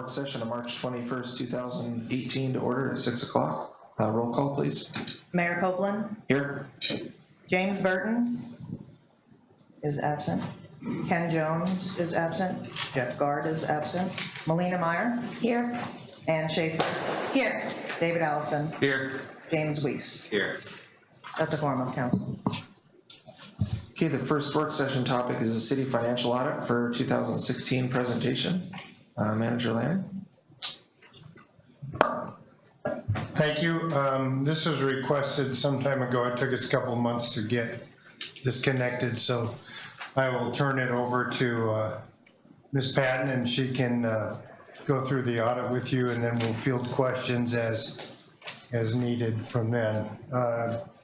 Work session of March 21st, 2018 to order at 6 o'clock. Roll call, please. Mayor Copeland, Here. James Burton is absent. Ken Jones is absent. Jeff Gard is absent. Melina Meyer. Here. Ann Schaefer. Here. David Allison. Here. James Weiss. Here. That's a quorum of council. Okay, the first work session topic is the city financial audit for 2016 presentation. Manager Lannon. Thank you. This was requested some time ago. It took us a couple of months to get this connected, so I will turn it over to Ms. Patton, and she can go through the audit with you, and then we'll field questions as needed from then.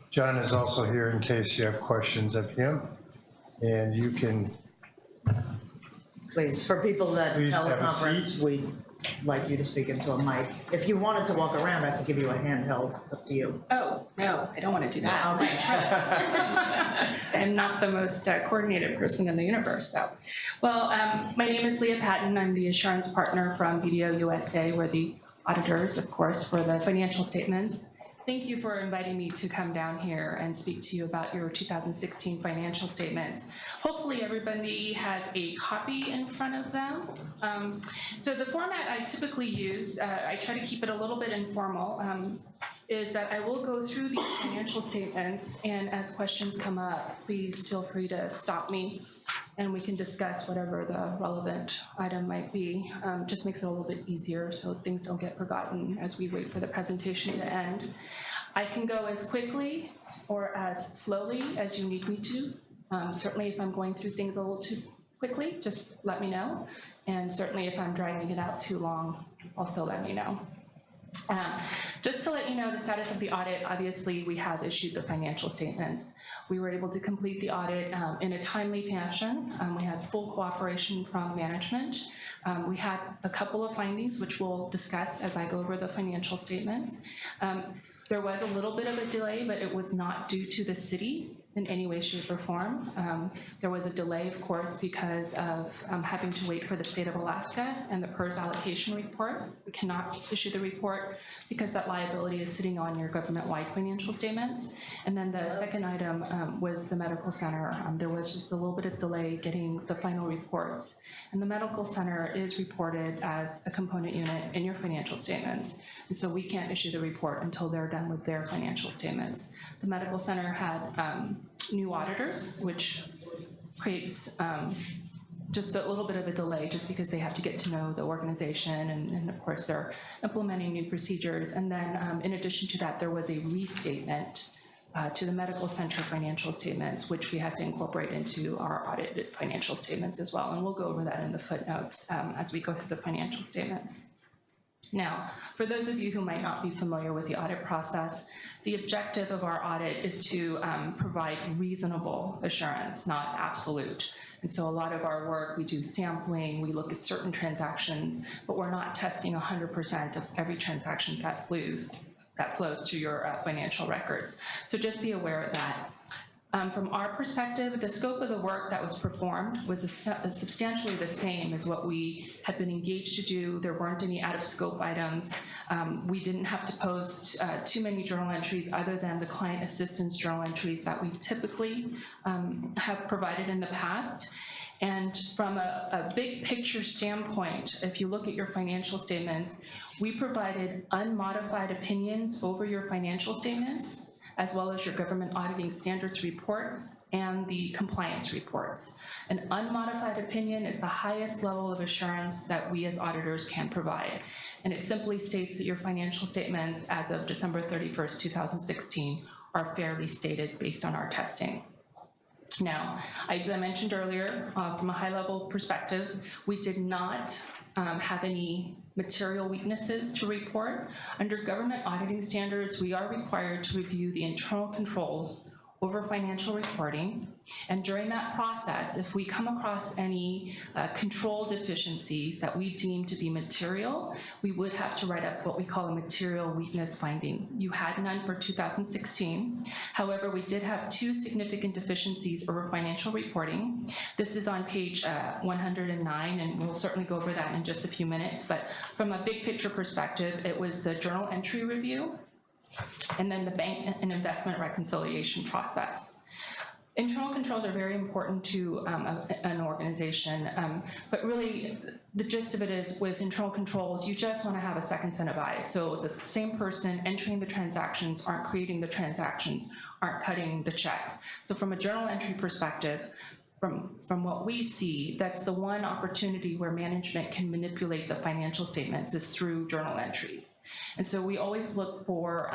John is also here in case you have questions of him, and you can Please, for people that Please have a teleconference, seat. we'd like you to speak into a mic. If you wanted to walk around, I could give you a handheld. It's up to you. Oh, no, I don't want to do that. Okay. I'm not the most coordinated person in the universe, so. Well, my name is Leah Patton. I'm the assurance partner from BDO USA. We're the auditors, of course, for the financial statements. Thank you for inviting me to come down here and speak to you about your 2016 financial statements. Hopefully everybody has a copy in front of them. So the format I typically use, I try to keep it a little bit informal, is that I will go through the financial statements, and as questions come up, please feel free to stop me and we can discuss whatever the relevant item might be. Just makes it a little bit easier so things don't get forgotten as we wait for the presentation to end. I can go as quickly or as slowly as you need me to. Certainly if I'm going through things a little too quickly, just let me know. And certainly if I'm dragging it out too long, also let me know. Just to let you know the status of the audit, obviously we have issued the financial statements. We were able to complete the audit in a timely fashion. We had full cooperation from management. We had a couple of findings which we'll discuss as I go over the financial statements. There was a little bit of a delay, but it was not due to the city in any way, shape, or form. There was a delay, of course, because of having to wait for the state of Alaska and the PERS allocation report. We cannot issue the report because that liability is sitting on your government-wide financial statements. And then the second item was the medical center. There was just a little bit of delay getting the final reports. And the medical center is reported as a component unit in your financial statements. And so we can't issue the report until they're done with their financial statements. The medical center had new auditors, which creates just a little bit of a delay just because they have to get to know the organization, and of course they're implementing new procedures. And then in addition to that, there was a restatement to the medical center financial statements, which we had to incorporate into our audited financial statements as well. And we'll go over that in the footnotes as we go through the financial statements. Now, for those of you who might not be familiar with the audit process, the objective of our audit is to provide reasonable assurance, not absolute. And so a lot of our work, we do sampling, we look at certain transactions, but we're not testing 100% of every transaction that flows through your financial records. So just be aware of that. From our perspective, the scope of the work that was performed was substantially the same as what we had been engaged to do. There weren't any out-of-scope items. We didn't have to post too many journal entries other than the client assistance journal entries that we typically have provided in the past. And from a big picture standpoint, if you look at your financial statements, we provided unmodified opinions over your financial statements, as well as your government auditing standards report and the compliance reports. An unmodified opinion is the highest level of assurance that we as auditors can provide. And it simply states that your financial statements as of December 31st, 2016 are fairly stated based on our testing. Now, as I mentioned earlier, from a high-level perspective, we did not have any material weaknesses to report. Under government auditing standards, we are required to review the internal controls over financial reporting. And during that process, if we come across any control deficiencies that we deem to be material, we would have to write up what we call a material weakness finding. You had none for 2016. However, we did have 2 significant deficiencies over financial reporting. This is on page 109, and we'll certainly go over that in just a few minutes. But from a big picture perspective, it was the journal entry review, and then the bank and investment reconciliation process. Internal controls are very important to an organization, but really the gist of it is with internal controls, you just want to have a second set of eyes. So the same person entering the transactions aren't creating the transactions, aren't cutting the checks. So from a journal entry perspective, from what we see, that's the one opportunity where management can manipulate the financial statements is through journal entries. And so we always look for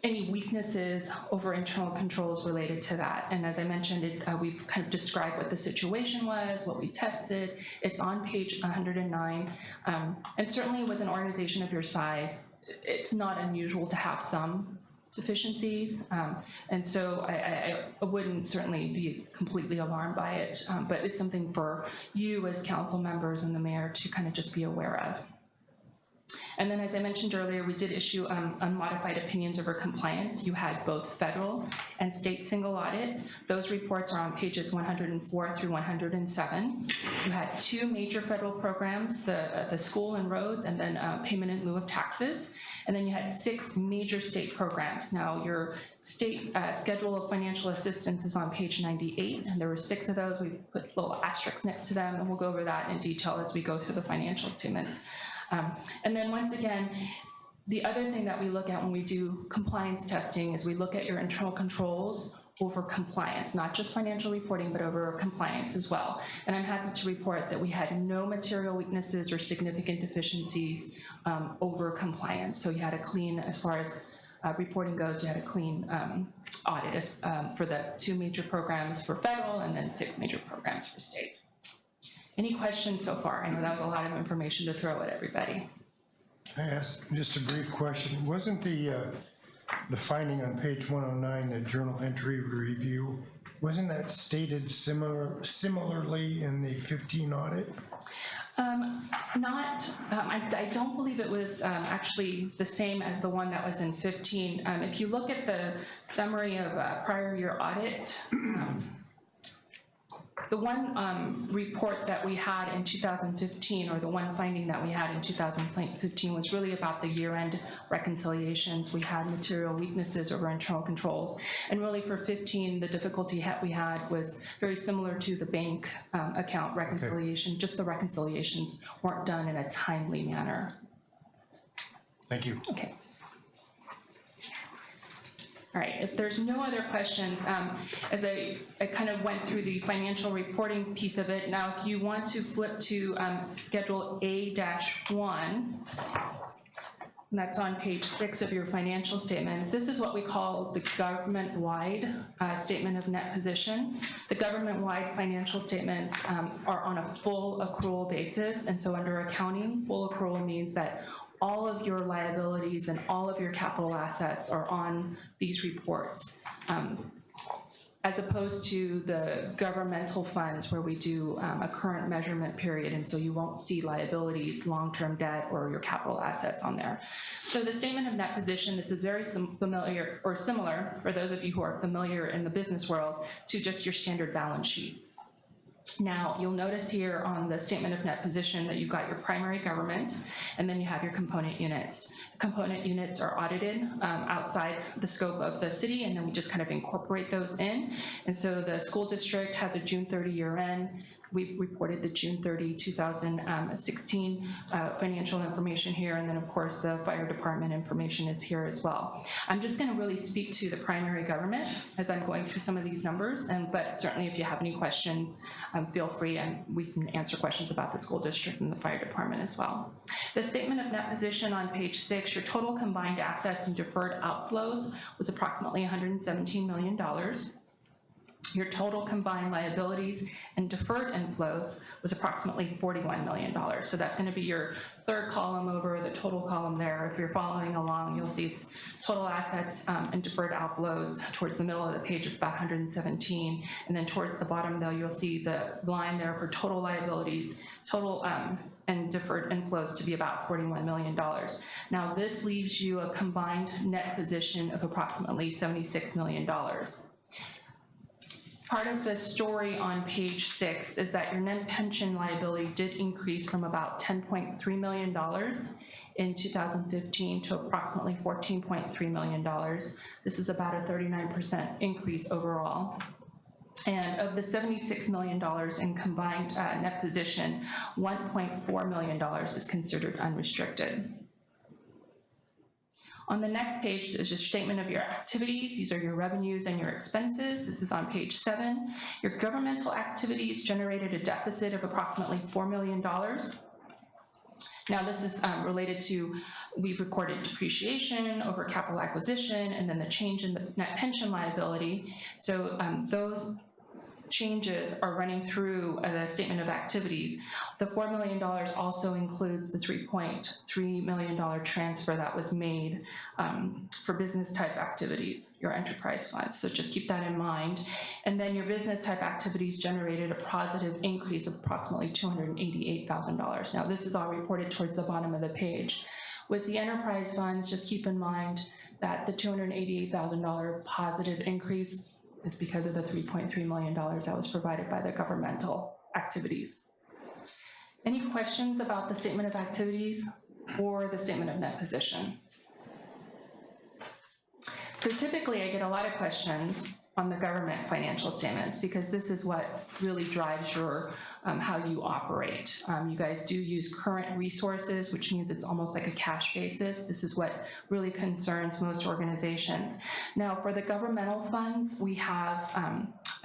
any weaknesses over internal controls related to that. And as I mentioned, we've kind of described what the situation was, what we tested. It's on page 109. And certainly with an organization of your size, it's not unusual to have some deficiencies. And so I wouldn't certainly be completely alarmed by it, but it's something for you as council members and the mayor to kind of just be aware of. And then, as I mentioned earlier, we did issue unmodified opinions over compliance. You had both federal and state single audit. Those reports are on pages 104 through 107. You had 2 major federal programs, the school and roads, and then payment in lieu of taxes. And then you had 6 major state programs. Now, your state schedule of financial assistance is on page 98, and there were 6 of those. We've put little asterisks next to them, and we'll go over that in detail as we go through the financial statements. And then once again, the other thing that we look at when we do compliance testing is we look at your internal controls over compliance, not just financial reporting, but over compliance as well. And I'm happy to report that we had no material weaknesses or significant deficiencies over compliance. So you had a clean, as far as reporting goes, you had a clean audit for the 2 major programs for federal and then 6 major programs for state. Any questions so far? I know that was a lot of information to throw at everybody. I asked just a brief question. Wasn't the finding on page 109, the journal entry review, wasn't that stated similarly in the 15 audit? I don't believe it was actually the same as the one that was in 15. If you look at the summary of prior year audit, the one report that we had in 2015, or the one finding that we had in 2015, was really about the year-end reconciliations. We had material weaknesses over internal controls. And really for 15, the difficulty we had was very similar to the bank account reconciliation. Okay. Just the reconciliations weren't done in a timely manner. Thank you. Okay. All right, if there's no other questions, as I kind of went through the financial reporting piece of it, now if you want to flip to Schedule A-1, and that's on page 6 of your financial statements, this is what we call the government-wide statement of net position. The government-wide financial statements are on a full accrual basis, and so under accounting, full accrual means that all of your liabilities and all of your capital assets are on these reports, as opposed to the governmental funds where we do a current measurement period, and so you won't see liabilities, long-term debt, or your capital assets on there. So the statement of net position, this is very familiar or similar for those of you who are familiar in the business world to just your standard balance sheet. Now, you'll notice here on the statement of net position that you've got your primary government, and then you have your component units. Component units are audited outside the scope of the city, and then we just kind of incorporate those in. And so the school district has a June 30 year end. We've reported the June 30, 2016 financial information here, and then of course the fire department information is here as well. I'm just going to really speak to the primary government as I'm going through some of these numbers, but certainly if you have any questions, feel free, and we can answer questions about the school district and the fire department as well. The statement of net position on page 6, your total combined assets and deferred outflows was approximately $117 million. Your total combined liabilities and deferred inflows was approximately $41 million. So that's going to be your third column over the total column there. If you're following along, you'll see it's total assets and deferred outflows. Towards the middle of the page, it's about 117. And then towards the bottom, though, you'll see the line there for total liabilities, total and deferred inflows to be about $41 million. Now, this leaves you a combined net position of approximately $76 million. Part of the story on page 6 is that your net pension liability did increase from about $10.3 million in 2015 to approximately $14.3 million. This is about a 39% increase overall. And of the $76 million in combined net position, $1.4 million is considered unrestricted. On the next page is your statement of your activities. These are your revenues and your expenses. This is on page 7. Your governmental activities generated a deficit of approximately $4 million. Now this is related to, we've recorded depreciation over capital acquisition and then the change in the net pension liability. So those changes are running through the statement of activities. The $4 million also includes the $3.3 million transfer that was made for business type activities, your enterprise funds. So just keep that in mind. And then your business type activities generated a positive increase of approximately $288,000. Now this is all reported towards the bottom of the page. With the enterprise funds, just keep in mind that the $288,000 positive increase is because of the $3.3 million that was provided by the governmental activities. Any questions about the statement of activities or the statement of net position? So typically I get a lot of questions on the government financial statements because this is what really drives your how you operate. You guys do use current resources, which means it's almost like a cash basis. This is what really concerns most organizations. Now, for the governmental funds, we have,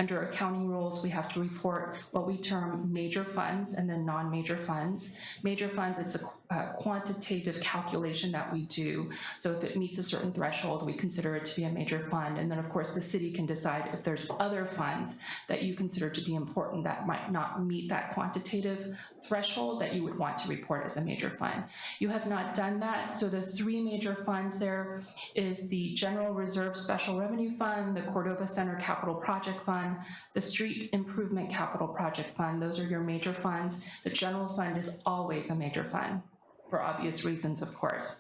under accounting rules, we have to report what we term major funds and then non-major funds. Major funds, it's a quantitative calculation that we do. So if it meets a certain threshold, we consider it to be a major fund. And then, of course, the city can decide if there's other funds that you consider to be important that might not meet that quantitative threshold that you would want to report as a major fund. You have not done that, so the 3 major funds there is the General Reserve Special Revenue Fund, the Cordova Center Capital Project Fund, the Street Improvement Capital Project Fund. Those are your major funds. The general fund is always a major fund, for obvious reasons, of course.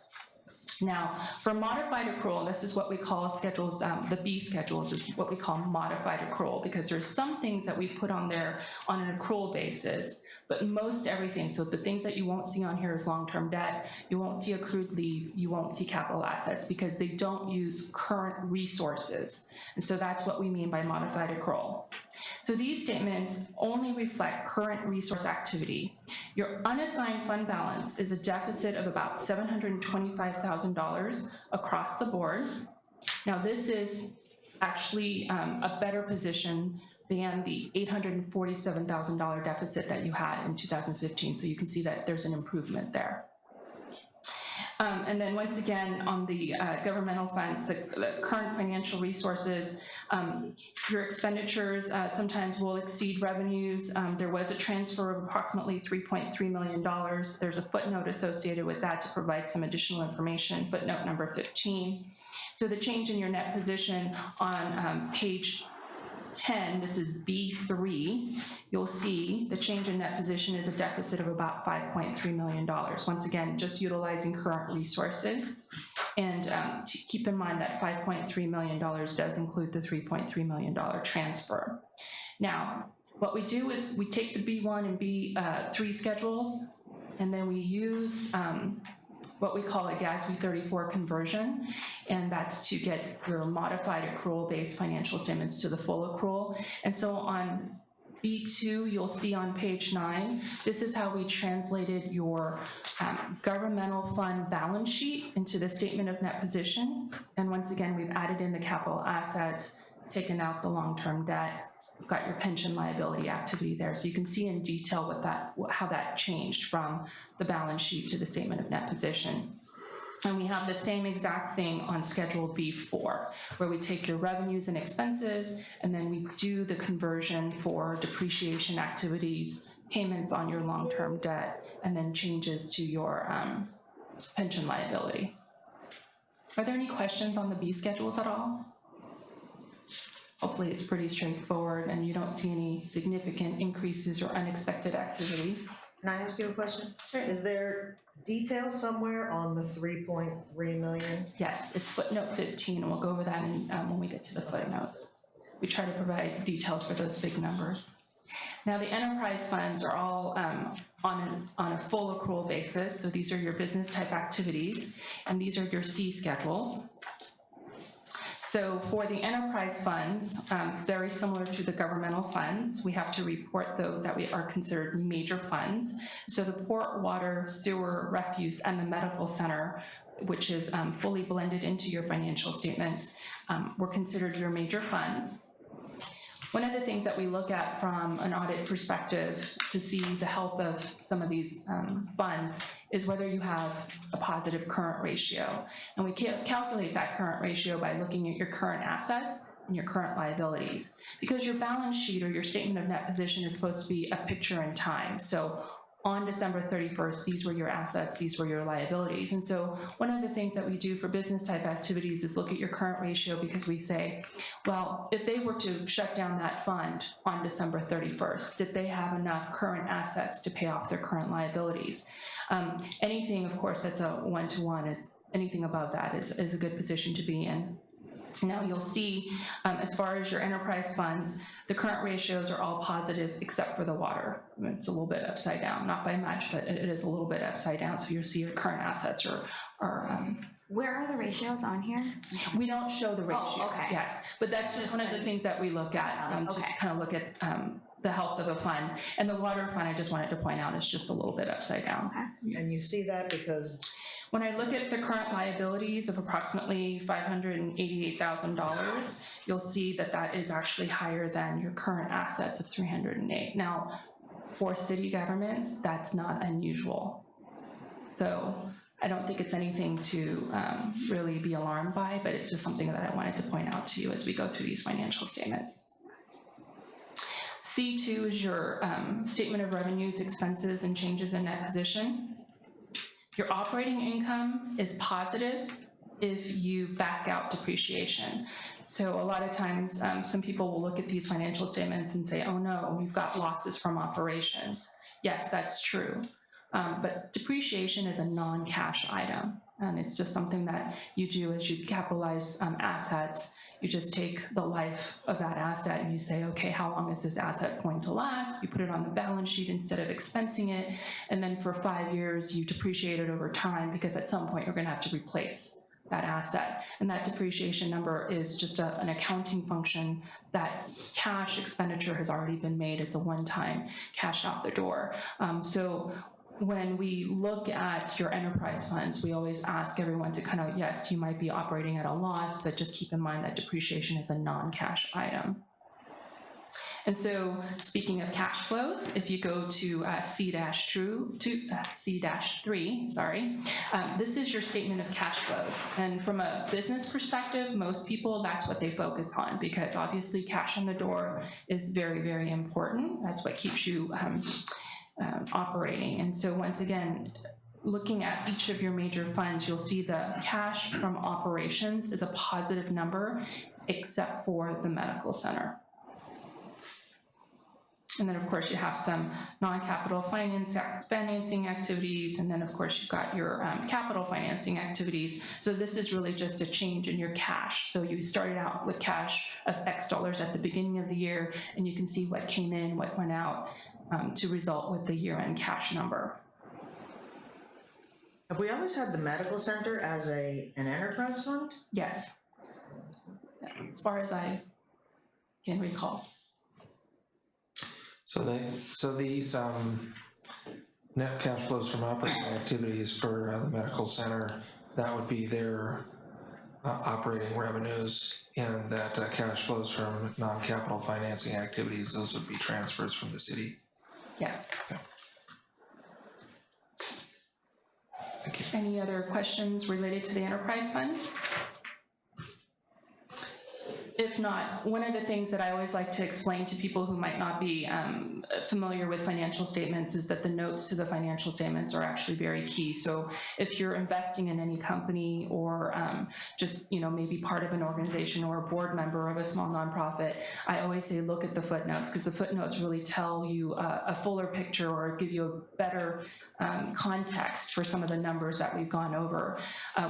Now, for modified accrual, this is what we call schedules, the B schedules is what we call modified accrual, because there's some things that we put on there on an accrual basis, but most everything, so the things that you won't see on here is long-term debt, you won't see accrued leave, you won't see capital assets, because they don't use current resources. And so that's what we mean by modified accrual. So these statements only reflect current resource activity. Your unassigned fund balance is a deficit of about $725,000 across the board. Now this is actually a better position than the $847,000 deficit that you had in 2015. So you can see that there's an improvement there. And then once again, on the governmental funds, the current financial resources, your expenditures sometimes will exceed revenues. There was a transfer of approximately $3.3 million. There's a footnote associated with that to provide some additional information, footnote number 15. So the change in your net position on page 10, this is B3, you'll see the change in net position is a deficit of about $5.3 million. Once again, just utilizing current resources. And to keep in mind that $5.3 million does include the $3.3 million transfer. Now, what we do is we take the B1 and B3 schedules, and then we use what we call a GASB 34 conversion, and that's to get your modified accrual-based financial statements to the full accrual. And so on B2, you'll see on page 9, this is how we translated your governmental fund balance sheet into the statement of net position. And once again, we've added in the capital assets, taken out the long-term debt, we've got your pension liability activity there. So you can see in detail how that changed from the balance sheet to the statement of net position. And we have the same exact thing on Schedule B4, where we take your revenues and expenses, and then we do the conversion for depreciation activities, payments on your long-term debt, and then changes to your pension liability. Are there any questions on the B schedules at all? Hopefully it's pretty straightforward and you don't see any significant increases or unexpected activities. Can I ask you a question? Sure. Is there details somewhere on the 3.3 million? Yes, it's footnote 15, and we'll go over that when we get to the footnotes. We try to provide details for those big numbers. Now, the enterprise funds are all on a full accrual basis, so these are your business type activities, and these are your C schedules. So for the enterprise funds, very similar to the governmental funds, we have to report those that are considered major funds. So the port, water, sewer, refuse, and the medical center, which is fully blended into your financial statements, were considered your major funds. One of the things that we look at from an audit perspective to see the health of some of these funds is whether you have a positive current ratio. And we calculate that current ratio by looking at your current assets and your current liabilities. Because your balance sheet or your statement of net position is supposed to be a picture in time. So on December 31st, these were your assets, these were your liabilities. And so one of the things that we do for business type activities is look at your current ratio, because we say, well, if they were to shut down that fund on December 31st, did they have enough current assets to pay off their current liabilities? Anything, of course, that's a one-to-one, is anything above that is a good position to be in. Now you'll see, as far as your enterprise funds, the current ratios are all positive except for the water. I mean, it's a little bit upside down, not by much, but it is a little bit upside down. So you'll see your current assets are Where are the ratios on here? we don't show the ratio. Oh, okay. Yes, but that's just one of the things that we look at, just Okay. kind of look at the health of a fund. And the water fund, I just wanted to point out, is just a little bit upside down. Okay. And you see that because When I look at the current liabilities of approximately $588,000, you'll see that that is actually higher than your current assets of $308. Now, for city governments, that's not unusual. So I don't think it's anything to really be alarmed by, but it's just something that I wanted to point out to you as we go through these financial statements. C2 is your statement of revenues, expenses, and changes in net position. Your operating income is positive if you back out depreciation. So a lot of times, some people will look at these financial statements and say, oh no, we've got losses from operations. Yes, that's true. But depreciation is a non-cash item, and it's just something that you do as you capitalize assets. You just take the life of that asset and you say, okay, how long is this asset going to last? You put it on the balance sheet instead of expensing it, and then for 5 years you depreciate it over time, because at some point you're going to have to replace that asset. And that depreciation number is just an accounting function. That cash expenditure has already been made. It's a one-time cash out the door. So when we look at your enterprise funds, we always ask everyone to kind of, yes, you might be operating at a loss, but just keep in mind that depreciation is a non-cash item. And so speaking of cash flows, if you go to C-3, this is your statement of cash flows. And from a business perspective, most people, that's what they focus on, because obviously cash on the door is very, very important. That's what keeps you operating. And so once again, looking at each of your major funds, you'll see the cash from operations is a positive number, except for the medical center. And then of course you have some non-capital financing activities, and then of course you've got your capital financing activities. So this is really just a change in your cash. So you started out with cash of X dollars at the beginning of the year, and you can see what came in, what went out, to result with the year-end cash number. have we always had the medical center as an enterprise fund? Yes. Yeah, as far as I can recall. So these net cash flows from operating activities for the medical center, that would be their operating revenues, and that cash flows from non-capital financing activities, those would be transfers from the city. Yes. Okay. Thank you. Any other questions related to the enterprise funds? If not, one of the things that I always like to explain to people who might not be familiar with financial statements is that the notes to the financial statements are actually very key. So if you're investing in any company or just, maybe part of an organization or a board member of a small nonprofit, I always say look at the footnotes, because the footnotes really tell you a fuller picture or give you a better context for some of the numbers that we've gone over.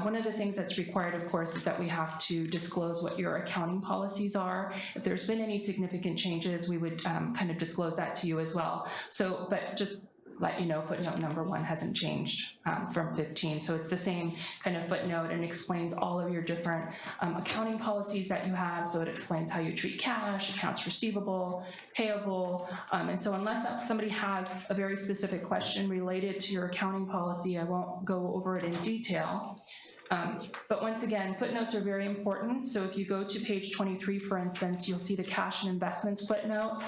One of the things that's required, of course, is that we have to disclose what your accounting policies are. If there's been any significant changes, we would kind of disclose that to you as well. So, but just let you know, footnote number 1 hasn't changed from 15. So it's the same kind of footnote and explains all of your different accounting policies that you have. So it explains how you treat cash, accounts receivable, payable. And so unless somebody has a very specific question related to your accounting policy, I won't go over it in detail. But once again, footnotes are very important. So if you go to page 23, for instance, you'll see the cash and investments footnote.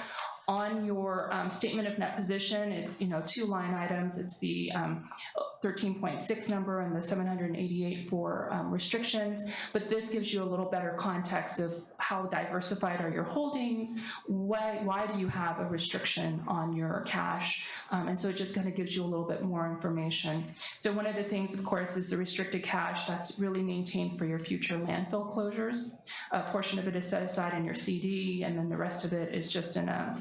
On your statement of net position, it's 2 line items. It's the 13.6 number and the 788 for restrictions. But this gives you a little better context of how diversified are your holdings. Why do you have a restriction on your cash? And so it just kind of gives you a little bit more information. So one of the things, of course, is the restricted cash. That's really maintained for your future landfill closures. A portion of it is set aside in your CD, and then the rest of it is just in a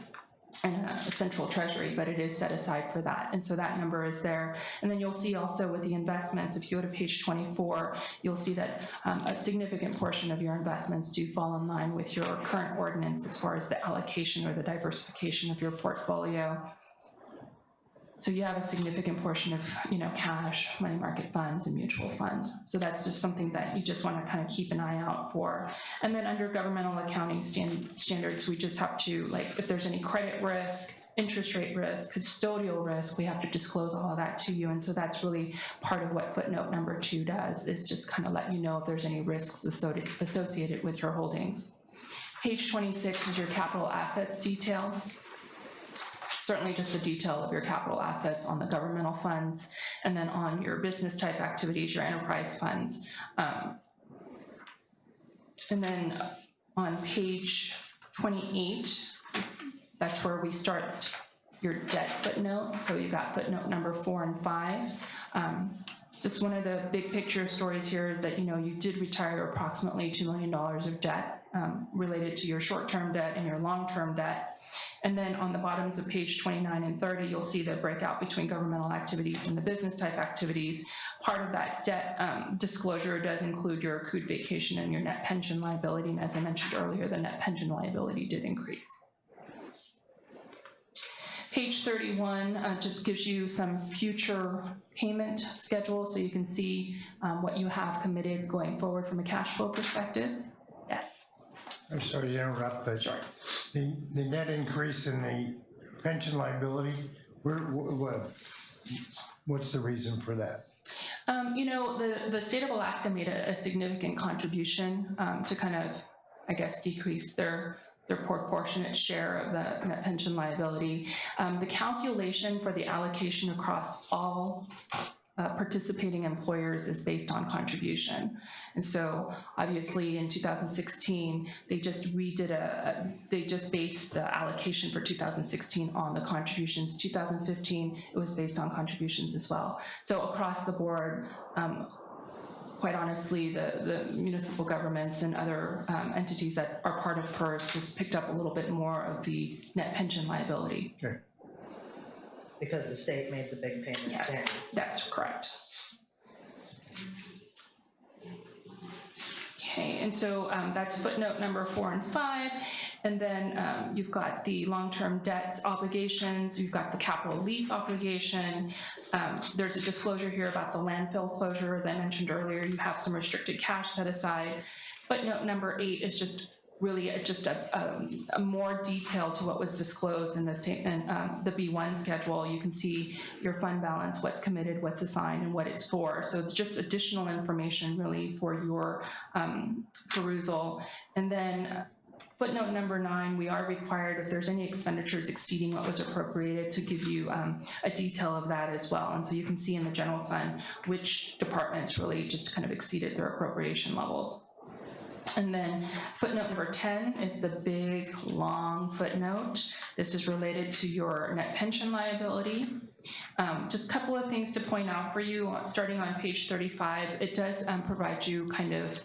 central treasury, but it is set aside for that. And so that number is there. And then you'll see also with the investments, if you go to page 24, you'll see that a significant portion of your investments do fall in line with your current ordinance as far as the allocation or the diversification of your portfolio. So you have a significant portion of, cash, money market funds, and mutual funds. So that's just something that you just want to kind of keep an eye out for. And then under governmental accounting standards, we just have to, if there's any credit risk, interest rate risk, custodial risk, we have to disclose all of that to you. And so that's really part of what footnote number 2 does, is just kind of let you know if there's any risks associated with your holdings. Page 26 is your capital assets detail. Certainly just the detail of your capital assets on the governmental funds, and then on your business type activities, your enterprise funds. And then on page 28, that's where we start your debt footnote. So you've got footnote number 4 and 5. Just one of the big picture stories here is that, you did retire approximately $2 million of debt related to your short-term debt and your long-term debt. And then on the bottoms of page 29 and 30, you'll see the breakout between governmental activities and the business type activities. Part of that debt disclosure does include your accrued vacation and your net pension liability. And as I mentioned earlier, the net pension liability did increase. Page 31 just gives you some future payment schedule, so you can see what you have committed going forward from a cash flow perspective. Yes. I'm sorry to interrupt, but Sure. the net increase in the pension liability, what's the reason for that? The state of Alaska made a significant contribution to kind of, I guess, decrease their proportionate share of the net pension liability. The calculation for the allocation across all participating employers is based on contribution. And so obviously in 2016, they just based the allocation for 2016 on the contributions. 2015, it was based on contributions as well. So across the board, quite honestly, the municipal governments and other entities that are part of PERS just picked up a little bit more of the net pension liability. Okay. Because the state made the big payment. Yes, then. that's correct. Okay, and so that's footnote number 4 and 5. And then you've got the long-term debt obligations, you've got the capital lease obligation. There's a disclosure here about the landfill closure. As I mentioned earlier, you have some restricted cash set aside. Footnote number 8 is just really just a more detail to what was disclosed in the statement, the B1 schedule. You can see your fund balance, what's committed, what's assigned, and what it's for. So just additional information really for your perusal. And then footnote number 9, we are required, if there's any expenditures exceeding what was appropriated, to give you a detail of that as well. And so you can see in the general fund which departments really just kind of exceeded their appropriation levels. And then footnote number 10 is the big, long footnote. This is related to your net pension liability. Just a couple of things to point out for you, starting on page 35. It does provide you kind of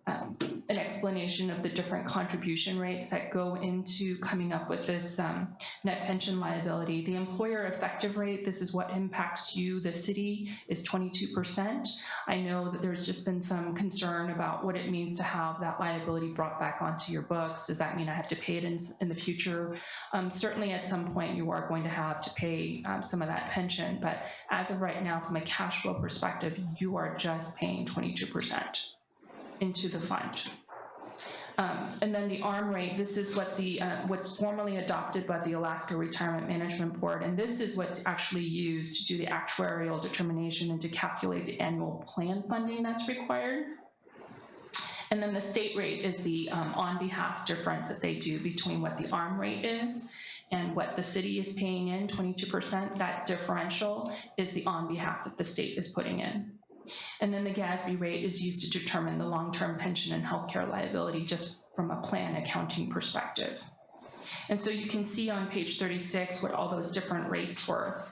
an explanation of the different contribution rates that go into coming up with this net pension liability. The employer effective rate, this is what impacts you, the city, is 22%. I know that there's just been some concern about what it means to have that liability brought back onto your books. Does that mean I have to pay it in the future? Certainly at some point you are going to have to pay some of that pension, but as of right now, from a cash flow perspective, you are just paying 22% into the fund. And then the ARM rate, this is what what's formally adopted by the Alaska Retirement Management Board, and this is what's actually used to do the actuarial determination and to calculate the annual plan funding that's required. And then the state rate is the on behalf difference that they do between what the ARM rate is and what the city is paying in, 22%. That differential is the on behalf that the state is putting in. And then the GASB rate is used to determine the long-term pension and healthcare liability just from a plan accounting perspective. And so you can see on page 36 what all those different rates were.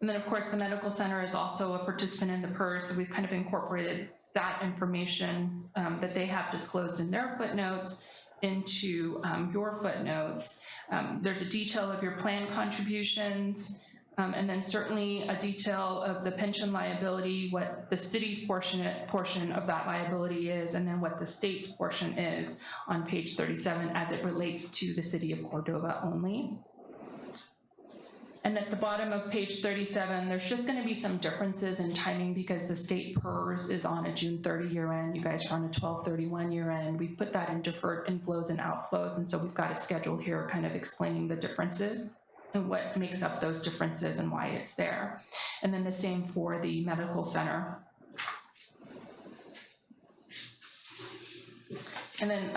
And then of course the medical center is also a participant in the PERS, so we've kind of incorporated that information that they have disclosed in their footnotes into your footnotes. There's a detail of your plan contributions, and then certainly a detail of the pension liability, what the city's portion of that liability is, and then what the state's portion is on page 37 as it relates to the city of Cordova only. And at the bottom of page 37, there's just going to be some differences in timing because the state PERS is on a June 30 year end. You guys are on a 12/31 year end. We've put that in deferred inflows and outflows, and so we've got a schedule here kind of explaining the differences and what makes up those differences and why it's there. And then the same for the medical center. And then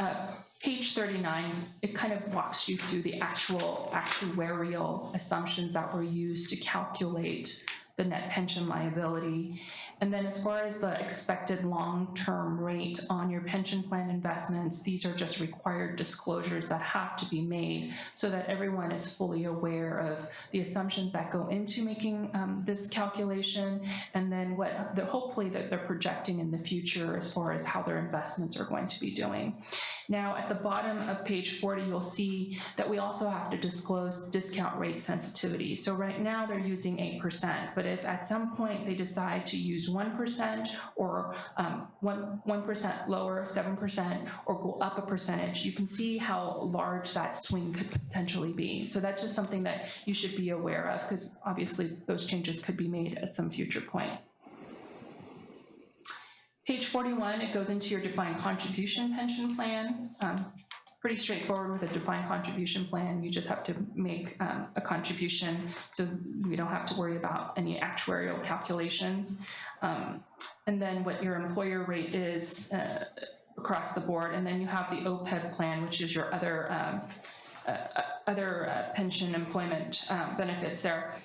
page 39, it kind of walks you through the actuarial assumptions that were used to calculate the net pension liability. And then as far as the expected long-term rate on your pension plan investments, these are just required disclosures that have to be made so that everyone is fully aware of the assumptions that go into making this calculation, and then what hopefully that they're projecting in the future as far as how their investments are going to be doing. Now at the bottom of page 40, you'll see that we also have to disclose discount rate sensitivity. So right now they're using 8%, but if at some point they decide to use 1% or 1% lower, 7%, or go up a percentage, you can see how large that swing could potentially be. So that's just something that you should be aware of because obviously those changes could be made at some future point. Page 41, it goes into your defined contribution pension plan. Pretty straightforward with a defined contribution plan. You just have to make a contribution so we don't have to worry about any actuarial calculations. And then what your employer rate is across the board. And then you have the OPEB plan, which is your other pension employment benefits there.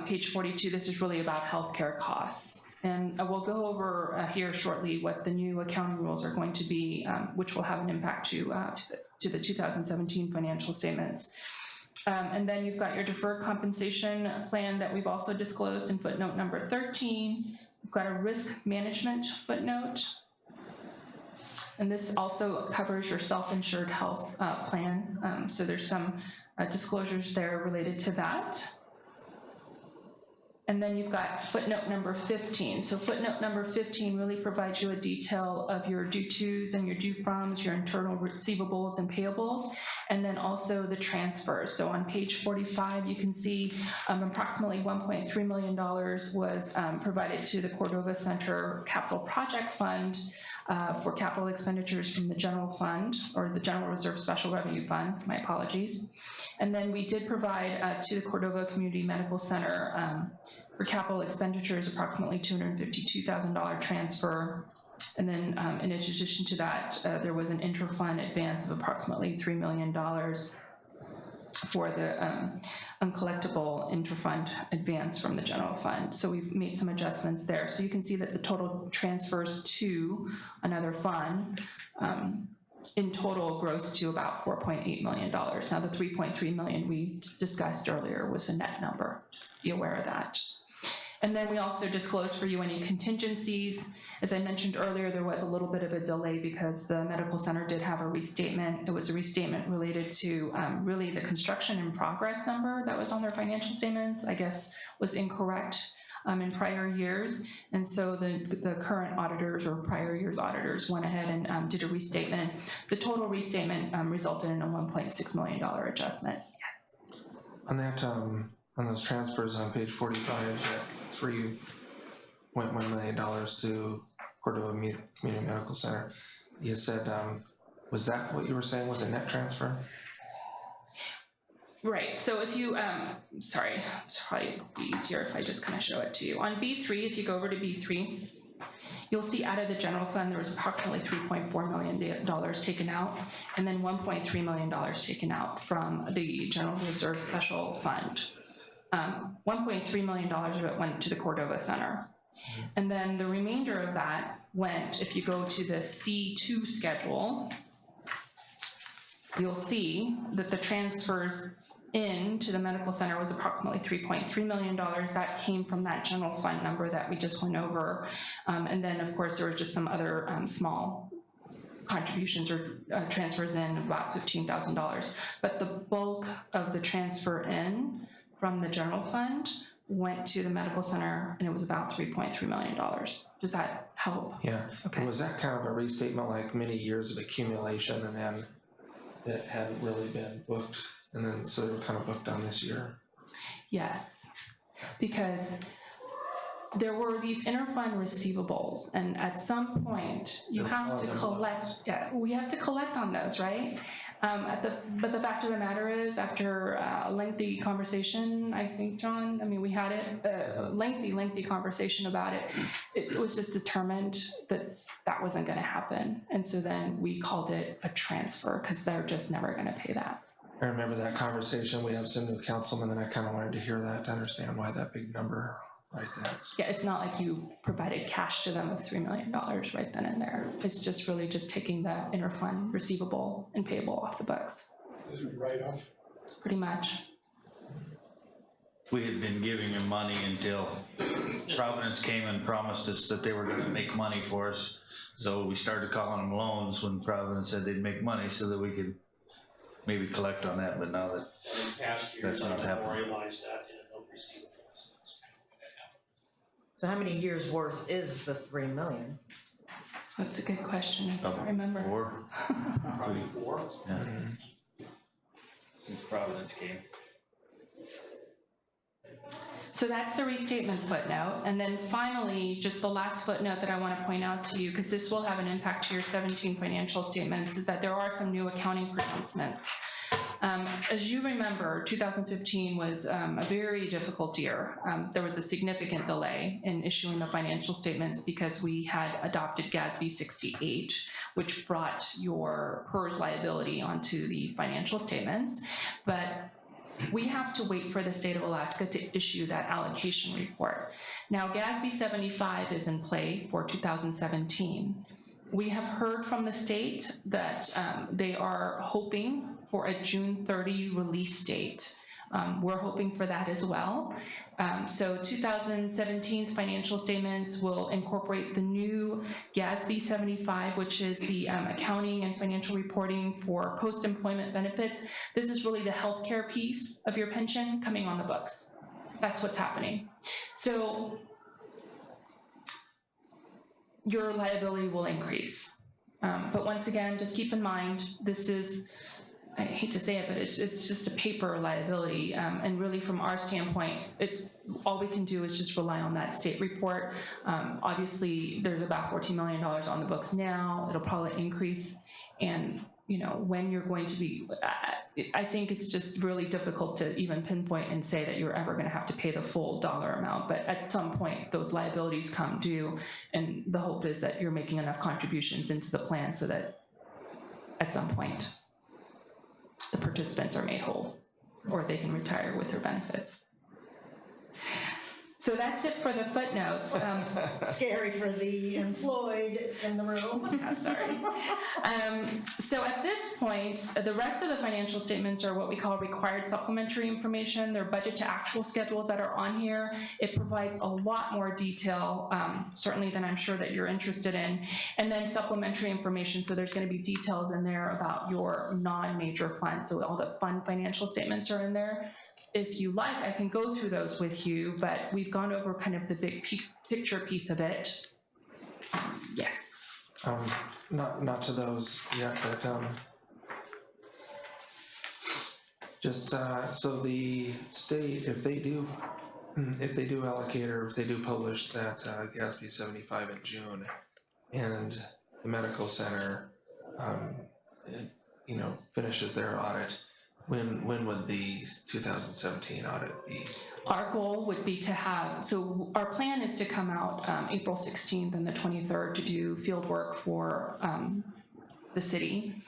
Page 42, this is really about healthcare costs. And we'll go over here shortly what the new accounting rules are going to be, which will have an impact to the 2017 financial statements. And then you've got your deferred compensation plan that we've also disclosed in footnote number 13. We've got a risk management footnote. And this also covers your self-insured health plan. So there's some disclosures there related to that. And then you've got footnote number 15. So footnote number 15 really provides you a detail of your due tos and your due froms, your internal receivables and payables, and then also the transfers. So on page 45, you can see approximately $1.3 million was provided to the Cordova Center Capital Project Fund for capital expenditures from the general fund, or the General Reserve Special Revenue Fund, my apologies. And then we did provide to the Cordova Community Medical Center for capital expenditures approximately $252,000 transfer And then in addition to that, there was an interfund advance of approximately $3 million for the uncollectible interfund advance from the general fund. So we've made some adjustments there. So you can see that the total transfers to another fund in total grows to about $4.8 million. Now the $3.3 million we discussed earlier was a net number. Just be aware of that. And then we also disclosed for you any contingencies. As I mentioned earlier, there was a little bit of a delay because the medical center did have a restatement. It was a restatement related to really the construction in progress number that was on their financial statements, I guess was incorrect in prior years. And so the current auditors or prior year's auditors went ahead and did a restatement. The total restatement resulted in a $1.6 million adjustment. Yes. On that, on those transfers on page 45, that $3.1 million to Cordova Community Medical Center, you said, was that what you were saying was a net transfer? Right, so if you, sorry, it's probably easier if I just kind of show it to you. On B3, if you go over to B3, you'll see out of the general fund, there was approximately $3.4 million taken out, and then $1.3 million taken out from the General Reserve Special Fund. $1.3 million of it went to the Cordova Center. And then the remainder of that went, if you go to the C2 schedule, you'll see that the transfers into the medical center was approximately $3.3 million. That came from that general fund number that we just went over. And then, of course, there were just some other small contributions or transfers in of about $15,000. But the bulk of the transfer in from the general fund went to the medical center, and it was about $3.3 million. Does that help? Yeah. Okay. And was that kind of a restatement, like many years of accumulation, and then it hadn't really been booked, and then so they were kind of booked on this year? Yes, because there were these interfund receivables, and at some point you have to collect. Yeah, we have to collect on those, right? But the fact of the matter is, after a lengthy conversation, I think, John, I mean, we had a lengthy conversation about it. It was just determined that that wasn't going to happen, and so then we called it a transfer because they're just never going to pay that. I remember that conversation. We have some new councilmen, and I kind of wanted to hear that to understand why that big number right there. Yeah, it's not like you provided cash to them of $3 million right then and there. It's just really just taking the interfund receivable and payable off the books. Is it write-off? Pretty much. We had been giving him money until Providence came and promised us that they were gonna make money for us. So we started calling them loans when Providence said they'd make money so that we could maybe collect on that, but now that In past years, That's not I happening. memorialized that in a note receipt. So how many years worth is the 3 million? That's a good question. I About can't remember. 4, Probably 4. yeah, since Providence came. So that's the restatement footnote. And then finally, just the last footnote that I want to point out to you, because this will have an impact to your 17 financial statements, is that there are some new accounting pronouncements. As you remember, 2015 was a very difficult year. There was a significant delay in issuing the financial statements because we had adopted GASB 68, which brought your PERS liability onto the financial statements. But we have to wait for the state of Alaska to issue that allocation report. Now, GASB 75 is in play for 2017. We have heard from the state that they are hoping for a June 30 release date. We're hoping for that as well. So 2017's financial statements will incorporate the new GASB 75, which is the accounting and financial reporting for post-employment benefits. This is really the healthcare piece of your pension coming on the books. That's what's happening. So your liability will increase. But once again, just keep in mind, this is, I hate to say it, but it's just a paper liability. And really from our standpoint, it's all we can do is just rely on that state report. Obviously, there's about $14 million on the books now. It'll probably increase. And when you're going to be, I think it's just really difficult to even pinpoint and say that you're ever going to have to pay the full dollar amount, but at some point those liabilities come due, and the hope is that you're making enough contributions into the plan so that at some point the participants are made whole or they can retire with their benefits. So that's it for the footnotes. Scary for the employed in the room. Yeah, sorry. So at this point, the rest of the financial statements are what we call required supplementary information. They're budget to actual schedules that are on here. It provides a lot more detail, certainly than I'm sure that you're interested in. And then supplementary information, so there's going to be details in there about your non-major funds. So all the fund financial statements are in there. If you like, I can go through those with you, but we've gone over kind of the big picture piece of it. Yes. Not to those yet, but just so the state, if they do allocate or if they do publish that GASB 75 in June, and the medical center, finishes their audit, when would the 2017 audit be? Our goal would be to have, so our plan is to come out April 16th and the 23rd to do field work for the city,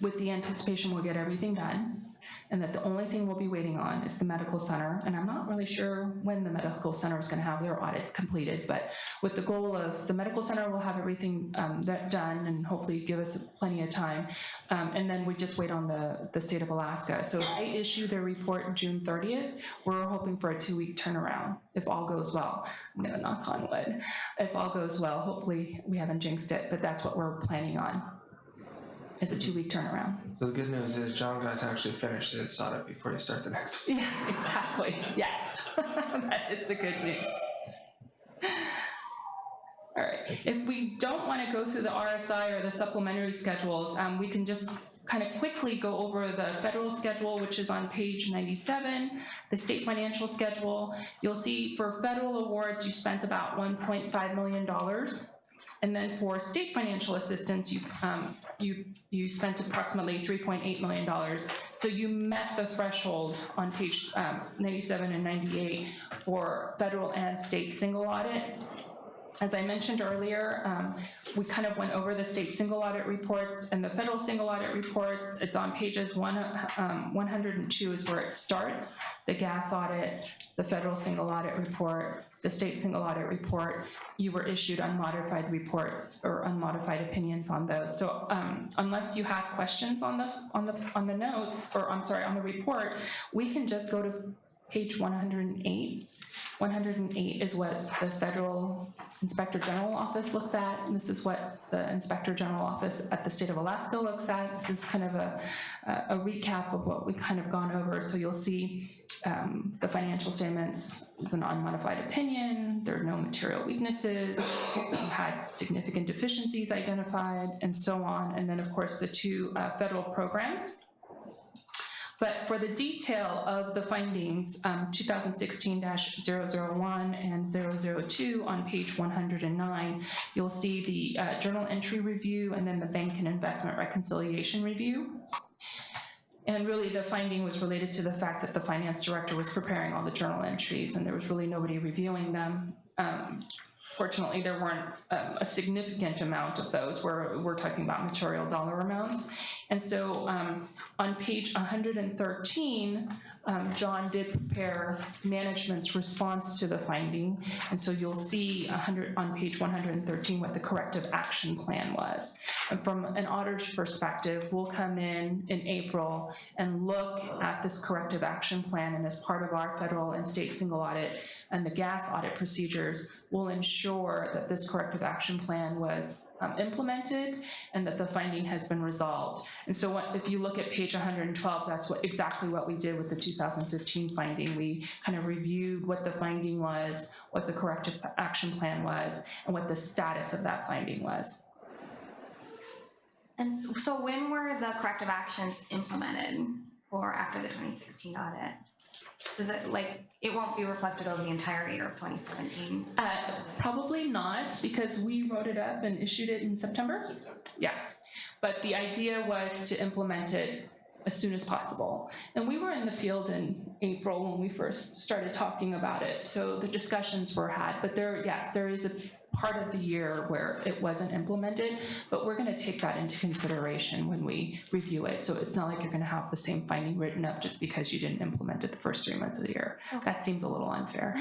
with the anticipation we'll get everything done, and that the only thing we'll be waiting on is the medical center. And I'm not really sure when the medical center is going to have their audit completed, but with the goal of the medical center will have everything done and hopefully give us plenty of time. And then we just wait on the state of Alaska. So if they issue their report June 30th, we're hoping for a 2-week turnaround, if all goes well. I'm going to knock on wood. If all goes well, hopefully we haven't jinxed it, but that's what we're planning on, is a 2-week turnaround. So the good news is John got to actually finish this audit before you start the next one. Yeah, exactly. Yes, that is the good news. All right, if we don't want to go through the RSI or the supplementary schedules, we can just kind of quickly go over the federal schedule, which is on page 97, the state financial schedule. You'll see for federal awards, you spent about $1.5 million. And then for state financial assistance, you spent approximately $3.8 million. So you met the threshold on page 97 and 98 for federal and state single audit. As I mentioned earlier, we kind of went over the state single audit reports and the federal single audit reports. It's on pages 102 is where it starts. The gas audit, the federal single audit report, the state single audit report. You were issued unmodified reports or unmodified opinions on those. So unless you have questions on the notes, or I'm sorry, on the report, we can just go to page 108. 108 is what the Federal Inspector General Office looks at, and this is what the Inspector General Office at the state of Alaska looks at. This is kind of a recap of what we kind of gone over. So you'll see the financial statements is an unmodified opinion, there are no material weaknesses, you had significant deficiencies identified, and so on. And then of course the two federal programs. But for the detail of the findings, 2016-001 and 002 on page 109, you'll see the journal entry review and then the bank and investment reconciliation review. And really the finding was related to the fact that the finance director was preparing all the journal entries and there was really nobody reviewing them. Fortunately, there weren't a significant amount of those. We're talking about material dollar amounts. And so on page 113, John did prepare management's response to the finding. And so you'll see on page 113 what the corrective action plan was. And from an auditor's perspective, we'll come in April and look at this corrective action plan, and as part of our federal and state single audit and the gas audit procedures, we'll ensure that this corrective action plan was implemented and that the finding has been resolved. And so if you look at page 112, that's exactly what we did with the 2015 finding. We kind of reviewed what the finding was, what the corrective action plan was, and what the status of that finding was. And so when were the corrective actions implemented for after the 2016 audit? Does it, like, it won't be reflected over the entire year of 2017? Probably not, because we wrote it up and issued it in September. Yeah, but the idea was to implement it as soon as possible. And we were in the field in April when we first started talking about it, so the discussions were had. But yes, there is a part of the year where it wasn't implemented, but we're gonna take that into consideration when we review it. So it's not like you're gonna have the same finding written up just because you didn't implement it the first 3 months of the year. Okay. That seems a little unfair,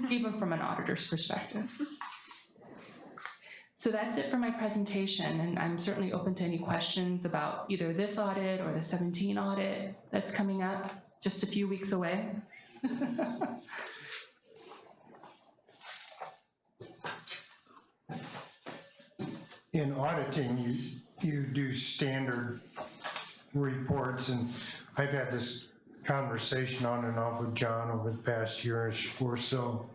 even from an auditor's perspective. So that's it for my presentation, and I'm certainly open to any questions about either this audit or the 17 audit that's coming up just a few weeks away. In auditing, you do standard reports, and I've had this conversation on and off with John over the past year or so.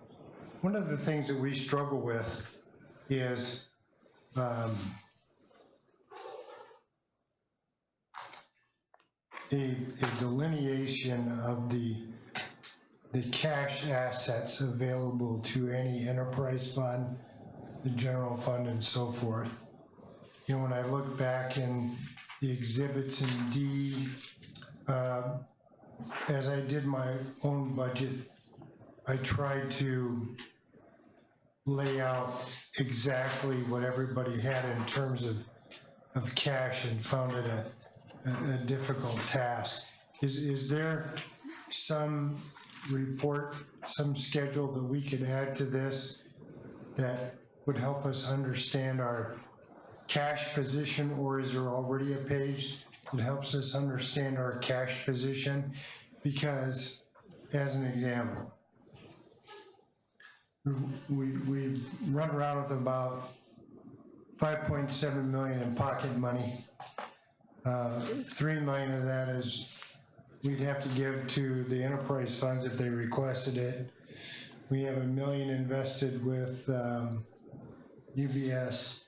One of the things that we struggle with is a delineation of the cash assets available to any enterprise fund, the general fund, and so forth. You know, when I look back in the exhibits in D, as I did my own budget, I tried to lay out exactly what everybody had in terms of cash, and found it a difficult task. Is there some report, some schedule that we could add to this that would help us understand our cash position, or is there already a page that helps us understand our cash position? Because, as an example, we run around with about 5.7 million in pocket money. 3 million of that is we'd have to give to the enterprise funds if they requested it. We have $1 million invested with UBS,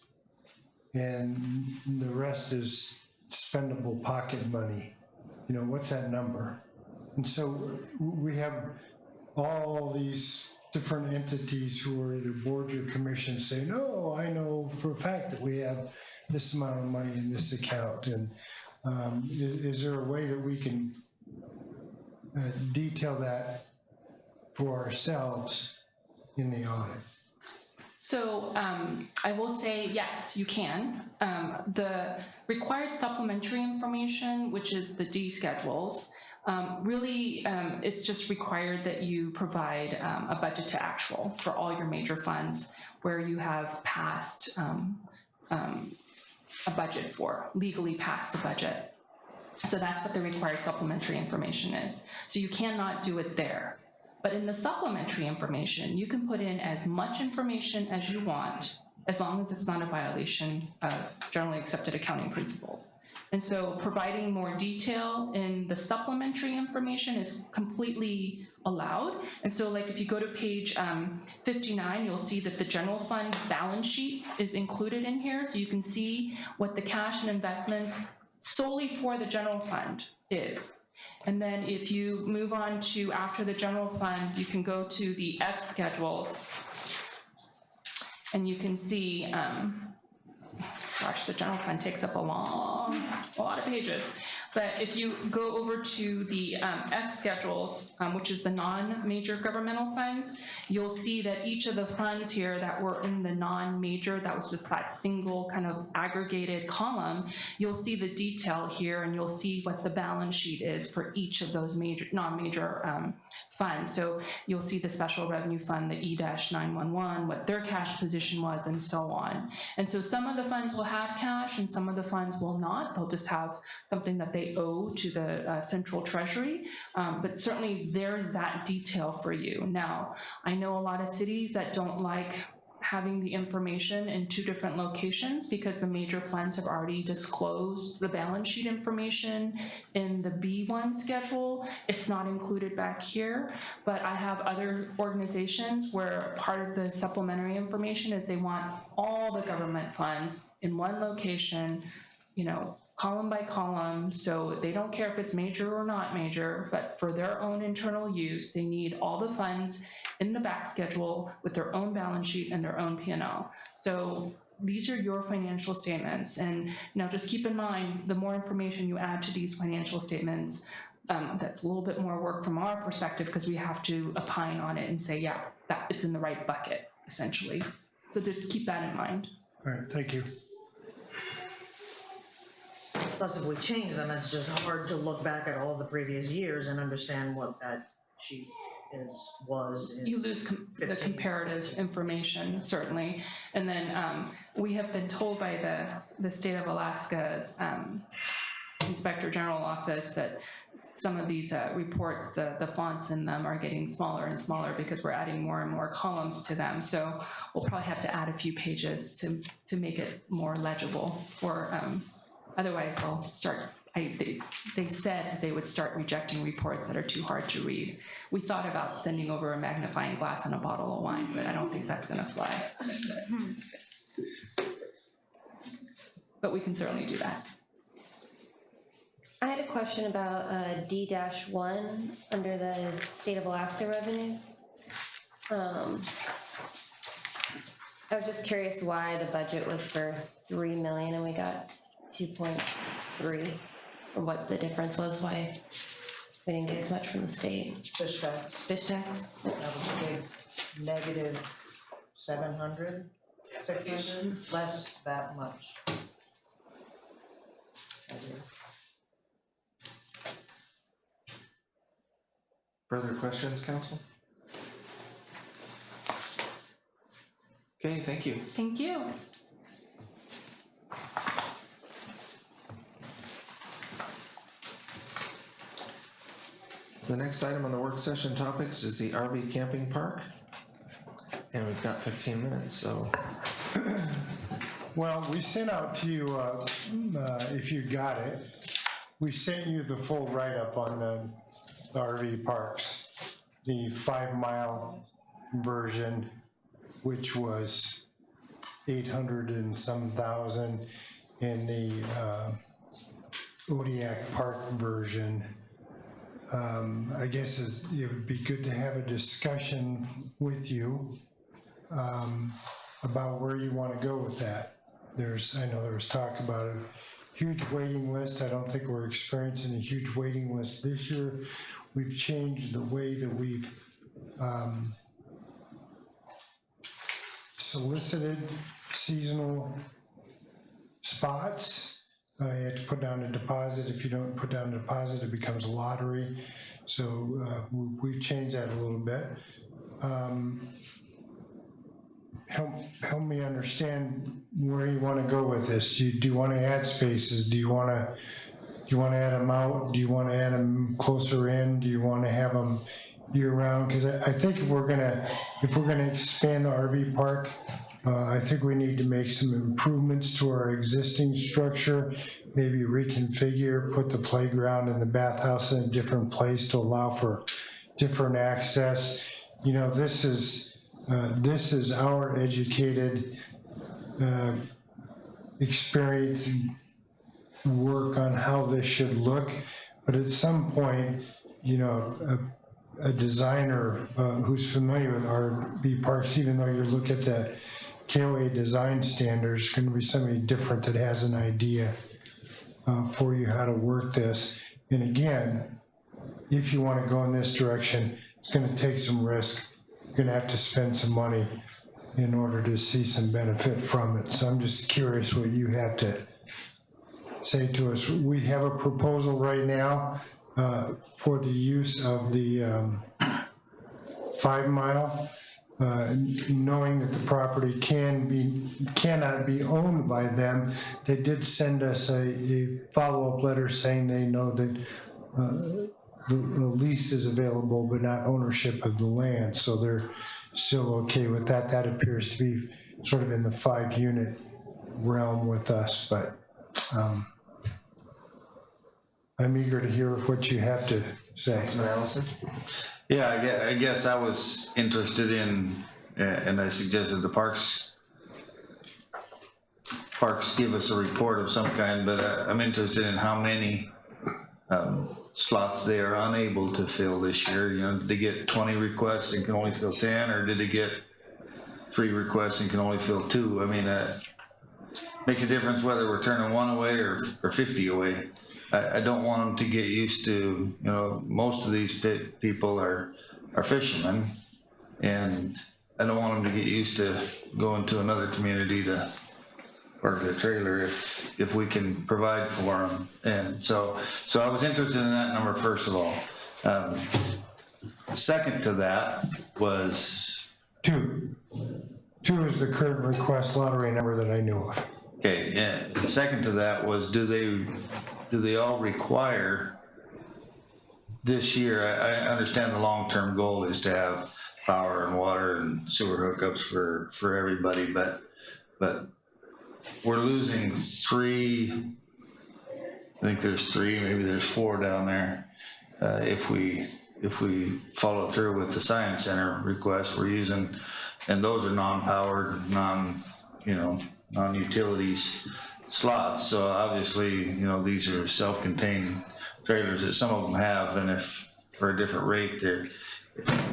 and the rest is spendable pocket money. You know, what's that number? And so we have all these different entities who are either boards or commissions saying, oh, I know for a fact that we have this amount of money in this account. And is there a way that we can detail that for ourselves in the audit? So I will say, yes, you can. The required supplementary information, which is the D schedules, really it's just required that you provide a budget to actual for all your major funds where you have passed a budget for, legally passed a budget. So that's what the required supplementary information is. So you cannot do it there. But in the supplementary information, you can put in as much information as you want, as long as it's not a violation of generally accepted accounting principles. And so providing more detail in the supplementary information is completely allowed. And so like if you go to page 59, you'll see that the general fund balance sheet is included in here. So you can see what the cash and investments solely for the general fund is. And then if you move on to after the general fund, you can go to the F schedules, and you can see, gosh, the general fund takes up a lot of pages. But if you go over to the F schedules, which is the non-major governmental funds, you'll see that each of the funds here that were in the non-major, that was just that single kind of aggregated column, you'll see the detail here, and you'll see what the balance sheet is for each of those major, non-major funds. So you'll see the special revenue fund, the E-911, what their cash position was, and so on. And so some of the funds will have cash and some of the funds will not. They'll just have something that they owe to the central treasury. But certainly there's that detail for you. Now, I know a lot of cities that don't like having the information in two different locations because the major funds have already disclosed the balance sheet information in the B1 schedule. It's not included back here, but I have other organizations where part of the supplementary information is they want all the government funds in one location, you know, column by column, so they don't care if it's major or not major, but for their own internal use, they need all the funds in the back schedule with their own balance sheet and their own P&L. So these are your financial statements, and now just keep in mind, the more information you add to these financial statements, that's a little bit more work from our perspective, because we have to opine on it and say, yeah, that it's in the right bucket, essentially. So just keep that in mind. All right, thank you. Plus, if we change them, it's just hard to look back at all the previous years and understand what that sheet was. You lose the 15. comparative information, certainly. And then we have been told by the state of Alaska's Inspector General Office that some of these reports, the fonts in them are getting smaller and smaller because we're adding more and more columns to them. So we'll probably have to add a few pages to make it more legible, or otherwise they'll start, they said they would start rejecting reports that are too hard to read. We thought about sending over a magnifying glass and a bottle of wine, but I don't think that's gonna fly. But we can certainly do that. I had a question about D-1 under the state of Alaska revenues. I was just curious why the budget was for 3 million and we got 2.3, or what the difference was, why we didn't get as much from the state. Fish tax, Fish tax? that was a big negative 700, 600, less that much. Further questions, council? Okay, thank you. Thank you. The next item on the work session topics is the RV camping park. And we've got 15 minutes, so Well, we sent out to you, if you got it, we sent you the full write-up on the RV parks, the 5-mile version, which was 800 and some thousand, and the Odiak Park version. I guess it would be good to have a discussion with you about where you want to go with that. I know there was talk about a huge waiting list. I don't think we're experiencing a huge waiting list this year. We've changed the way that we've solicited seasonal spots. You have to put down a deposit. If you don't put down a deposit, it becomes a lottery. So we've changed that a little bit. Help me understand where you want to go with this. Do you want to add spaces? Do you want to add them out? Do you want to add them closer in? Do you want to have them year round? Because I think if we're gonna expand the RV park, I think we need to make some improvements to our existing structure, maybe reconfigure, put the playground and the bathhouse in a different place to allow for different access. You know, this is our educated, experienced work on how this should look. But at some point, you know, a designer who's familiar with RV parks, even though you look at the KOA design standards, going to be somebody different that has an idea for you how to work this. And again, if you want to go in this direction, it's going to take some risk. You're going to have to spend some money in order to see some benefit from it. So I'm just curious what you have to say to us. We have a proposal right now for the use of the 5 mile, knowing that the property cannot be owned by them. They did send us a follow-up letter saying they know that the lease is available, but not ownership of the land. So they're still okay with that. That appears to be sort of in the 5-unit realm with us, but I'm eager to hear what you have to say. Councilman Allison? Yeah, I guess I was interested in, and I suggested the Parks Parks give us a report of some kind, but I'm interested in how many slots they are unable to fill this year. You know, did they get 20 requests and can only fill 10, or did they get 3 requests and can only fill 2? I mean, makes a difference whether we're turning 1 away or 50 away. I don't want them to get used to, you know, most of these people are fishermen, and I don't want them to get used to going to another community to park their trailer if we can provide for them. And so I was interested in that number first of all. Second to that was, 2. 2 is the current request lottery number that I knew of. okay, yeah, second to that was, do they all require this year? I understand the long-term goal is to have power and water and sewer hookups for everybody, but we're losing 3, I think there's 3, maybe there's 4 down there. If we follow through with the science center request we're using, and those are non-powered, non-utilities slots. So obviously, you know, these are self-contained trailers that some of them have, and if for a different rate,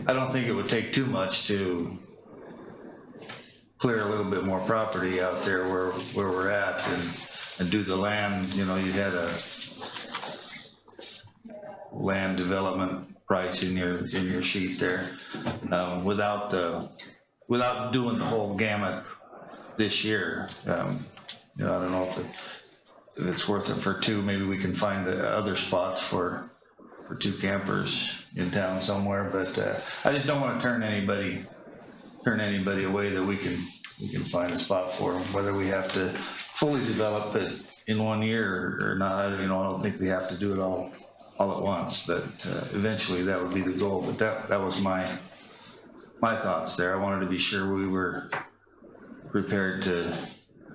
I don't think it would take too much to clear a little bit more property out there where we're at and do the land. You know, you had a land development price in your sheet there, without doing the whole gamut this year. You know, I don't know if it's worth it for 2. Maybe we can find the other spots for 2 campers in town somewhere, but I just don't want to turn anybody away that we can find a spot for them, whether we have to fully develop it in 1 year or not. You know, I don't think we have to do it all at once, but eventually that would be the goal. But that was my thoughts there. I wanted to be sure we were prepared to,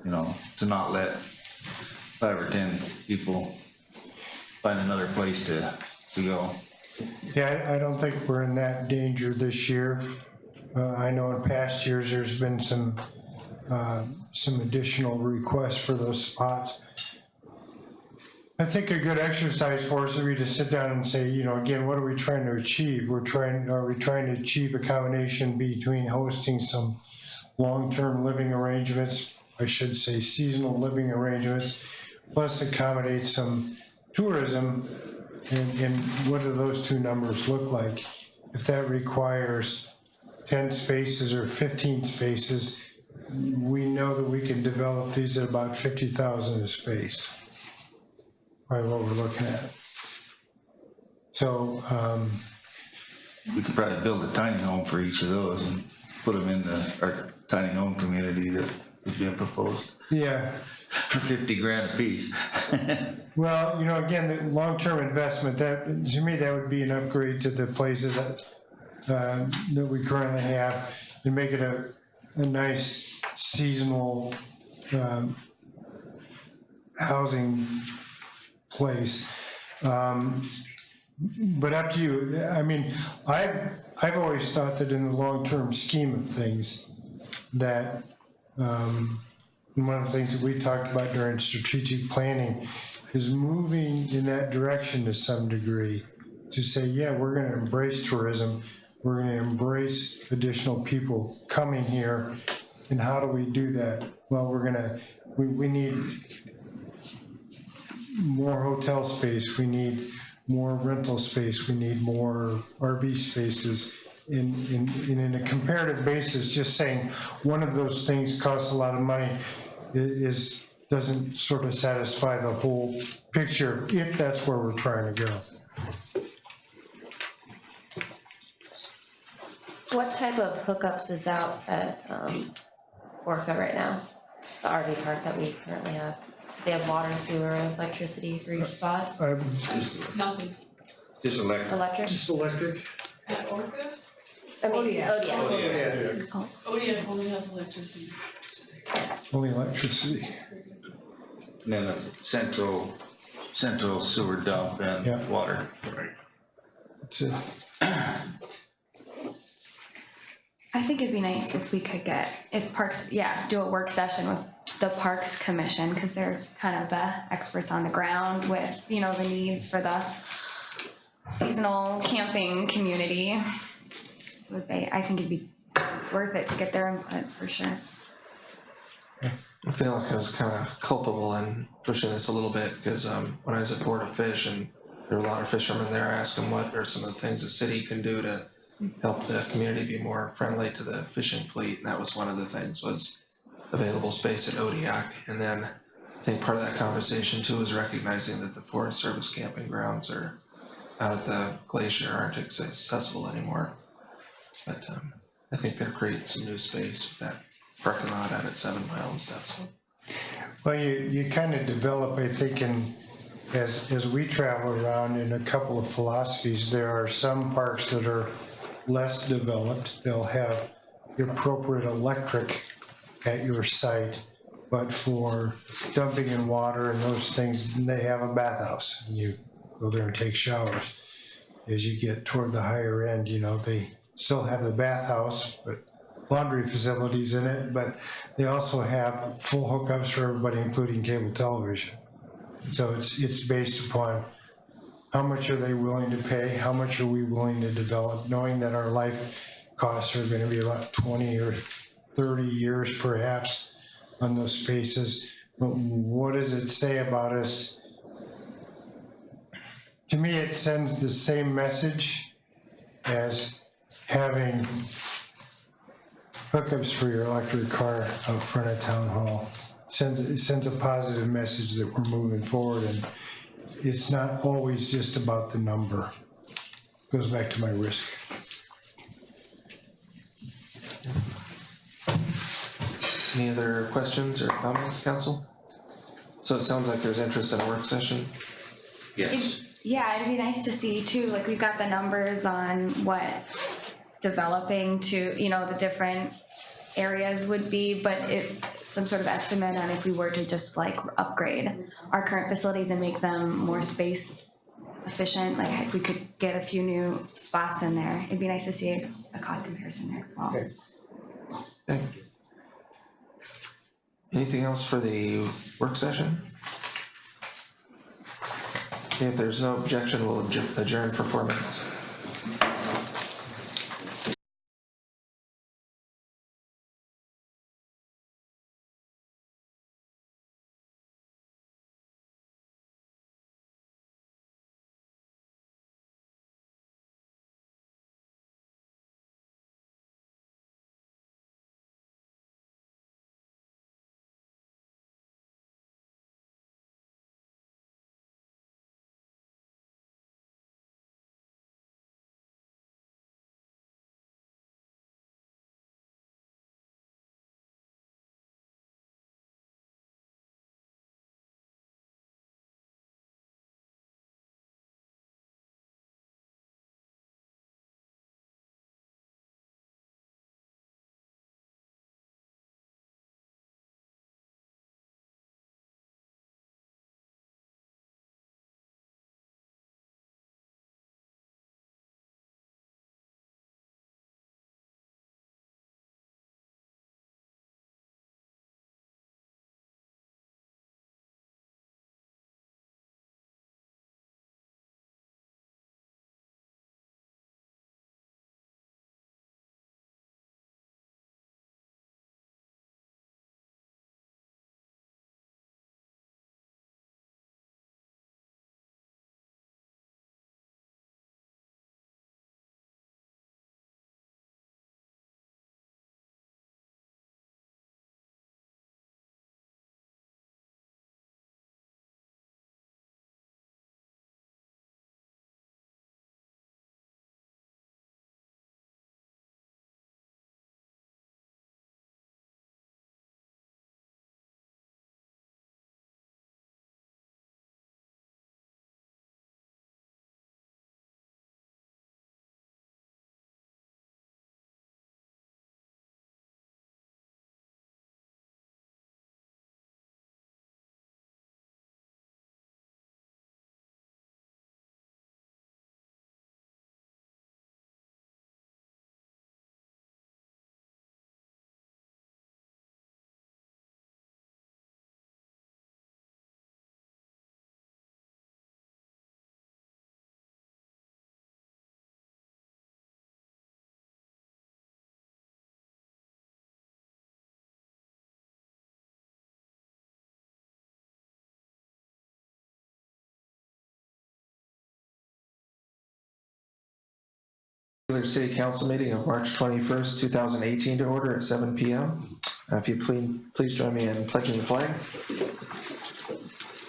you know, to not let 5 or 10 people find another place to go. Yeah, I don't think we're in that danger this year. I know in past years, there's been some additional requests for those spots. I think a good exercise for us would be to sit down and say, you know, again, what are we trying to achieve? Are we trying to achieve a combination between hosting some long-term living arrangements, I should say seasonal living arrangements, plus accommodate some tourism, and what do those 2 numbers look like? If that requires 10 spaces or 15 spaces, we know that we can develop these at about 50,000 a space, probably what we're looking at. So, We could probably build a tiny home for each of those and put them in our tiny home community that is being proposed yeah, for 50 grand a piece. well, you know, again, the long-term investment, that, to me, that would be an upgrade to the places that we currently have, and make it a nice seasonal housing place. But up to you. I mean, I've always thought that in the long-term scheme of things, that one of the things that we talked about during strategic planning is moving in that direction to some degree, to say, yeah, we're going to embrace tourism, we're going to embrace additional people coming here, and how do we do that? Well, we need more hotel space, we need more rental space, we need more RV spaces. In a comparative basis, just saying one of those things costs a lot of money doesn't sort of satisfy the whole picture, if that's where we're trying to go. What type of hookups is out at Orca right now? The RV park that we currently have? They have water, sewer, electricity for each spot? Nothing. Just electric. Electric? Just electric? At Orca? I mean, ODF. ODF. ODF only has electricity. Only electricity. And then a central sewer dump and Yeah. water. That's it. I think it'd be nice if we could if Parks, do a work session with the Parks Commission, because they're kind of the experts on the ground with, the needs for the seasonal camping community. So I think it'd be worth it to get their input for sure. I feel like I was kind of culpable in pushing this a little bit because when I was at Board of Fish and there were a lot of fishermen there, I asked them what are some of the things the city can do to help the community be more friendly to the fishing fleet, and that was one of the things was available space at Odiak. And then I think part of that conversation too is recognizing that the Forest Service camping grounds are out at the glacier aren't accessible anymore. But I think they're creating some new space with that parking lot out at 7 Mile and stuff. So Well, you kind of develop, I think, as we travel around in a couple of philosophies, there are some parks that are less developed. They'll have the appropriate electric at your site, but for dumping in water and those things, they have a bathhouse. You go there and take showers. As you get toward the higher end, they still have the bathhouse, but laundry facilities in it, but they also have full hookups for everybody, including cable television. So it's based upon how much are they willing to pay, how much are we willing to develop, knowing that our life costs are going to be about 20 or 30 years perhaps on those spaces. But what does it say about us? To me, it sends the same message as having hookups for your electric car out front of town hall. It sends a positive message that we're moving forward, and it's not always just about the number. Goes back to my risk. any other questions or comments, council? So it sounds like there's interest in a work session. Yes. Yeah, it'd be nice to see too, like we've got the numbers on what developing to, the different areas would be, but some sort of estimate on if we were to just like upgrade our current facilities and make them more space efficient, like if we could get a few new spots in there, it'd be nice to see a cost comparison there as well. Okay. Okay. Anything else for the work session? If there's no objection, we'll adjourn for 4 minutes. Regular City Council meeting of March 21st, 2018 to order at 7 p.m. If you please join me in pledging the flag.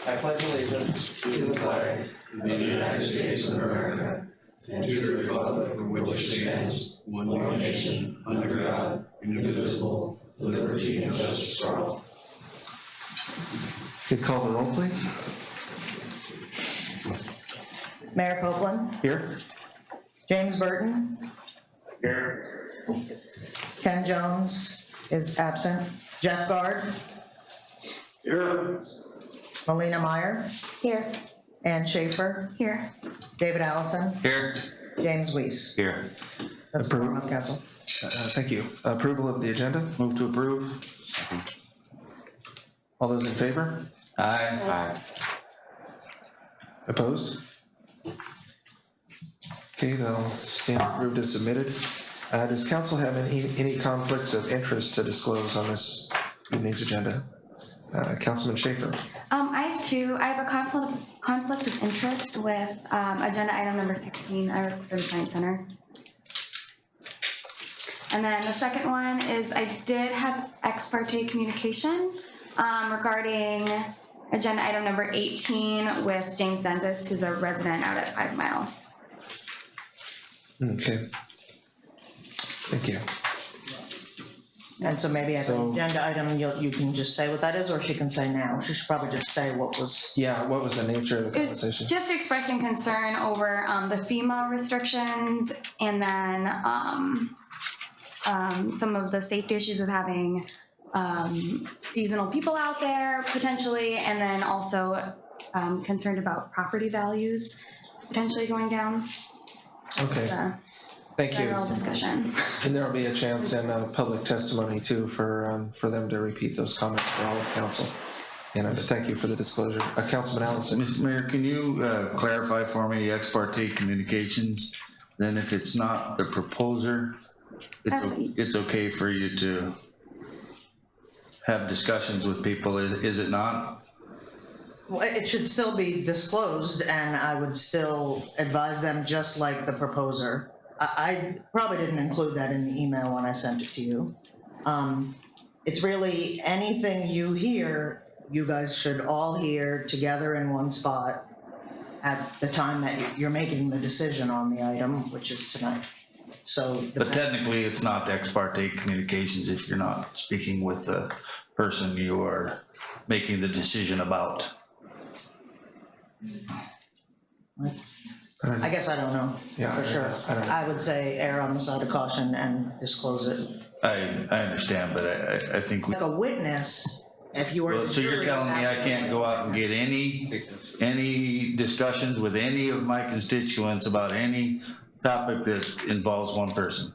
I pledge allegiance to the flag of the United States of America and to the republic for which it stands, one nation, under God, indivisible, with liberty and justice for all. Could call the roll, please? Mayor Copeland, Here. James Burton, Here. Ken Jones is absent, Jeff Guard, Here. Melina Meyer, Here. Ann Schaefer, Here. David Allison, Here. James Weiss. Here. That's a quorum of council. Thank you. Approval of the agenda. Move to approve. All those in favor? Aye. Opposed? Okay, they'll stand approved as submitted. Does council have any conflicts of interest to disclose on this evening's agenda? Councilman Schaefer. I have two. I have a conflict of interest with agenda item number 16. I work for the Science Center. And then the second one is I did have ex parte communication regarding agenda item number 18 with James Denzis, who's a resident out at 5 Mile. Okay. Thank you. And so maybe at the So- agenda item, you can just say what that is, or she can say now. She should probably just say what was. Yeah, what was the nature of the It was conversation? just expressing concern over the FEMA restrictions and then some of the safety issues with having seasonal people out there potentially, and then also concerned about property values potentially going down. Okay, The thank you. general discussion. And there'll be a chance in public testimony too for them to repeat those comments for all of council. And thank you for the disclosure. Councilman Allison. Mr. Mayor, can you clarify for me ex parte communications? Then if it's not the proposer, it's okay for you to have discussions with people, is it not? Well, it should still be disclosed, and I would still advise them just like the proposer. I probably didn't include that in the email when I sent it to you. It's really anything you hear, you guys should all hear together in one spot at the time that you're making the decision on the item, which is tonight. So. But technically, it's not ex parte communications if you're not speaking with the person you are making the decision about. I guess I don't know, Yeah, for sure. I don't know. I would say err on the side of caution and disclose it. I understand, but I think we. Like a witness, if you were. Well, so you're telling me I can't go out and get any discussions with any of my constituents about any topic that involves one person?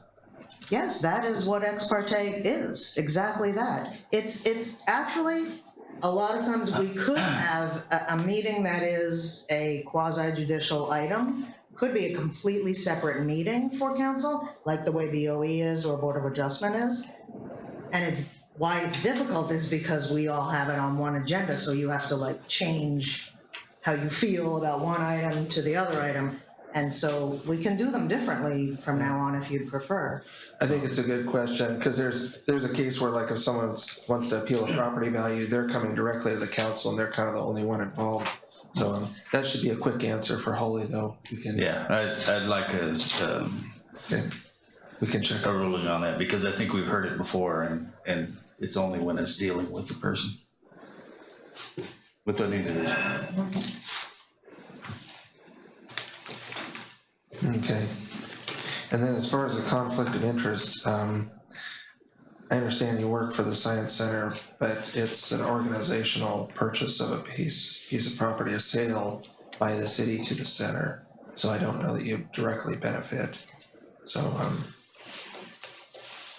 Yes, that is what ex parte is, exactly that. It's actually, a lot of times we could have a meeting that is a quasi judicial item, could be a completely separate meeting for council, like the way BOE is or Board of Adjustment is. And why it's difficult is because we all have it on one agenda, so you have to like change how you feel about one item to the other item. And so we can do them differently from now on if you'd prefer. I think it's a good question, because there's a case where like if someone wants to appeal a property value, they're coming directly to the council and they're kind of the only one involved. So that should be a quick answer for Holly though. We can. Yeah, I'd like Okay. We can check. a ruling on that because I think we've heard it before and it's only when it's dealing with the person, with an individual. Okay. And then as far as the conflict of interest, I understand you work for the Science Center, but it's an organizational purchase of a piece of property, a sale by the city to the center. So I don't know that you directly benefit. So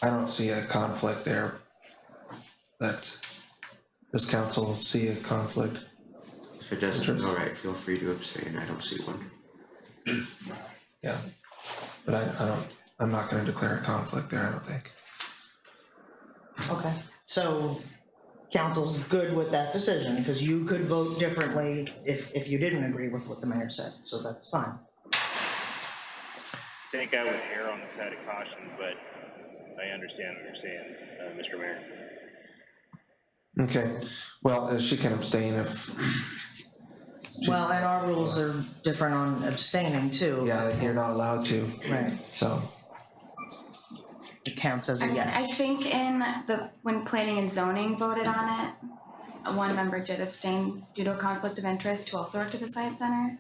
I don't see a conflict there. But does council see a conflict? If it doesn't feel right, feel free to abstain. I don't see one. Yeah, but I'm not gonna declare a conflict there, I don't think. Okay, so council's good with that decision, because you could vote differently if you didn't agree with what the mayor said, so that's fine. think I would err on the side of caution, but I understand what you're saying, Mr. Mayor. Okay, well, she can abstain if, Well, and our rules are different on abstaining too. yeah, you're not allowed to, Right, so. it counts as a I yes. think when planning and zoning voted on it, one member did abstain due to a conflict of interest who also worked at the Science Center.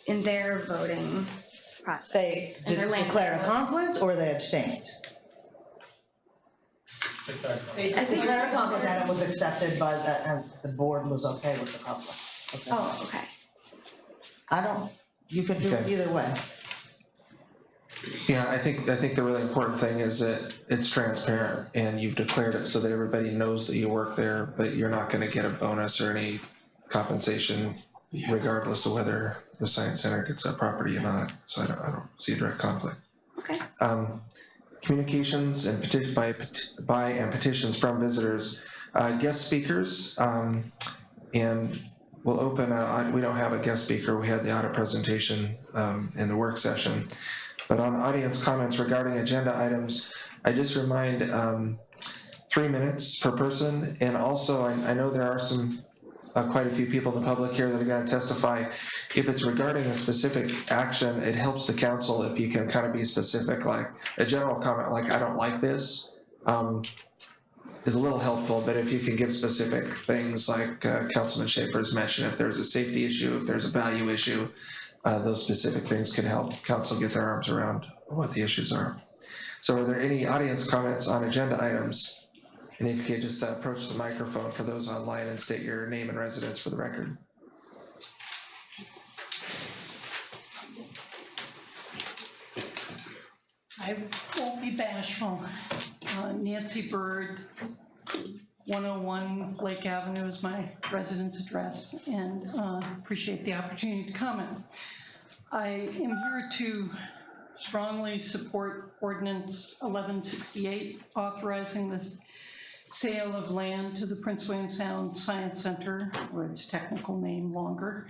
In their voting process. They And their land declared a vote. conflict or they abstained? They I think- declared a conflict and it was accepted by and the board was okay with the conflict. Okay. Oh, okay. You could do it Okay. either way. Yeah, I think the really important thing is that it's transparent and you've declared it so that everybody knows that you work there, but you're not gonna get a bonus or any compensation regardless of whether the Science Center gets that property or not, so I don't see a direct conflict. Okay. Communications and by and petitions from visitors, guest speakers, and we'll open, we don't have a guest speaker, we had the audit presentation in the work session. But on audience comments regarding agenda items, I just remind 3 minutes per person, and also I know there are quite a few people in the public here that are gonna testify. If it's regarding a specific action, it helps the council if you can kind of be specific, like a general comment like, I don't like this, is a little helpful, but if you can give specific things like Councilman Schaefer's mentioned, if there's a safety issue, if there's a value issue, those specific things can help council get their arms around what the issues are. So are there any audience comments on agenda items? And if you could just approach the microphone for those online and state your name and residence for the record. I won't be bashful. Nancy Bird, 101 Lake Avenue is my residence address, and appreciate the opportunity to comment. I am here to strongly support Ordinance 1168, authorizing the sale of land to the Prince William Sound Science Center, or its technical name longer.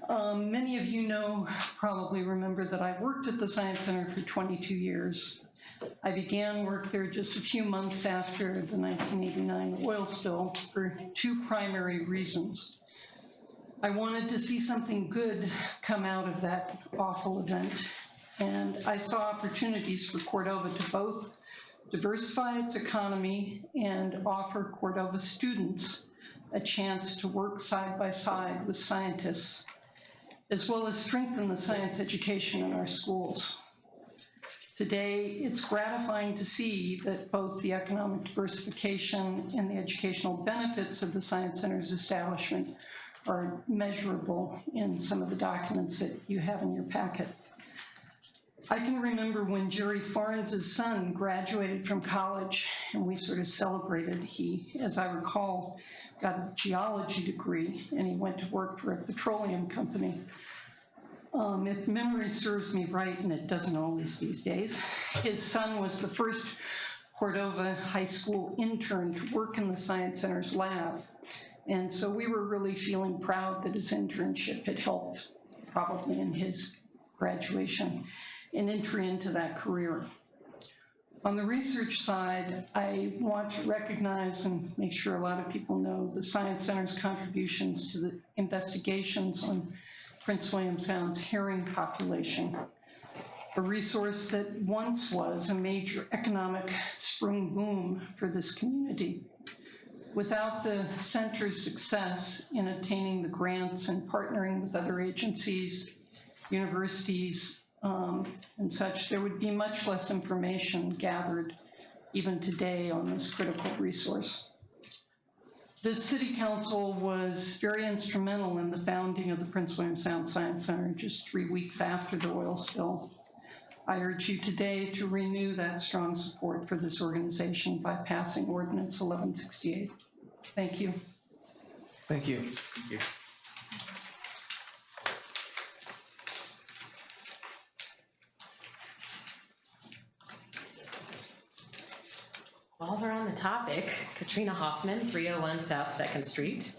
Many of you probably remember that I worked at the Science Center for 22 years. I began work there just a few months after the 1989 oil spill for two primary reasons. I wanted to see something good come out of that awful event, and I saw opportunities for Cordova to both diversify its economy and offer Cordova students a chance to work side by side with scientists, as well as strengthen the science education in our schools. Today, it's gratifying to see that both the economic diversification and the educational benefits of the Science Center's establishment are measurable in some of the documents that you have in your packet. I can remember when Jerry Farnes' son graduated from college and we sort of celebrated. He, as I recall, got a geology degree and he went to work for a petroleum company. If memory serves me right, and it doesn't always these days, his son was the first Cordova High School intern to work in the Science Center's lab. And so we were really feeling proud that his internship had helped, probably in his graduation and entry into that career. On the research side, I want to recognize and make sure a lot of people know the Science Center's contributions to the investigations on Prince William Sound's herring population, a resource that once was a major economic spring boom for this community. Without the center's success in obtaining the grants and partnering with other agencies, universities, and such, there would be much less information gathered even today on this critical resource. This City Council was very instrumental in the founding of the Prince William Sound Science Center just 3 weeks after the oil spill. I urge you today to renew that strong support for this organization by passing Ordinance 1168. Thank you. Thank you. Thank you. While we're on the topic, Katrina Hoffman, 301 South 2nd Street.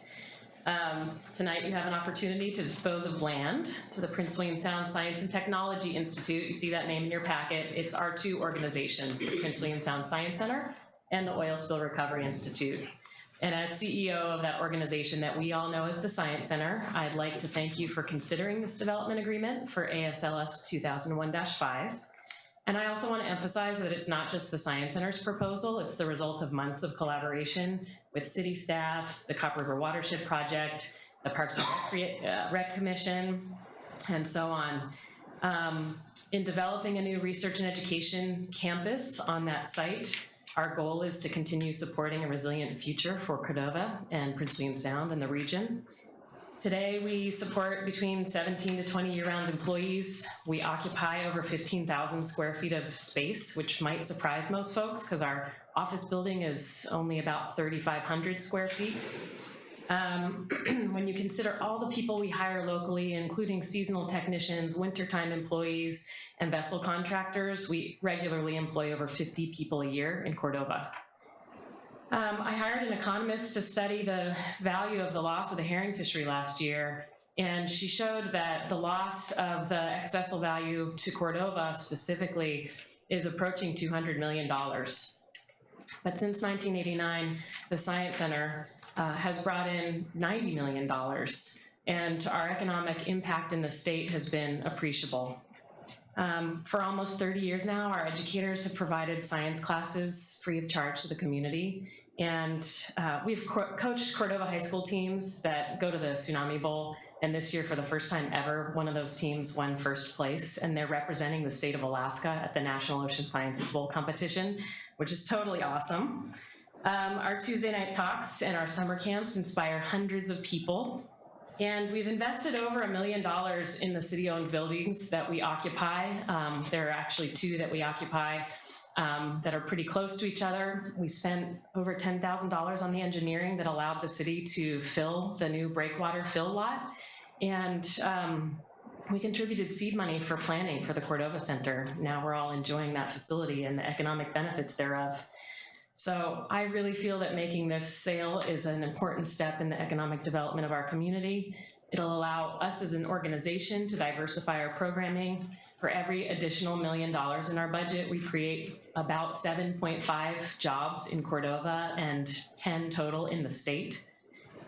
Tonight you have an opportunity to dispose of land to the Prince William Sound Science and Technology Institute. You see that name in your packet. It's our two organizations, the Prince William Sound Science Center and the Oil Spill Recovery Institute. And as CEO of that organization that we all know as the Science Center, I'd like to thank you for considering this development agreement for ASLS 2001-5. And I also want to emphasize that it's not just the Science Center's proposal, it's the result of months of collaboration with city staff, the Copper River Watershed Project, the Parks and Rec Commission, and so on. In developing a new research and education campus on that site, our goal is to continue supporting a resilient future for Cordova and Prince William Sound and the region. Today, we support between 17 to 20 year-round employees. We occupy over 15,000 square feet of space, which might surprise most folks because our office building is only about 3,500 square feet. When you consider all the people we hire locally, including seasonal technicians, wintertime employees, and vessel contractors, we regularly employ over 50 people a year in Cordova. I hired an economist to study the value of the loss of the herring fishery last year, and she showed that the loss of the ex-vessel value to Cordova specifically is approaching $200 million. But since 1989, the Science Center has brought in $90 million, and our economic impact in the state has been appreciable. For almost 30 years now, our educators have provided science classes free of charge to the community, and we've coached Cordova high school teams that go to the Tsunami Bowl, and this year, for the first time ever, one of those teams won first place, and they're representing the state of Alaska at the National Ocean Sciences Bowl competition, which is totally awesome. Our Tuesday night talks and our summer camps inspire hundreds of people. And we've invested over $1 million in the city-owned buildings that we occupy. There are actually two that we occupy that are pretty close to each other. We spent over $10,000 on the engineering that allowed the city to fill the new breakwater fill lot. And we contributed seed money for planning for the Cordova Center. Now we're all enjoying that facility and the economic benefits thereof. So I really feel that making this sale is an important step in the economic development of our community. It'll allow us as an organization to diversify our programming. For every additional $1 million in our budget, we create about 7.5 jobs in Cordova and 10 total in the state.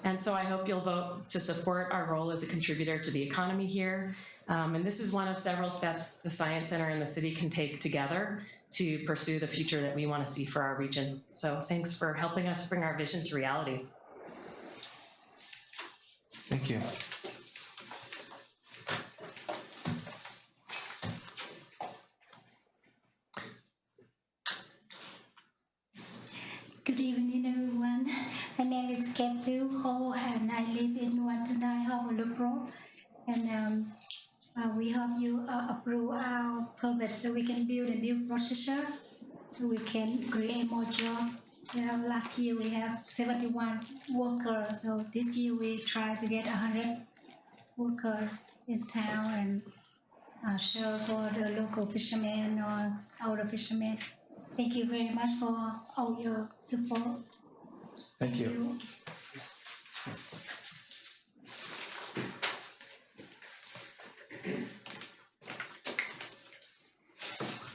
And so I hope you'll vote to support our role as a contributor to the economy here. And this is one of several steps the Science Center and the city can take together to pursue the future that we want to see for our region. So thanks for helping us bring our vision to reality. Thank you. Good evening, everyone. My name is Captain Ho, and I live in 129 Harvard Road. And we hope you approve our permit so we can build a new processor, so we can create more jobs. Last year we have 71 workers, so this year we try to get 100 workers in town and share for the local fishermen or other fishermen. Thank you very much for all your support. Thank you.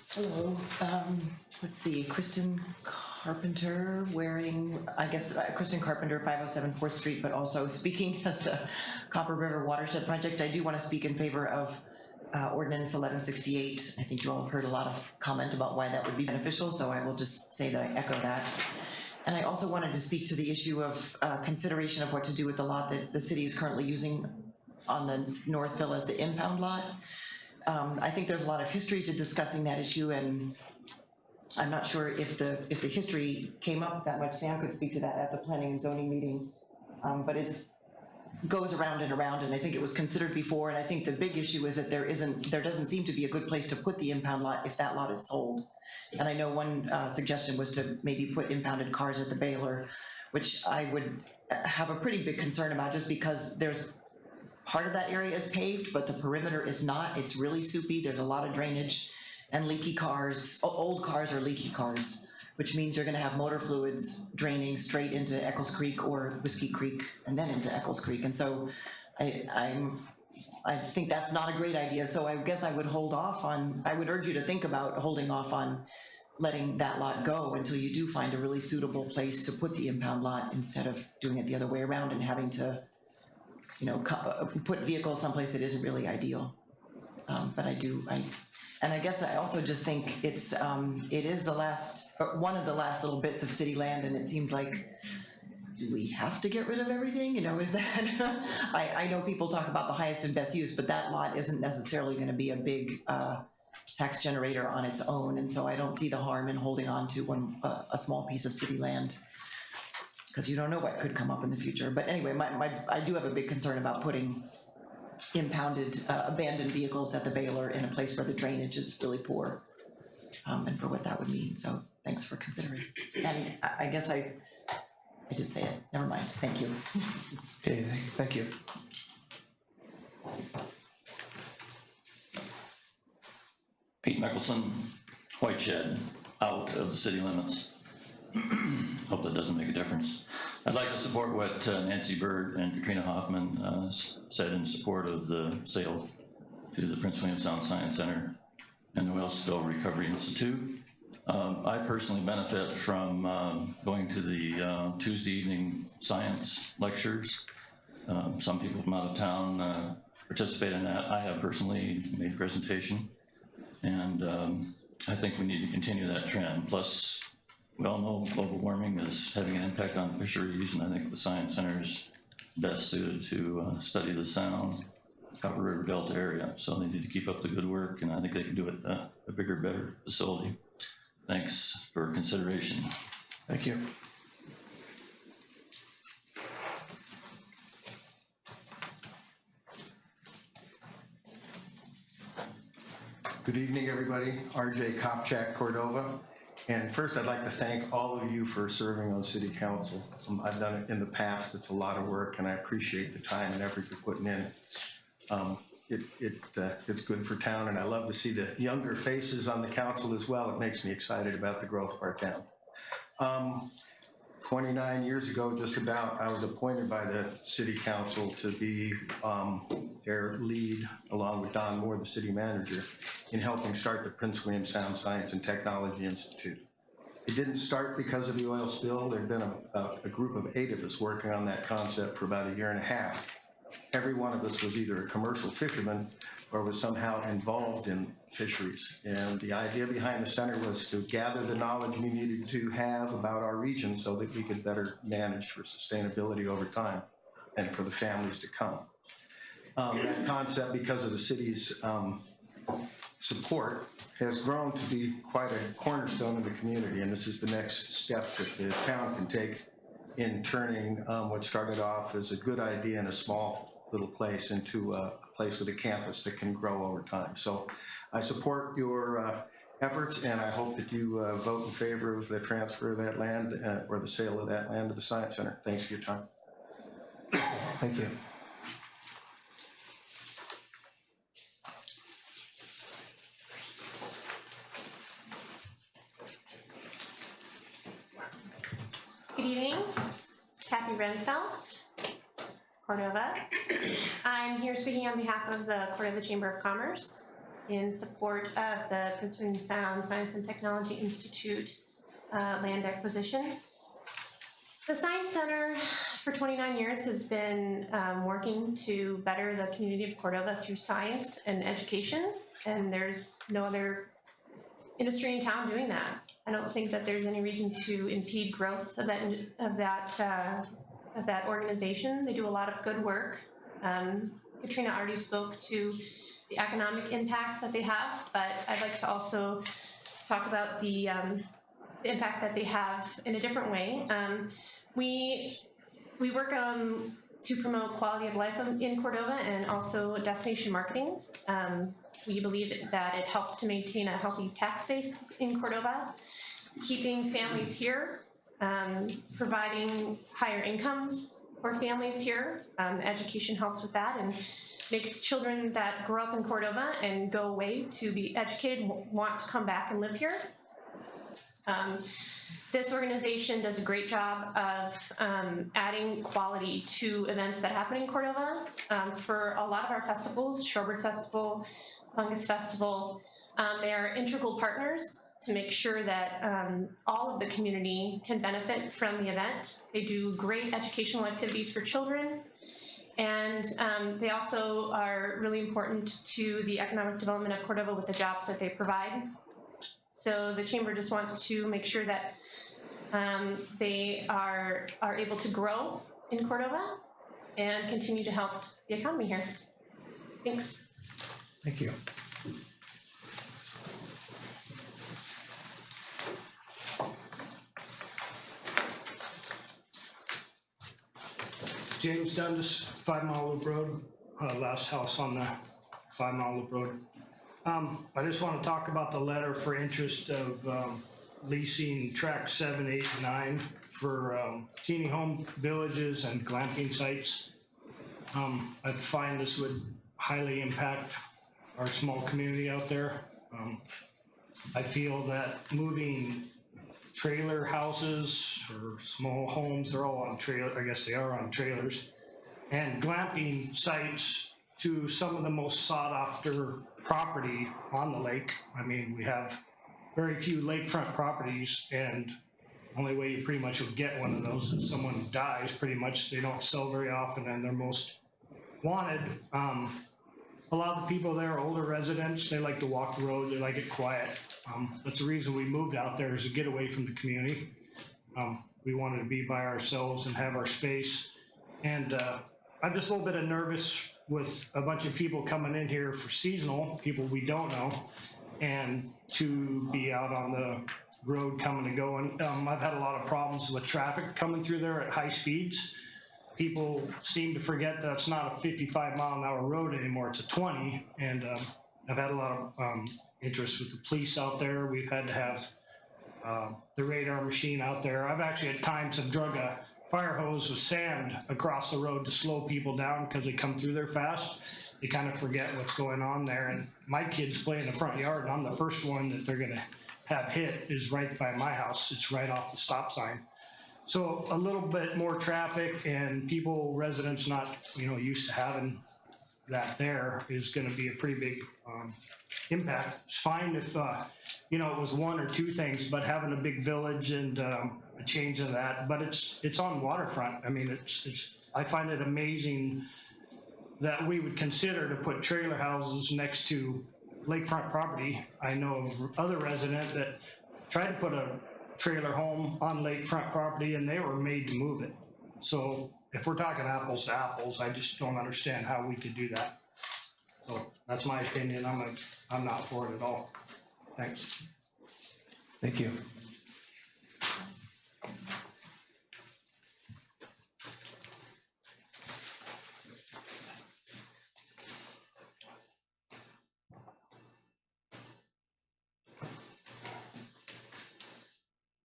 Hello, let's see, Kristen Carpenter wearing, I guess, Kristen Carpenter, 507 4th Street, but also speaking as the Copper River Watershed Project. I do want to speak in favor of Ordinance 1168. I think you all have heard a lot of comment about why that would be beneficial, so I will just say that I echo that. And I also wanted to speak to the issue of consideration of what to do with the lot that the city is currently using on the Northville as the impound lot. I think there's a lot of history to discussing that issue, and I'm not sure if the history came up that much. Sam could speak to that at the planning and zoning meeting, but it goes around, and I think it was considered before, and I think the big issue is that there doesn't seem to be a good place to put the impound lot if that lot is sold. And I know one suggestion was to maybe put impounded cars at the Baylor, which I would have a pretty big concern about, just because there's part of that area is paved, but the perimeter is not. It's really soupy. There's a lot of drainage and leaky cars, old cars or leaky cars. which means you're gonna have motor fluids draining straight into Eccles Creek or Whiskey Creek and then into Eccles Creek. And so I think that's not a great idea, so I guess I would I would urge you to think about holding off on letting that lot go until you do find a really suitable place to put the impound lot instead of doing it the other way around and having to, put vehicles someplace that isn't really ideal. But I guess I also just think it is one of the last little bits of city land, and it seems like, do we have to get rid of everything? Is that, I know people talk about the highest and best use, but that lot isn't necessarily gonna be a big tax generator on its own, and so I don't see the harm in holding on to a small piece of city land, because you don't know what could come up in the future. But anyway, I do have a big concern about putting impounded, abandoned vehicles at the Baylor in a place where the drainage is really poor, and for what that would mean. So thanks for considering. And I guess I did say it. Never mind. Thank you. Okay, thank you. Pete Mickelson, White Shed, out of the city limits. Hope that doesn't make a difference. I'd like to support what Nancy Bird and Katrina Hoffman said in support of the sale to the Prince William Sound Science Center and the Oil Spill Recovery Institute. I personally benefit from going to the Tuesday evening science lectures. Some people from out of town participate in that. I have personally made a presentation, and I think we need to continue that trend. Plus, we all know global warming is having an impact on fisheries, and I think the Science Center is best suited to study the Sound, Copper River Delta area. So they need to keep up the good work, and I think they can do it a bigger, better facility. Thanks for consideration. Thank you. Good evening, everybody. RJ Kopchak, Cordova. And first, I'd like to thank all of you for serving on City Council. I've done it in the past. It's a lot of work, and I appreciate the time and effort you're putting in. It's good for town, and I love to see the younger faces on the council as well. It makes me excited about the growth of our town. 29 years ago, just about, I was appointed by the city council to be their lead, along with Don Moore, the city manager, in helping start the Prince William Sound Science and Technology Institute. It didn't start because of the oil spill. There'd been a group of 8 of us working on that concept for about a year and a half. Every one of us was either a commercial fisherman or was somehow involved in fisheries. And the idea behind the center was to gather the knowledge we needed to have about our region so that we could better manage for sustainability over time and for the families to come. That concept, because of the city's support, has grown to be quite a cornerstone of the community, and this is the next step that the town can take in turning what started off as a good idea in a small little place into a place with a campus that can grow over time. So I support your efforts, and I hope that you vote in favor of the transfer of that land or the sale of that land to the Science Center. Thanks for your time. Thank you. Good evening, Kathy Renfeld, Cordova. I'm here speaking on behalf of the Cordova Chamber of Commerce in support of the Prince William Sound Science and Technology Institute land acquisition. The Science Center for 29 years has been working to better the community of Cordova through science and education, and there's no other industry in town doing that. I don't think that there's any reason to impede growth of that organization. They do a lot of good work. Katrina already spoke to the economic impact that they have, but I'd like to also talk about the impact that they have in a different way. We work to promote quality of life in Cordova and also destination marketing. We believe that it helps to maintain a healthy tax base in Cordova, keeping families here, providing higher incomes for families here. Education helps with that and makes children that grow up in Cordova and go away to be educated want to come back and live here. This organization does a great job of adding quality to events that happen in Cordova. For a lot of our festivals, Shorebird Festival, Fungus Festival, they are integral partners to make sure that all of the community can benefit from the event. They do great educational activities for children, and they also are really important to the economic development of Cordova with the jobs that they provide. So the Chamber just wants to make sure that they are able to grow in Cordova and continue to help the economy here. Thanks. Thank you. James Dundas, 5 Mile Loop Road, last house on the 5 Mile Loop Road. I just want to talk about the letter for interest of leasing track 7, 8, 9 for teeny home villages and glamping sites. I find this would highly impact our small community out there. I feel that moving trailer houses or small homes, they're all on trailer, I guess they are on trailers, and glamping sites to some of the most sought after property on the lake. I mean, we have very few lakefront properties, and only way you pretty much would get one of those is someone dies. Pretty much they don't sell very often, and they're most wanted. A lot of the people there are older residents. They like to walk the road. They like it quiet. That's the reason we moved out there, is to get away from the community. We wanted to be by ourselves and have our space. And I'm just a little bit nervous with a bunch of people coming in here for seasonal, people we don't know, and to be out on the road coming and going. I've had a lot of problems with traffic coming through there at high speeds. People seem to forget that it's not a 55-mile-an-hour road anymore, it's a 20, and I've had a lot of interest with the police out there. We've had to have the radar machine out there. I've actually at times have drug a fire hose with sand across the road to slow people down because they come through there fast. They kind of forget what's going on there, and my kids play in the front yard, and I'm the first one that they're gonna have hit is right by my house. It's right off the stop sign. So a little bit more traffic and people, residents not, used to having that there is gonna be a pretty big impact. It's fine if, it was one or two things, but having a big village and a change in that, but it's on waterfront. I mean, I find it amazing that we would consider to put trailer houses next to lakefront property. I know of other residents that tried to put a trailer home on lakefront property and they were made to move it. So if we're talking apples to apples, I just don't understand how we could do that. So that's my opinion. I'm not for it at all. Thanks. Thank you.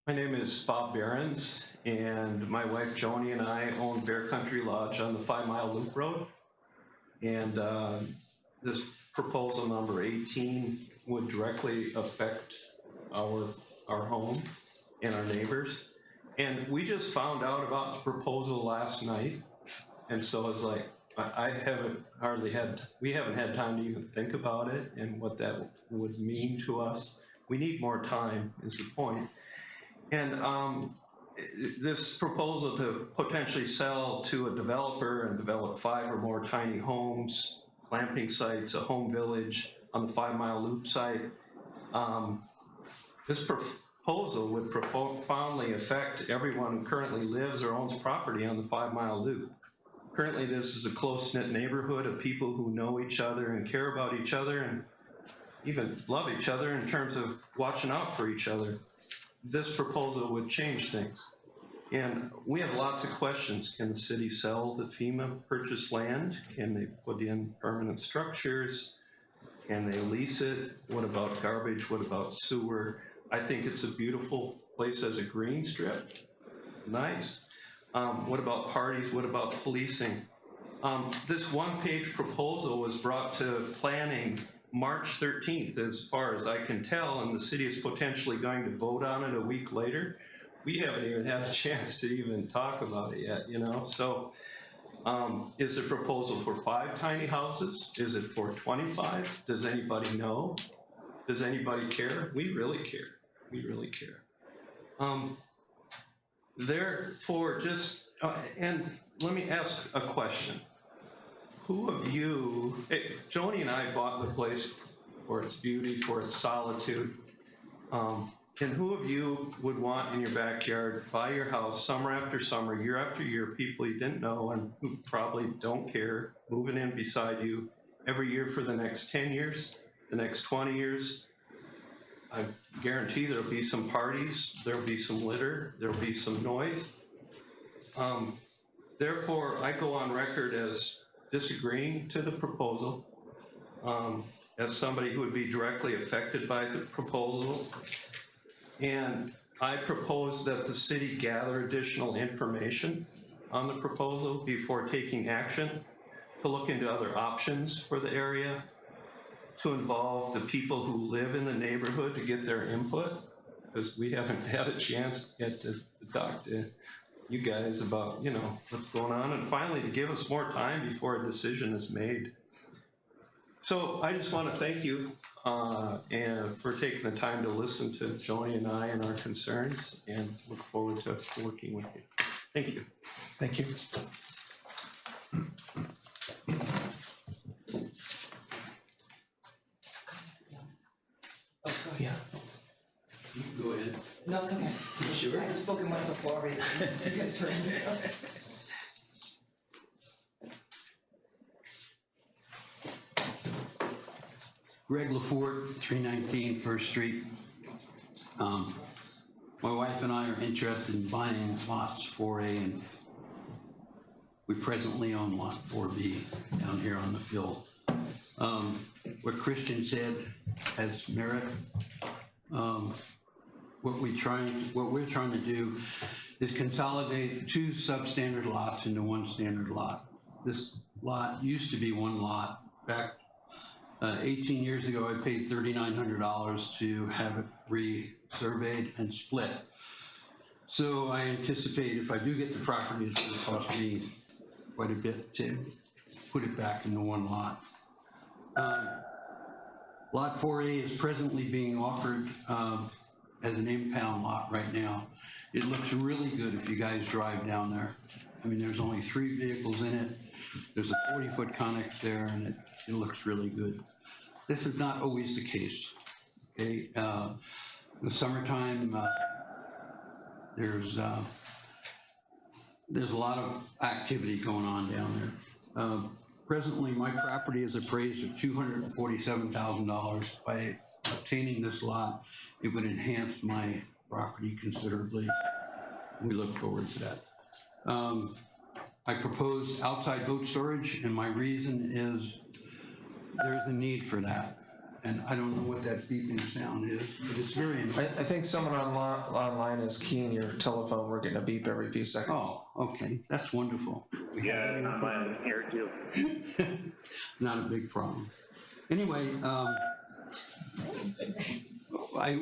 My name is Bob Behrens, and my wife Joni and I own Bear Country Lodge on the 5 Mile Loop Road. And this proposal number 18 would directly affect our home and our neighbors. And we just found out about the proposal last night. And so it's like, we haven't had time to even think about it and what that would mean to us. We need more time is the point. And this proposal to potentially sell to a developer and develop 5 or more tiny homes, glamping sites, a home village on the 5 Mile Loop site, this proposal would profoundly affect everyone who currently lives or owns property on the 5 Mile Loop. Currently, this is a close-knit neighborhood of people who know each other and care about each other and even love each other in terms of watching out for each other. This proposal would change things. And we have lots of questions. Can the city sell the FEMA purchased land? Can they put in permanent structures? Can they lease it? What about garbage? What about sewer? I think it's a beautiful place as a green strip. Nice. What about parties? What about policing? This one-page proposal was brought to planning March 13th, as far as I can tell, and the city is potentially going to vote on it a week later. We haven't even had a chance to even talk about it yet, you know? So is the proposal for 5 tiny houses? Is it for 25? Does anybody know? Does anybody care? We really care. We really care. Therefore, just, and let me ask a question. Who of you, Joni and I bought the place for its beauty, for its solitude. And who of you would want in your backyard, by your house, summer after summer, year after year, people you didn't know and who probably don't care, moving in beside you every year for the next 10 years, the next 20 years? I guarantee there'll be some parties, there'll be some litter, there'll be some noise. Therefore, I go on record as disagreeing to the proposal, as somebody who would be directly affected by the proposal. And I propose that the city gather additional information on the proposal before taking action, to look into other options for the area, to involve the people who live in the neighborhood to get their input, because we haven't had a chance yet to talk to you guys about, you know, what's going on, and finally to give us more time before a decision is made. So I just want to thank you and for taking the time to listen to Joni and I and our concerns, and look forward to working with you. Thank you. Thank you. Yeah. You can go ahead. No, it's okay. Sure. I've spoken once before already. You can turn it over. Greg LaForte, 319 First Street. My wife and I are interested in buying lots 4A and we presently own lot 4B down here on the field. What Christian said has merit. What we're trying to do is consolidate 2 substandard lots into 1 standard lot. This lot used to be 1 lot. In fact, 18 years ago, I paid $3,900 to have it re-surveyed and split. So I anticipate if I do get the property, it's going to cost me quite a bit to put it back into 1 lot. Lot 4A is presently being offered as an impound lot right now. It looks really good if you guys drive down there. I mean, there's only 3 vehicles in it. There's a 40-foot connex there, and it looks really good. This is not always the case, okay? In the summertime, there's a lot of activity going on down there. Presently, my property is appraised at $247,000. By obtaining this lot, it would enhance my property considerably. We look forward to that. I propose outside boat storage, and my reason is there's a need for that. And I don't know what that beeping sound is, but it's very important. I think someone online is keying your telephone. We're getting a beep every few seconds. Oh, okay, that's wonderful. Yeah, it's not mine here too. Not a big problem. Anyway,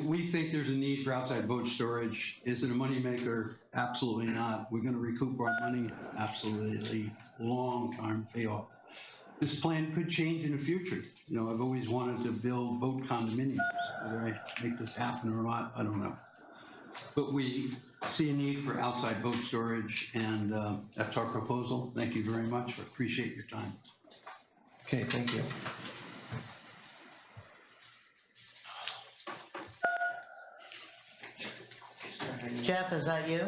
we think there's a need for outside boat storage. Is it a moneymaker? Absolutely not. We're gonna recoup our money? Absolutely. Long-term payoff. This plan could change in the future. You know, I've always wanted to build boat condominiums. Whether I make this happen or not, I don't know. But we see a need for outside boat storage, and that's our proposal. Thank you very much. I appreciate your time. Okay, thank you. Jeff, is that you?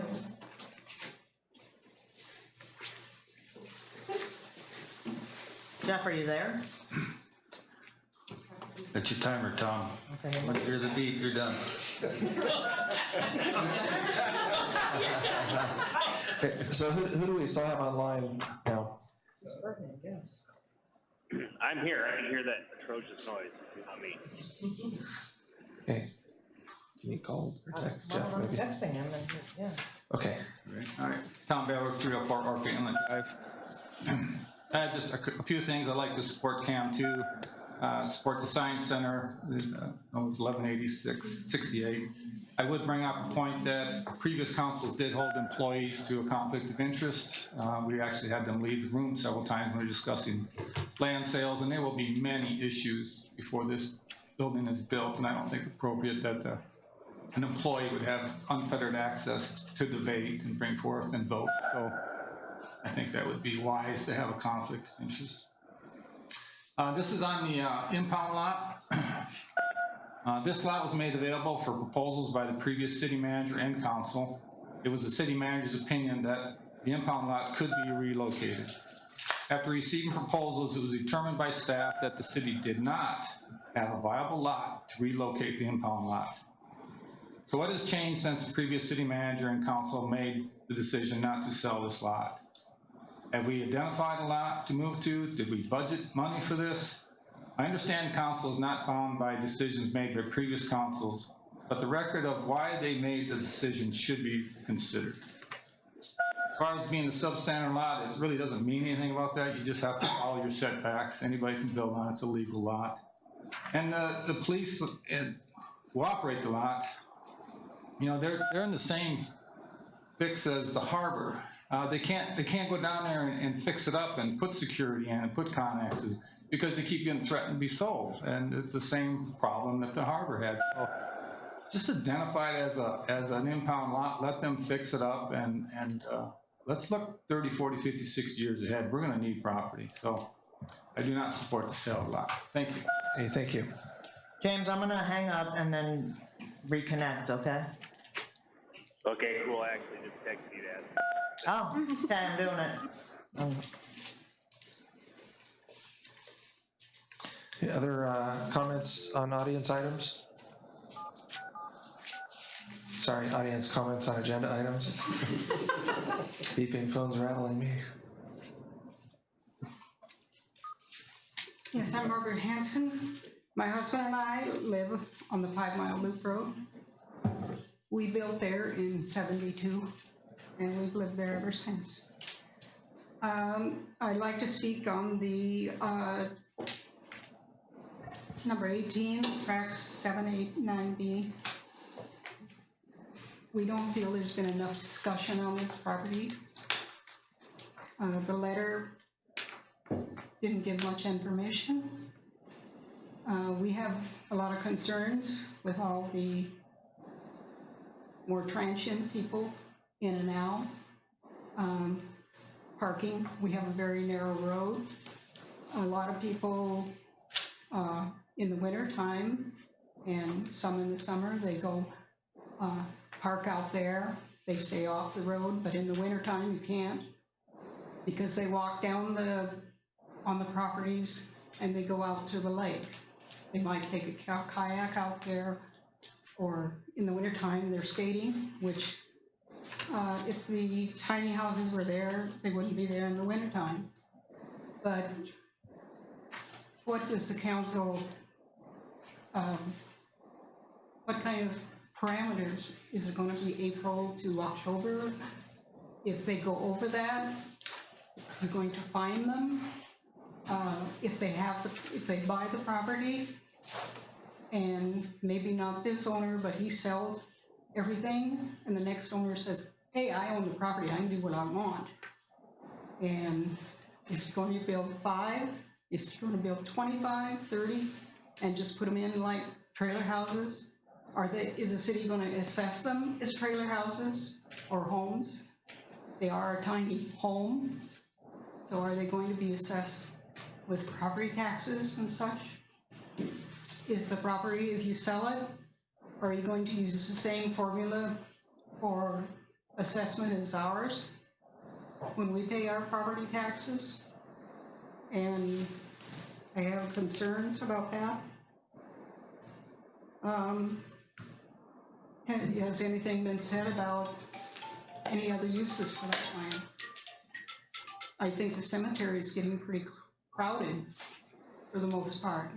Jeff, are you there? That's your timer, Tom. Okay. Once you hear the beep, you're done. So who do we still have online now? I'm here. I can hear that atrocious noise. Not me. Okay. Can you call or text Jeff I'm maybe? texting him, and, yeah. Okay. All right, Tom Baylor, 304 RP Inlet Drive. Just a few things. I'd like to support CAM 2. support the Science Center, it was 1186-68. I would bring up a point that previous councils did hold employees to a conflict of interest. We actually had them leave the room several times when we were discussing land sales, and there will be many issues before this building is built, and I don't think appropriate that an employee would have unfettered access to debate and bring forth and vote. So I think that would be wise to have a conflict of interest. This is on the impound lot. This lot was made available for proposals by the previous city manager and council. It was the city manager's opinion that the impound lot could be relocated. After receiving proposals, it was determined by staff that the city did not have a viable lot to relocate the impound lot. So what has changed since the previous city manager and council made the decision not to sell this lot? Have we identified a lot to move to? Did we budget money for this? I understand council is not bound by decisions made by previous councils, but the record of why they made the decision should be considered. As far as being a substandard lot, it really doesn't mean anything about that. You just have to follow your setbacks. Anybody can build on it. It's a legal lot. And the police who operate the lot, you know, they're in the same fix as the harbor. They can't go down there and fix it up and put security in and put connexes because they keep getting threatened to be sold. And it's the same problem that the harbor had. So just identify it as an impound lot, let them fix it up, and let's look 30, 40, 50, 60 years ahead. We're gonna need property. So I do not support the sale of the lot. Thank you. Hey, thank you. James, I'm gonna hang up and then reconnect, okay? Okay, cool. I actually just texted you that. Oh, okay, I'm doing it. Any other comments on audience items? Sorry, audience comments on agenda items? Beeping phones rattling me. Yes, I'm Margaret Hanson. My husband and I live on the 5 Mile Loop Road. We built there in '72, and we've lived there ever since. I'd like to speak on the number 18, tracks 7, 8, 9B. We don't feel there's been enough discussion on this property. The letter didn't give much information. We have a lot of concerns with all the more transient people in and out. Parking, we have a very narrow road. A lot of people in the winter time and some in the summer, they go park out there. They stay off the road, but in the winter time you can't because they walk down on the properties and they go out to the lake. They might take a kayak out there, or in the wintertime they're skating, which if the tiny houses were there, they wouldn't be there in the wintertime. But what does the council, what kind of parameters? Is it going to be April to October? If they go over that, you're going to fine them. If they buy the property, and maybe not this owner, but he sells everything, and the next owner says, hey, I own the property, I can do what I want. And is he going to build 5? Is he going to build 25, 30, and just put them in like trailer houses? Is the city going to assess them as trailer houses or homes? They are a tiny home, so are they going to be assessed with property taxes and such? Is the property, if you sell it, are you going to use the same formula for assessment as ours when we pay our property taxes? And I have concerns about that. Has anything been said about any other uses for that land? I think the cemetery is getting pretty crowded for the most part.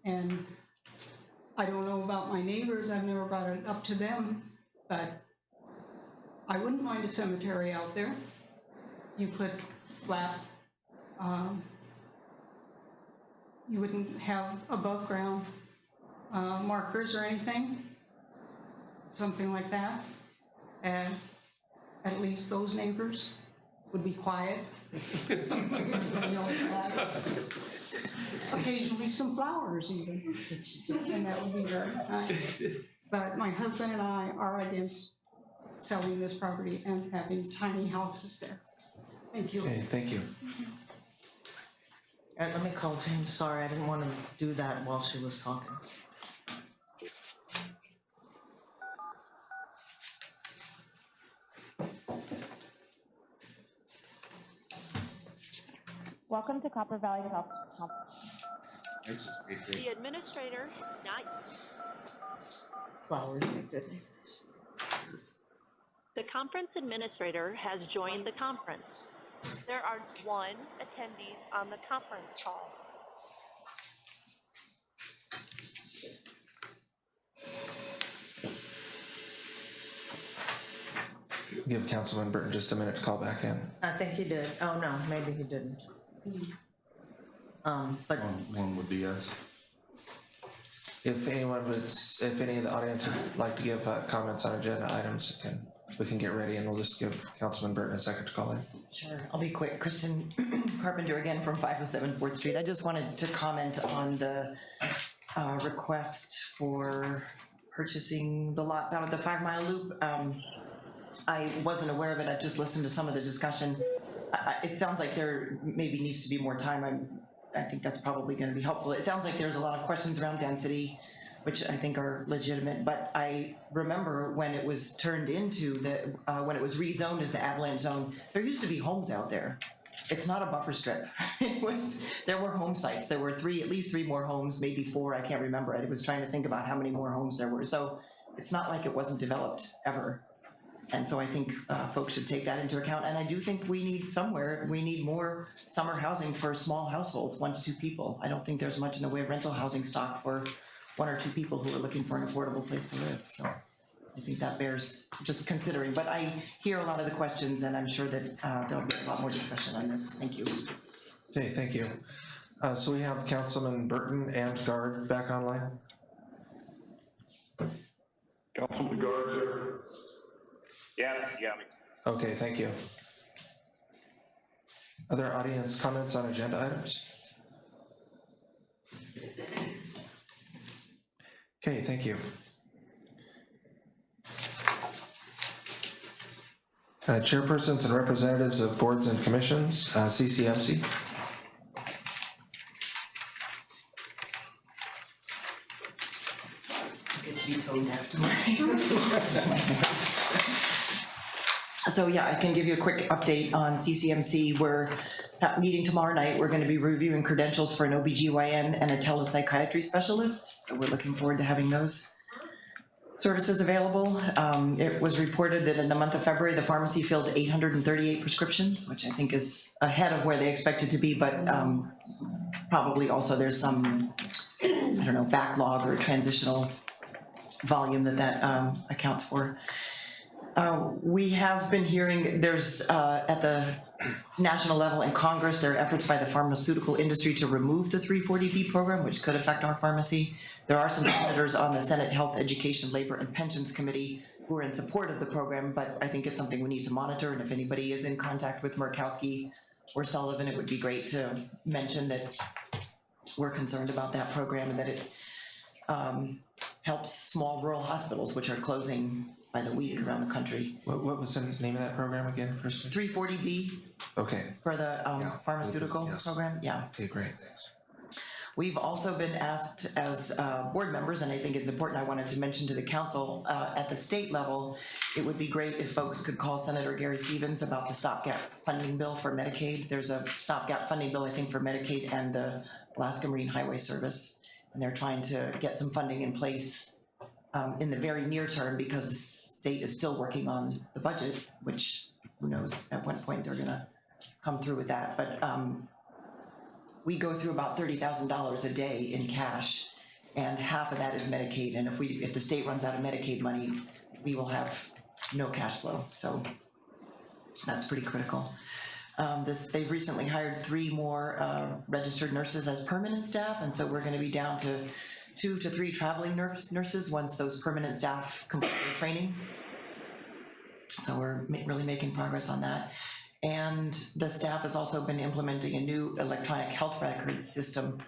And I don't know about my neighbors, I've never brought it up to them, but I wouldn't mind a cemetery out there. You put flat, you wouldn't have above ground markers or anything, something like that. And at least those neighbors would be quiet. Occasionally some flowers even, and that would be very nice. But my husband and I are against selling this property and having tiny houses there. Thank you. Okay, thank you. Let me call James, sorry, I didn't want to do that while she was talking. Welcome to Copper Valley Health. The administrator, not Flowers, my goodness. the conference administrator, has joined the conference. There are 1 attendee on the conference call. Give Councilman Burton just a minute to call back in. I think he did. Oh, no, maybe he didn't. But One would be us. If any of the audience would like to give comments on agenda items, we can get ready, and we'll just give Councilman Burton a second to call in. Sure, I'll be quick. Kristen Carpenter again from 507 4th Street. I just wanted to comment on the request for purchasing the lots out of the 5 Mile Loop. I wasn't aware of it. I've just listened to some of the discussion. It sounds like there maybe needs to be more time. I think that's probably going to be helpful. It sounds like there's a lot of questions around density, which I think are legitimate, but I remember when it was turned into when it was rezoned as the avalanche zone, there used to be homes out there. It's not a buffer strip. There were home sites. There were at least three more homes, maybe 4, I can't remember. I was trying to think about how many more homes there were. So it's not like it wasn't developed ever. And so I think folks should take that into account. And I do think we need more summer housing for small households, 1 to 2 people. I don't think there's much in the way of rental housing stock for 1 or 2 people who are looking for an affordable place to live. So I think that bears just considering. But I hear a lot of the questions, and I'm sure that there'll be a lot more discussion on this. Thank you. Okay, thank you. So we have Councilman Burton and Guard back online. Councilman Guard. Yeah, you got me. Okay, thank you. Other audience comments on agenda items? Okay, thank you. Chairpersons and representatives of boards and commissions, CCMC. Be tone deaf to my So yeah, I can give you a quick update on CCMC. We're meeting tomorrow night. We're going to be reviewing credentials for an OBGYN and a telepsychiatry specialist. So we're looking forward to having those services available. It was reported that in the month of February, the pharmacy filled 838 prescriptions, which I think is ahead of where they expected to be, but probably also there's some, I don't know, backlog or transitional volume that accounts for. We have been hearing there's at the national level in Congress, there are efforts by the pharmaceutical industry to remove the 340B program, which could affect our pharmacy. There are some senators on the Senate Health, Education, Labor, and Pensions Committee who are in support of the program, but I think it's something we need to monitor, and if anybody is in contact with Murkowski or Sullivan, it would be great to mention that we're concerned about that program and that it helps small rural hospitals, which are closing by the week around the country. What was the name of that program again? 340B. Okay. For the pharmaceutical program, yeah. Okay, great, thanks. We've also been asked as board members, and I think it's important, I wanted to mention to the council, at the state level, it would be great if folks could call Senator Gary Stevens about the stopgap funding bill for Medicaid. There's a stopgap funding bill, I think, for Medicaid and the Alaska Marine Highway Service. And they're trying to get some funding in place in the very near term because the state is still working on the budget, which who knows at what point they're gonna come through with that. But we go through about $30,000 a day in cash, and half of that is Medicaid. And if the state runs out of Medicaid money, we will have no cash flow. So that's pretty critical. They've recently hired 3 more registered nurses as permanent staff, and so we're gonna be down to 2 to 3 traveling nurses once those permanent staff complete their training. So we're really making progress on that. And the staff has also been implementing a new electronic health records system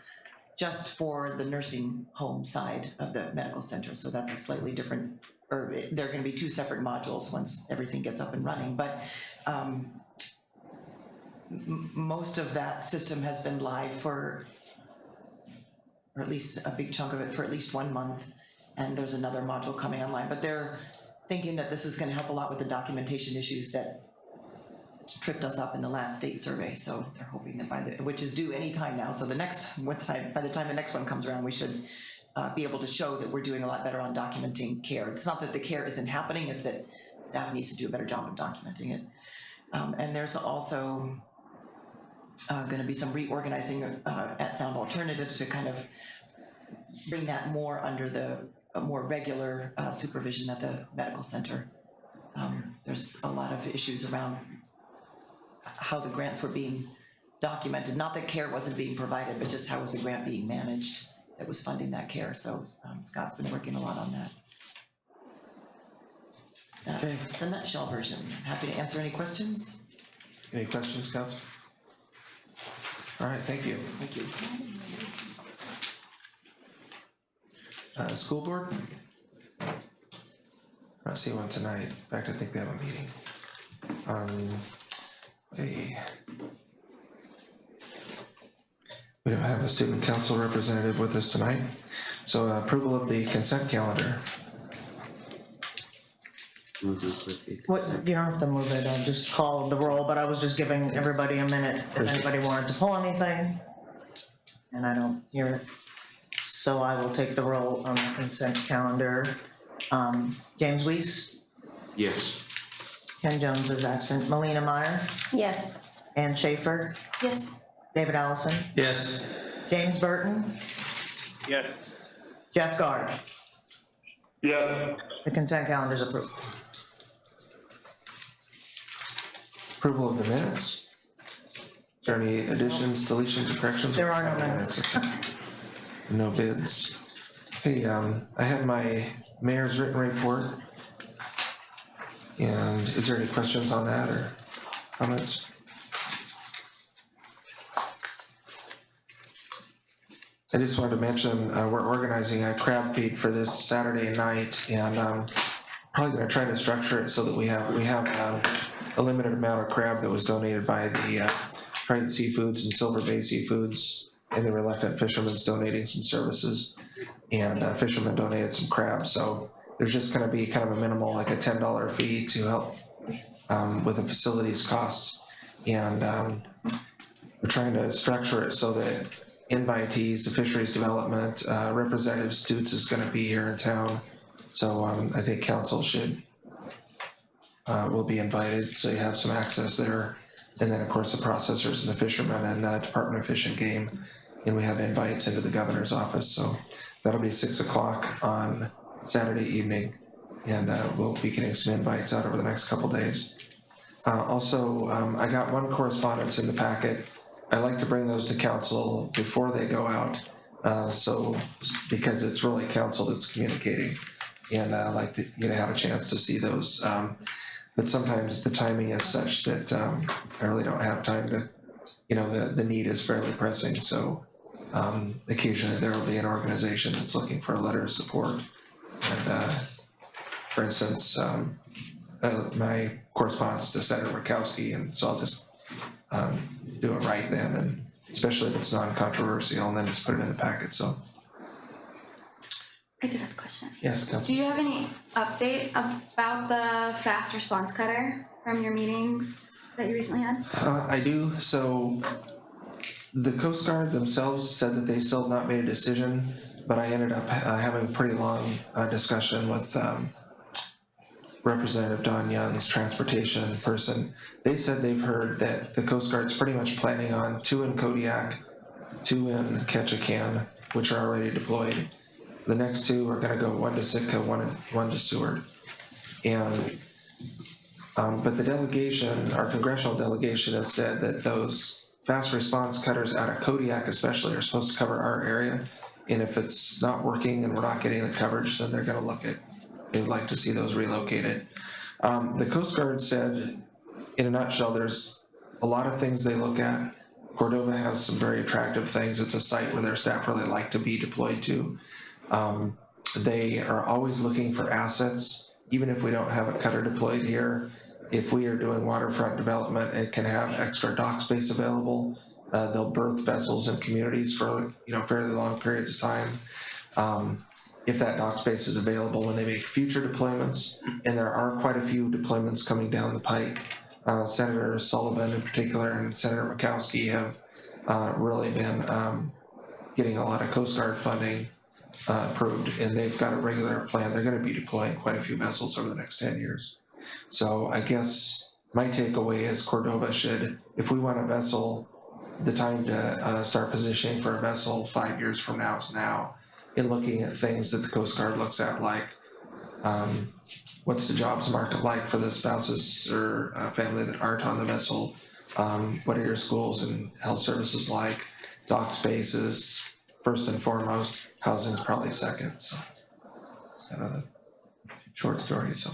just for the nursing home side of the medical center. So that's a slightly different, or they're gonna be 2 separate modules once everything gets up and running. But most of that system has been live for, or at least a big chunk of it, for at least 1 month. And there's another module coming online. But they're thinking that this is gonna help a lot with the documentation issues that tripped us up in the last state survey. So they're hoping that which is due any time now. So by the time the next one comes around, we should be able to show that we're doing a lot better on documenting care. It's not that the care isn't happening, it's that staff needs to do a better job of documenting it. And there's also going to be some reorganizing at Sound Alternatives to kind of bring that more under the more regular supervision at the medical center. There's a lot of issues around how the grants were being documented. Not that care wasn't being provided, but just how was the grant being managed that was funding that care. So Scott's been working a lot on that. That's the nutshell version. Happy to answer any questions. Any questions, Council? All right, thank you. Thank you. School board? I don't see one tonight. In fact, I think they have a meeting. Okay. We don't have a student council representative with us tonight. So approval of the consent calendar. What, you don't have to move it, I just called the roll, but I was just giving everybody a minute if anybody wanted to pull anything. And I don't hear it. So I will take the roll on the consent calendar. James Weiss? Yes. Ken Jones is absent. Melina Meyer? Yes. Ann Schaefer? Yes. David Allison? Yes. James Burton? Yes. Jeff Gard? Yes. The consent calendar is approved. Approval of the minutes. Is there any additions, deletions, or corrections? There are no minutes. No bids. Hey, I have my mayor's written report. And is there any questions on that or comments? I just wanted to mention, we're organizing a crab feed for this Saturday night, and probably gonna try to structure it so that we have a limited amount of crab that was donated by the Trident Seafoods and Silver Bay Seafoods, and the Reluctant Fishermen's donating some services, and fishermen donated some crab. So there's just gonna be kind of a minimal, like a $10 fee to help with the facilities costs. And we're trying to structure it so that invitees, the fisheries development, Representative Stutz is gonna be here in town. So I think council will be invited, so you have some access there. And then, of course, the processors and the fishermen and Department of Fish and Game. And we have invites into the governor's office. So that'll be 6 o'clock on Saturday evening. And we'll be getting some invites out over the next couple days. Also, I got one correspondence in the packet. I like to bring those to council before they go out. Because it's really council that's communicating. And I like you to have a chance to see those. But sometimes the timing is such that I really don't have time to, the need is fairly pressing. So occasionally there will be an organization that's looking for a letter of support. And for instance, my correspondence to Senator Murkowski, and so I'll just do it right then, and especially if it's non-controversial, and then just put it in the packet. So. I did have a question. Yes, Councilor. Do you have any update about the fast response cutter from your meetings that you recently had? I do. So the Coast Guard themselves said that they still have not made a decision, but I ended up having a pretty long discussion with Representative Don Young's transportation person. They said they've heard that the Coast Guard's pretty much planning on 2 in Kodiak, 2 in Ketchikan, which are already deployed. The next 2 are gonna go 1 to Sitka, 1 to Seward. And But the delegation, our congressional delegation has said that those fast response cutters out of Kodiak especially are supposed to cover our area. And if it's not working and we're not getting the coverage, then they're gonna look at, they would like to see those relocated. The Coast Guard said, in a nutshell, there's a lot of things they look at. Cordova has some very attractive things. It's a site where their staff really like to be deployed to. They are always looking for assets, even if we don't have a cutter deployed here. If we are doing waterfront development and can have extra dock space available, they'll berth vessels in communities for fairly long periods of time. If that dock space is available when they make future deployments, and there are quite a few deployments coming down the pike. Senator Sullivan in particular and Senator Murkowski have really been getting a lot of Coast Guard funding approved, and they've got a regular plan. They're going to be deploying quite a few vessels over the next 10 years. So I guess my takeaway is Cordova should, if we want a vessel, the time to start positioning for a vessel 5 years from now is now, in looking at things that the Coast Guard looks at, like what's the jobs market like for the spouses or family that aren't on the vessel? What are your schools and health services like? Dock spaces, first and foremost. Housing's probably second. So it's kind of the short story. So,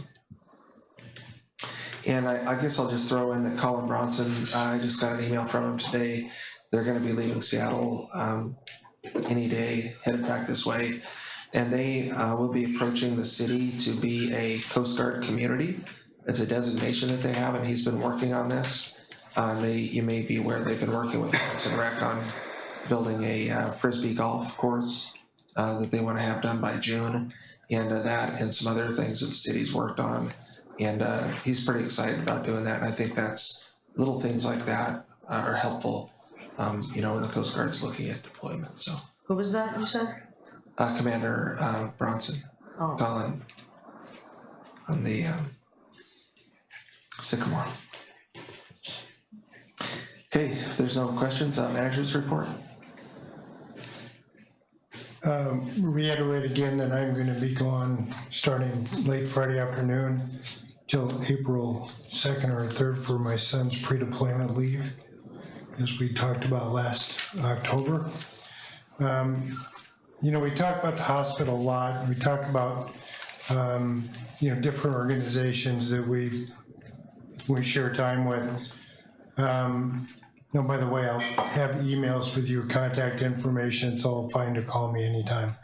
and I guess I'll just throw in that Colin Bronson, I just got an email from him today. They're going to be leaving Seattle any day, headed back this way. And they will be approaching the city to be a Coast Guard community. It's a designation that they have, and he's been working on this. You may be aware they've been working with Parks and Rec on building a Frisbee golf course that they want to have done by June. And that and some other things that the city's worked on. And he's pretty excited about doing that. And I think that's little things like that are helpful, when the Coast Guard's looking at deployment. So. Who was that you said? Commander Bronson, Colin, on the Sycamore. Okay, if there's no questions, manager's report. Reiterate again that I'm going to be gone starting late Friday afternoon till April 2nd or 3rd for my son's pre-deployment leave, as we talked about last October. We talk about the hospital a lot. We talk about, different organizations that we share time with. By the way, I'll have emails with your contact information. It's all fine to call me anytime.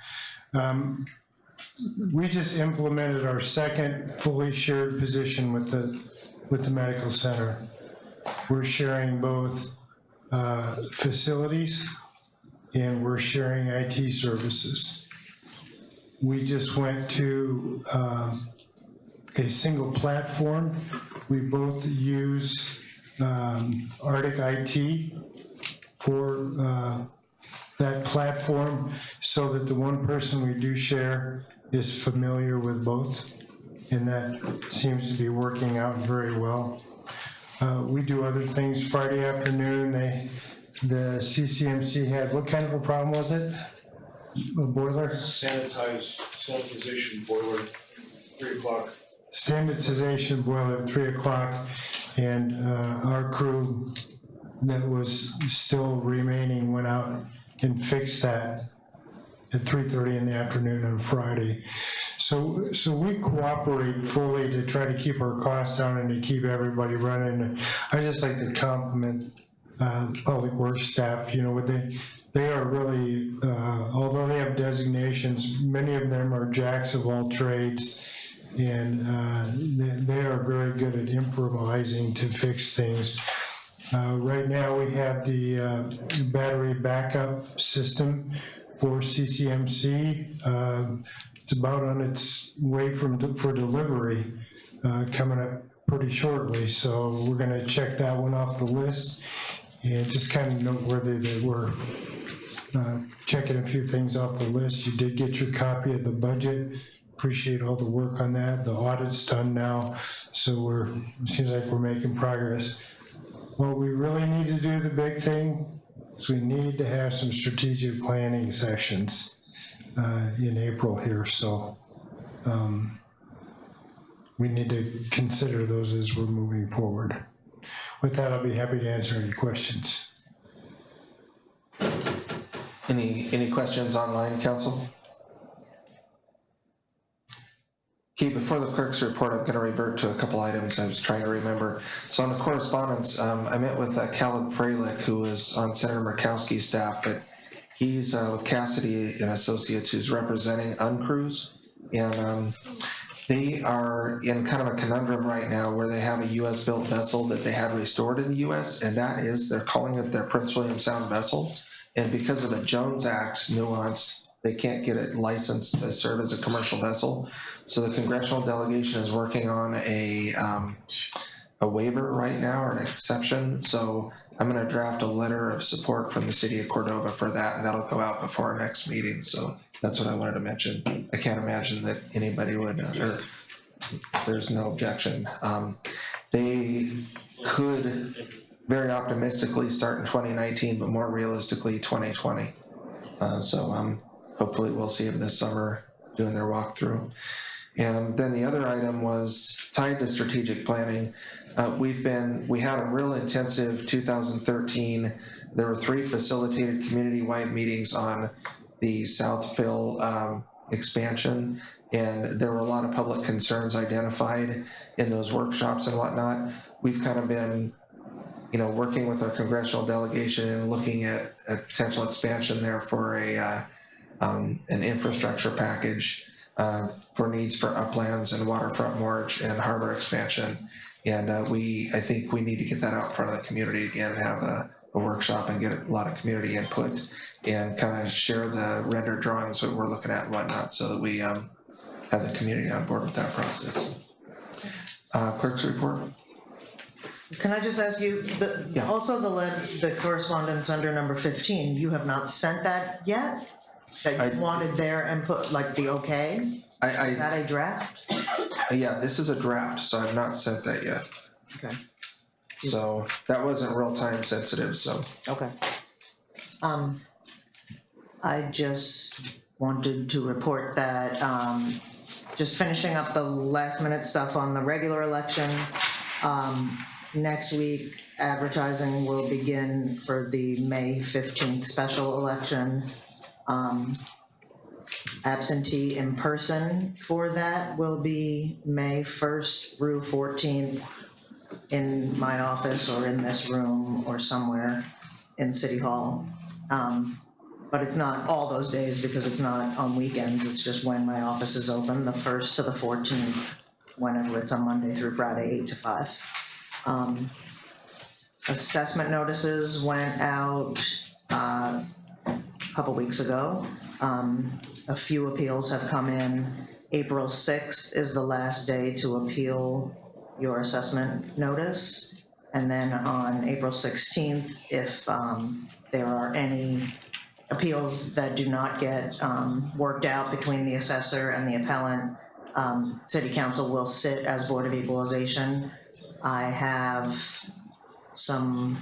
We just implemented our second fully shared position with the medical center. We're sharing both facilities, and we're sharing IT services. We just went to a single platform. We both use Arctic IT for that platform, so that the one person we do share is familiar with both, and that seems to be working out very well. We do other things. Friday afternoon, the CCMC had, what kind of a problem was it? A boiler? Sanitization boiler, 3 o'clock. Sanitization boiler at 3 o'clock, and our crew that was still remaining went out and fixed that at 3:30 in the afternoon on Friday. So we cooperate fully to try to keep our costs down and to keep everybody running. I just like to compliment public works staff. They are really, although they have designations, many of them are jacks of all trades, and they are very good at improvising to fix things. Right now we have the battery backup system for CCMC. It's about on its way for delivery, coming up pretty shortly. So we're gonna check that one off the list, and just kind of noteworthy that we're checking a few things off the list. You did get your copy of the budget. Appreciate all the work on that. The audit's done now, so it seems like we're making progress. What we really need to do, the big thing, is we need to have some strategic planning sessions in April here. So we need to consider those as we're moving forward. With that, I'll be happy to answer any questions. Any questions online, council? Okay, before the clerk's report, I'm going to revert to a couple items I was trying to remember. So on the correspondence, I met with Caleb Freilich, who was on Senator Murkowski's staff, but he's with Cassidy and Associates, who's representing Uncruise. And they are in kind of a conundrum right now where they have a US built vessel that they had restored in the US, and that is, they're calling it their Prince William Sound vessel. And because of a Jones Act nuance, they can't get it licensed to serve as a commercial vessel. So the congressional delegation is working on a waiver right now, or an exception. So I'm going to draft a letter of support from the city of Cordova for that, and that'll go out before our next meeting. So that's what I wanted to mention. I can't imagine that anybody would, or there's no objection. They could very optimistically start in 2019, but more realistically 2020. So hopefully we'll see them this summer doing their walkthrough. And then the other item was tied to strategic planning. We had a real intensive 2013. There were 3 facilitated community-wide meetings on the South Phil expansion, and there were a lot of public concerns identified in those workshops and whatnot. We've kind of been, working with our congressional delegation and looking at a potential expansion there for an infrastructure package for needs for uplands and waterfront moorage and harbor expansion. And I think we need to get that out in front of the community again, and have a workshop and get a lot of community input and kind of share the rendered drawings that we're looking at and whatnot, so that we have the community on board with that process. Clerk's report. Can I just ask you, also the correspondence under number 15, you have not sent that yet? That you wanted their input, like the okay? Is that a draft? Yeah, this is a draft, so I've not sent that yet. Okay. So that wasn't real time sensitive, so. Okay. I just wanted to report that, just finishing up the last minute stuff on the regular election. Next week, advertising will begin for the May 15th special election. Absentee in person for that will be May 1st through 14th in my office or in this room or somewhere in City Hall. But it's not all those days because it's not on weekends, it's just when my office is open, the 1st to the 14th, whenever it's on Monday through Friday, 8 to 5. Assessment notices went out a couple weeks ago. A few appeals have come in. April 6th is the last day to appeal your assessment notice. And then on April 16th, if there are any appeals that do not get worked out between the assessor and the appellant, City Council will sit as Board of Equalization. I have some,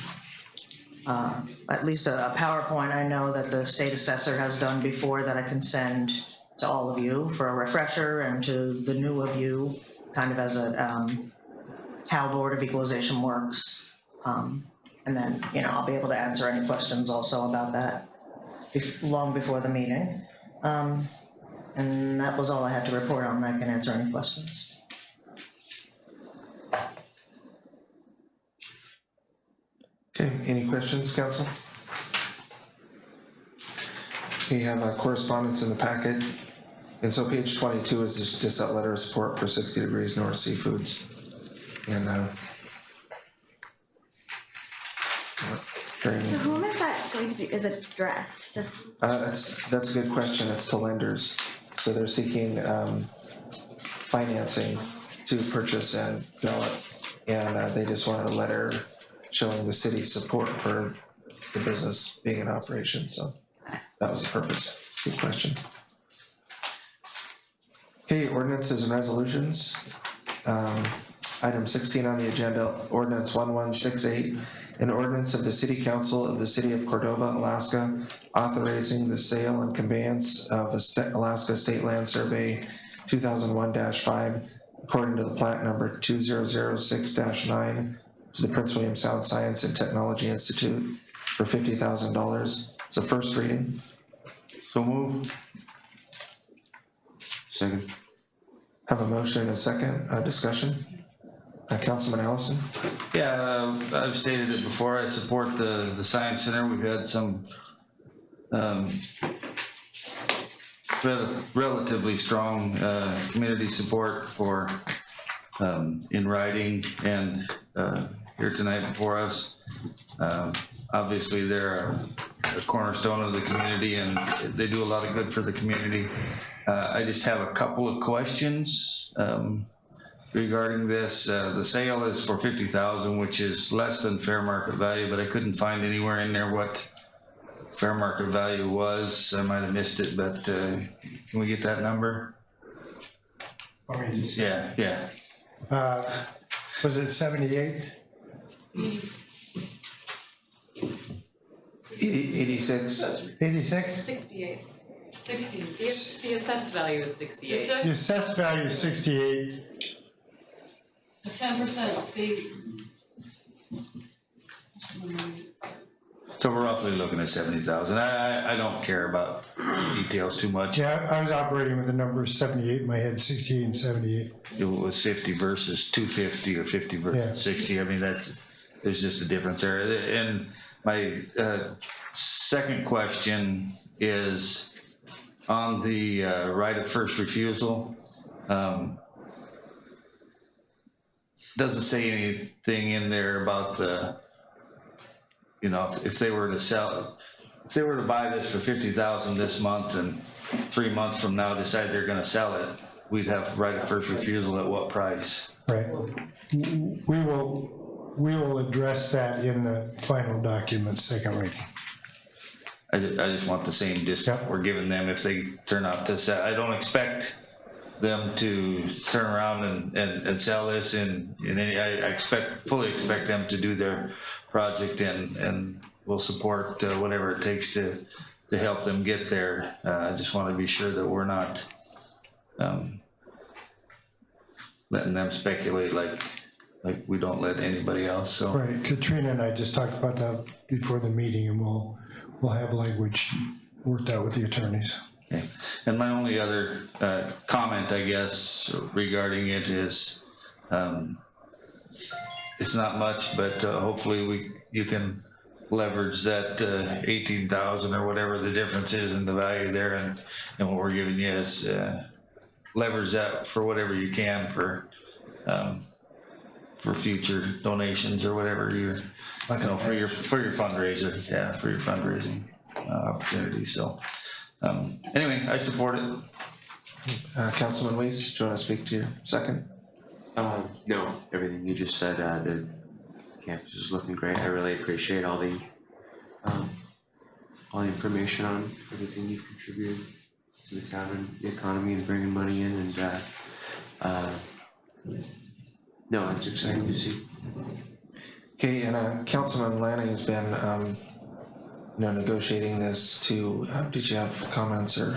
at least a PowerPoint I know that the state assessor has done before that I can send to all of you for a refresher, and to the new of you, kind of as a how Board of Equalization works. And then, I'll be able to answer any questions also about that long before the meeting. And that was all I had to report on. I can answer any questions. Okay, any questions, council? We have a correspondence in the packet. And so page 22 is just that letter of support for 60 Degrees North Seafoods. And To whom is that going to be, is it addressed? Just, that's a good question. It's to lenders. So they're seeking financing to purchase and develop. And they just wanted a letter showing the city's support for the business being in operation. So that was the purpose. Good question. Okay, ordinances and resolutions. Item 16 on the agenda, ordinance 1168, an ordinance of the City Council of the City of Cordova, Alaska, authorizing the sale and conveyance of Alaska State Land Survey 2001-5 according to the plat number 2006-9 to the Prince William Sound Science and Technology Institute for $50,000. It's a first reading. So move. Second. Have a motion and a second, discussion. Councilman Allison? Yeah, I've stated it before, I support the Science Center. We've had some relatively strong community support for in writing and here tonight before us. Obviously, they're a cornerstone of the community and they do a lot of good for the community. I just have a couple of questions regarding this. The sale is for $50,000, which is less than fair market value, but I couldn't find anywhere in there what fair market value was. I might have missed it, but can we get that number? Yeah. Was it 78? 86? 86? 68. 60. The assessed value is 68. The assessed value is 68. A 10% state. So we're roughly looking at 70,000. I don't care about details too much. Yeah, I was operating with the numbers 78 in my head, 68 and 78. It was 50 versus 250 or 50 versus 60. I mean, there's just a difference there. And my second question is on the right of first refusal. Doesn't say anything in there about the, you know, if they were to sell, if they were to buy this for $50,000 this month and 3 months from now decide they're going to sell it, we'd have right of first refusal at what price? Right. We will address that in the final document, second reading. I just want the same discount we're giving them if they turn out to sell. I don't expect them to turn around and sell this in any, I fully expect them to do their project and we'll support whatever it takes to help them get there. I just want to be sure that we're not letting them speculate like we don't let anybody else. So Right, Katrina and I just talked about that before the meeting, and we'll have language worked out with the attorneys. Okay. And my only other comment, I guess, regarding it is, it's not much, but hopefully you can leverage that 18,000 or whatever the difference is in the value there, and what we're giving you is leverage that for whatever you can for future donations or whatever you're, you know, for your fundraiser, for your fundraising opportunities. So. Anyway, I support it. Councilman Weiss, do you want to speak to your second? No, everything you just said, the campus is looking great. I really appreciate all the information on everything you've contributed to the town and the economy and bringing money in, and no, it's exciting to see. Okay, and Councilman Lanning has been negotiating this too. Did you have comments or?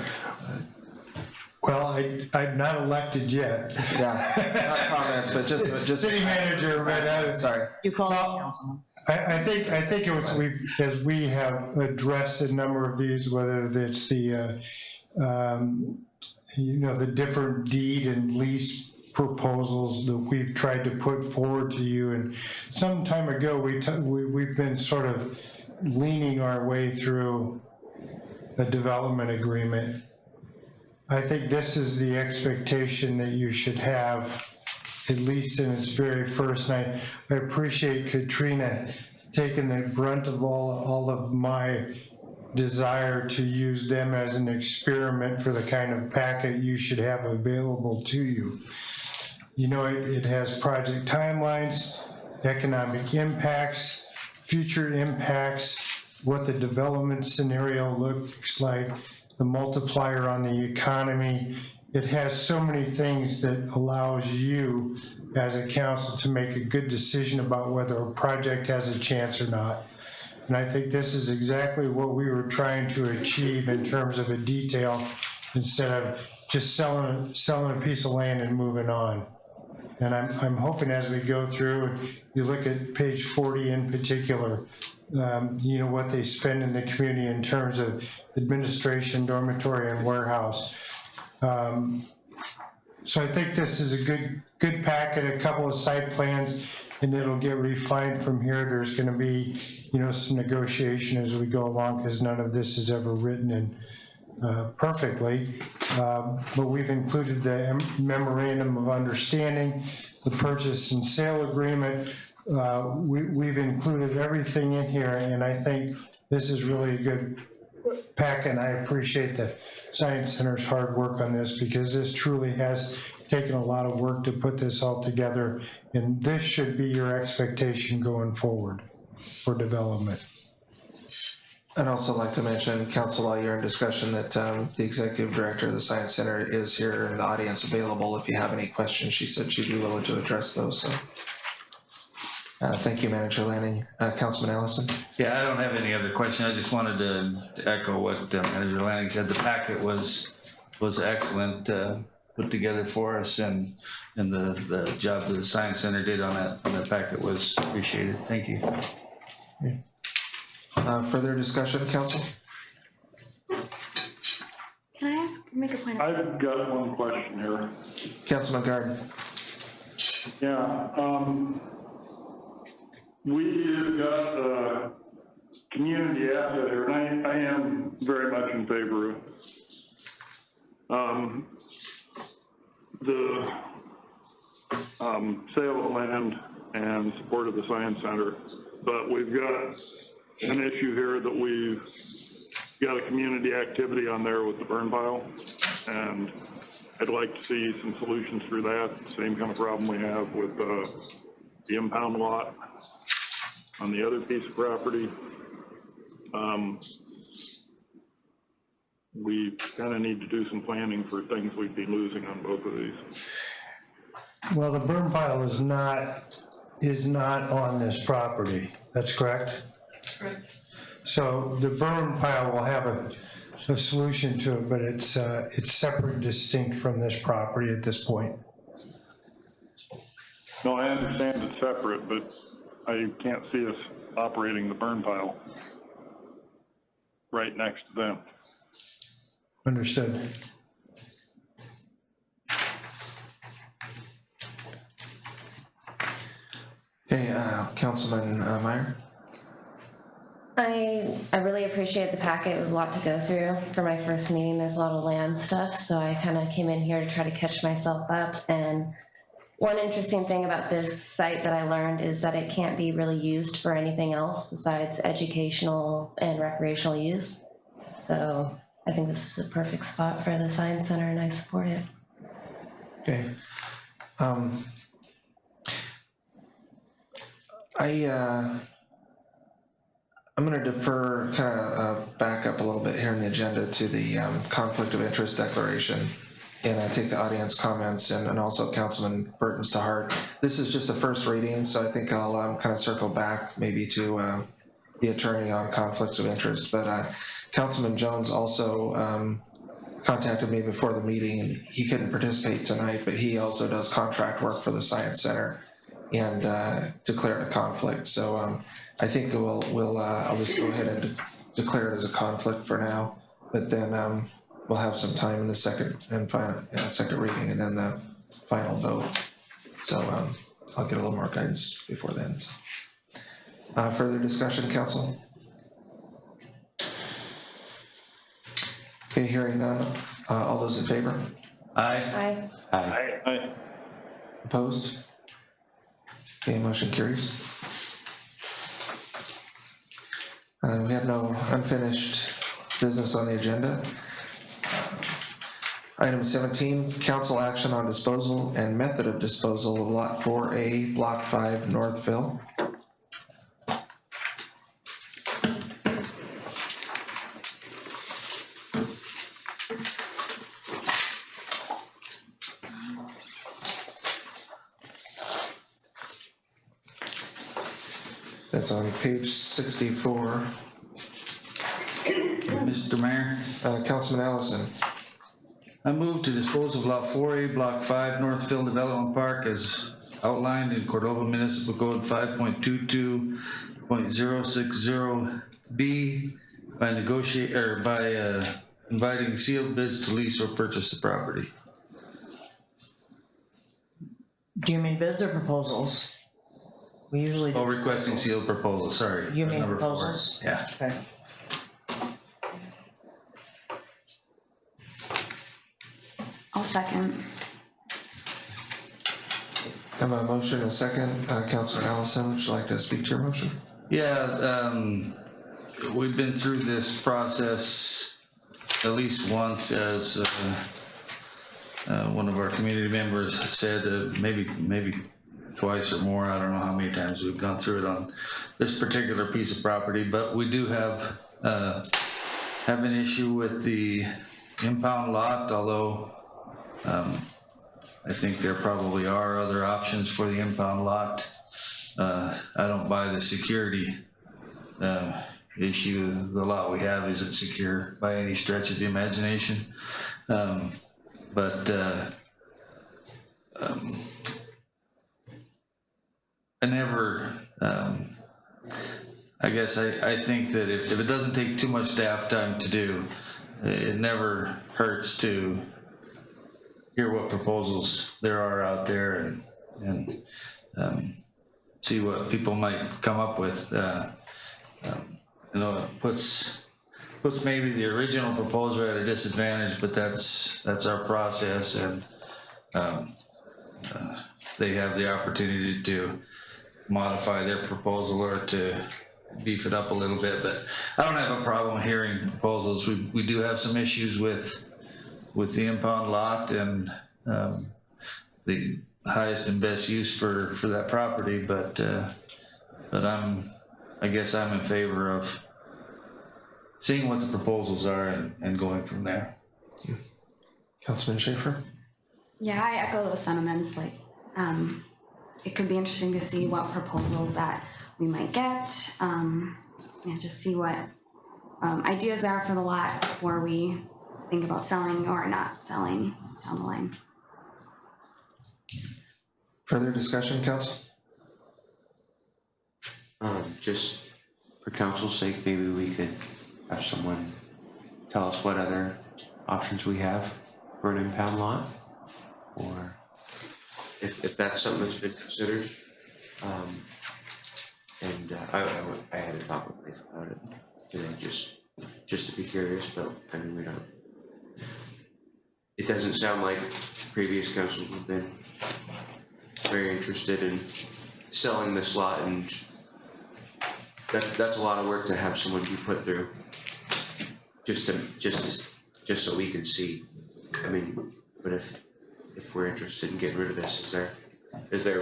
Well, I'm not elected yet. Yeah, not comments, but just city manager. But sorry, you call me councilman. I think it was as we have addressed a number of these, whether it's the the different deed and lease proposals that we've tried to put forward to you, and some time ago we've been sort of leaning our way through a development agreement. I think this is the expectation that you should have, at least in its very first night. I appreciate Katrina taking the brunt of all of my desire to use them as an experiment for the kind of packet you should have available to you. You know, it has project timelines, economic impacts, future impacts, what the development scenario looks like, the multiplier on the economy. It has so many things that allows you as a council to make a good decision about whether a project has a chance or not. And I think this is exactly what we were trying to achieve in terms of a detail, instead of just selling a piece of land and moving on. And I'm hoping as we go through, and you look at page 40 in particular, you know, what they spend in the community in terms of administration, dormitory, and warehouse. So I think this is a good packet, a couple of site plans, and it'll get refined from here. There's gonna be, you know, some negotiation as we go along, because none of this is ever written in perfectly. But we've included the memorandum of understanding, the purchase and sale agreement. We've included everything in here, and I think this is really a good pack, and I appreciate the Science Center's hard work on this, because this truly has taken a lot of work to put this all together, and this should be your expectation going forward for development. I'd also like to mention, Council, while you're in discussion, that the Executive Director of the Science Center is here in the audience available if you have any questions. She said she'd be willing to address those, so. Thank you, Manager Lanning. Councilman Allison? Yeah, I don't have any other question. I just wanted to echo what Manager Lanning said. The packet was excellent, put together for us, and the job that the Science Center did on that packet was appreciated. Thank you. Okay. Further discussion, Council? Can I make a point? I've got one question here. Councilman Garden. Yeah, we've got a community asset here, and I am very much in favor of the sale of land and support of the Science Center, but we've got an issue here that we've got a community activity on there with the burn pile, and I'd like to see some solutions through that. Same kind of problem we have with the impound lot on the other piece of property. We kind of need to do some planning for things we'd be losing on both of these. Well, the burn pile is not on this property. That's correct? Correct. So the burn pile will have a solution to it, but it's separate and distinct from this property at this point. No, I understand it's separate, but I can't see us operating the burn pile right next to them. Understood. Okay, Councilman Meyer? I really appreciate the packet. It was a lot to go through for my first meeting. There's a lot of land stuff, so I kind of came in here to try to catch myself up. And one interesting thing about this site that I learned is that it can't be really used for anything else besides educational and recreational use. So I think this is a perfect spot for the Science Center, and I support it. Okay. I'm going to defer, kind of back up a little bit here in the agenda to the conflict of interest declaration, and take the audience comments and also Councilman Burton's to heart. This is just a first reading, so I think I'll kind of circle back maybe to the attorney on conflicts of interest. But Councilman Jones also contacted me before the meeting, and he couldn't participate tonight, but he also does contract work for the Science Center and declared a conflict. So I think I'll just go ahead and declare it as a conflict for now, but then we'll have some time in the second reading and then the final vote. So I'll get a little more guidance before then. So. Further discussion, Council? Okay, hearing none. All those in favor? Aye. Aye. Aye. Opposed? Okay, motion carries. We have no unfinished business on the agenda. Item 17, council action on disposal and method of disposal of Lot 4A, Block 5, Northville. That's on page 64. Mr. Mayor? Councilman Allison. I move to dispose of Lot 4A, Block 5, Northfield Development Park as outlined in Cordova Municipal Code 5.22.060B by inviting sealed bids to lease or purchase the property. Do you mean bids or proposals? We usually do. Oh, requesting sealed proposal, sorry. You mean Number 4. proposals? Yeah. Okay. I'll second. Have a motion and a second. Councilor Allison, would you like to speak to your motion? Yeah, we've been through this process at least once, as one of our community members said, maybe twice or more. I don't know how many times we've gone through it on this particular piece of property, but we do have an issue with the impound lot, although I think there probably are other options for the impound lot. I don't buy the security issue. The lot we have isn't secure by any stretch of the imagination. I never, I guess I think that if it doesn't take too much staff time to do, it never hurts to hear what proposals there are out there and see what people might come up with. You know, it puts maybe the original proposer at a disadvantage, but that's our process, and they have the opportunity to modify their proposal or to beef it up a little bit. But I don't have a problem hearing proposals. We do have some issues with the impound lot and the highest and best use for that property, but I guess I'm in favor of seeing what the proposals are and going from there. Councilman Schaefer? Yeah, I echo those sentiments. Like, it could be interesting to see what proposals that we might get, and just see what ideas there are for the lot before we think about selling or not selling down the line. Further discussion, council? Just for council's sake, maybe we could have someone tell us what other options we have for an impound lot, or if that's something that's been considered. I had a talk with Leif about it today, just to be curious, but I mean, we don't. It doesn't sound like previous councils have been very interested in selling this lot, and that's a lot of work to have someone be put through just so we can see. I mean, but if we're interested in getting rid of this, is there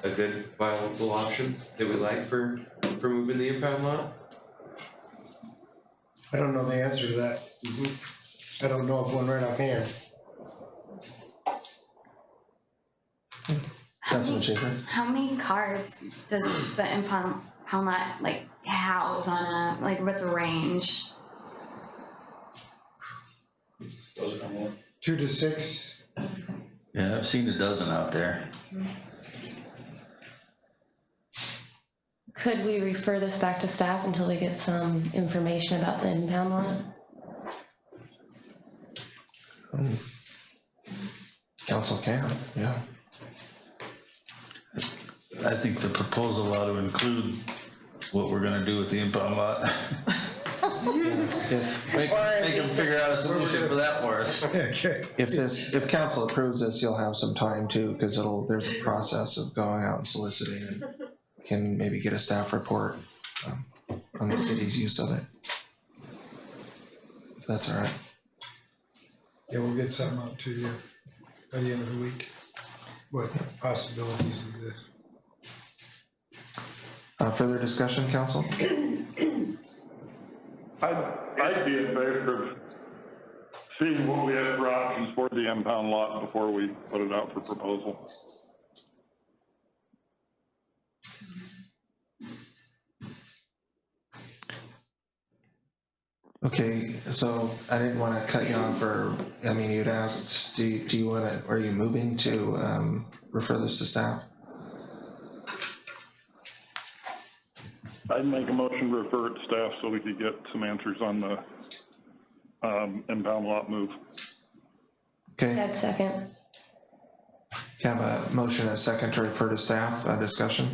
a good viable option that we like for moving the impound lot? I don't know the answer to that. I don't know of one right offhand. Councilman Schaefer? How many cars does the impound lot like house on a, like, what's the range? 2 to 6. Yeah, I've seen a dozen out there. Could we refer this back to staff until we get some information about the impound lot? Council can, yeah. I think the proposal ought to include what we're gonna do with the impound lot. Make them figure out a solution for that for us. Okay. If council approves this, you'll have some time too, because there's a process of going out and soliciting, and can maybe get a staff report on the city's use of it. If that's all right. Yeah, we'll get something out to you by the end of the week. What possibilities exist. Further discussion, council? I'd be in favor of seeing what we have for options for the impound lot before we put it out for proposal. Okay, so I didn't want to cut you off, or, I mean, you'd asked, do you want to, are you moving to refer this to staff? I'd make a motion to refer it to staff so we could get some answers on the impound lot move. Okay, That second. have a motion and a second to refer to staff, discussion.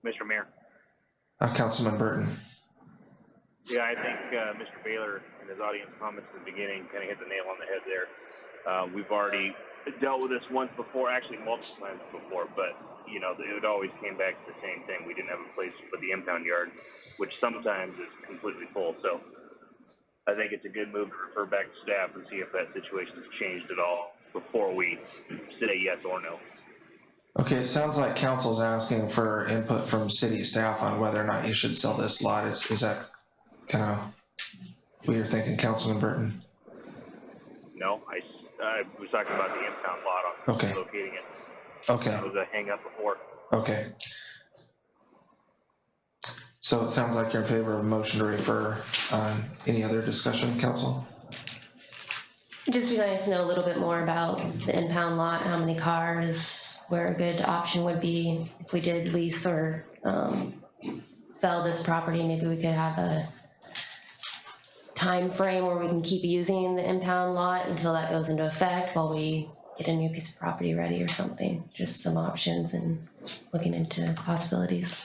Mr. Mayor. Councilman Burton. Yeah, I think Mr. Baylor in his audience comments at the beginning kind of hit the nail on the head there. We've already dealt with this once before, actually multiple times before, but you know, it always came back to the same thing. We didn't have a place for the impound yard, which sometimes is completely full. So I think it's a good move to refer back to staff and see if that situation has changed at all before we say yes or no. Okay, it sounds like council's asking for input from city staff on whether or not you should sell this lot. Is that kind of what you're thinking, Councilman Burton? No, I was talking about the impound lot on Okay. locating it. Okay. That was a hang up before. Okay. So it sounds like you're in favor of a motion to refer. Any other discussion, council? It'd just be nice to know a little bit more about the impound lot, how many cars, where a good option would be if we did lease or sell this property. Maybe we could have a time frame where we can keep using the impound lot until that goes into effect while we get a new piece of property ready or something. Just some options and looking into possibilities.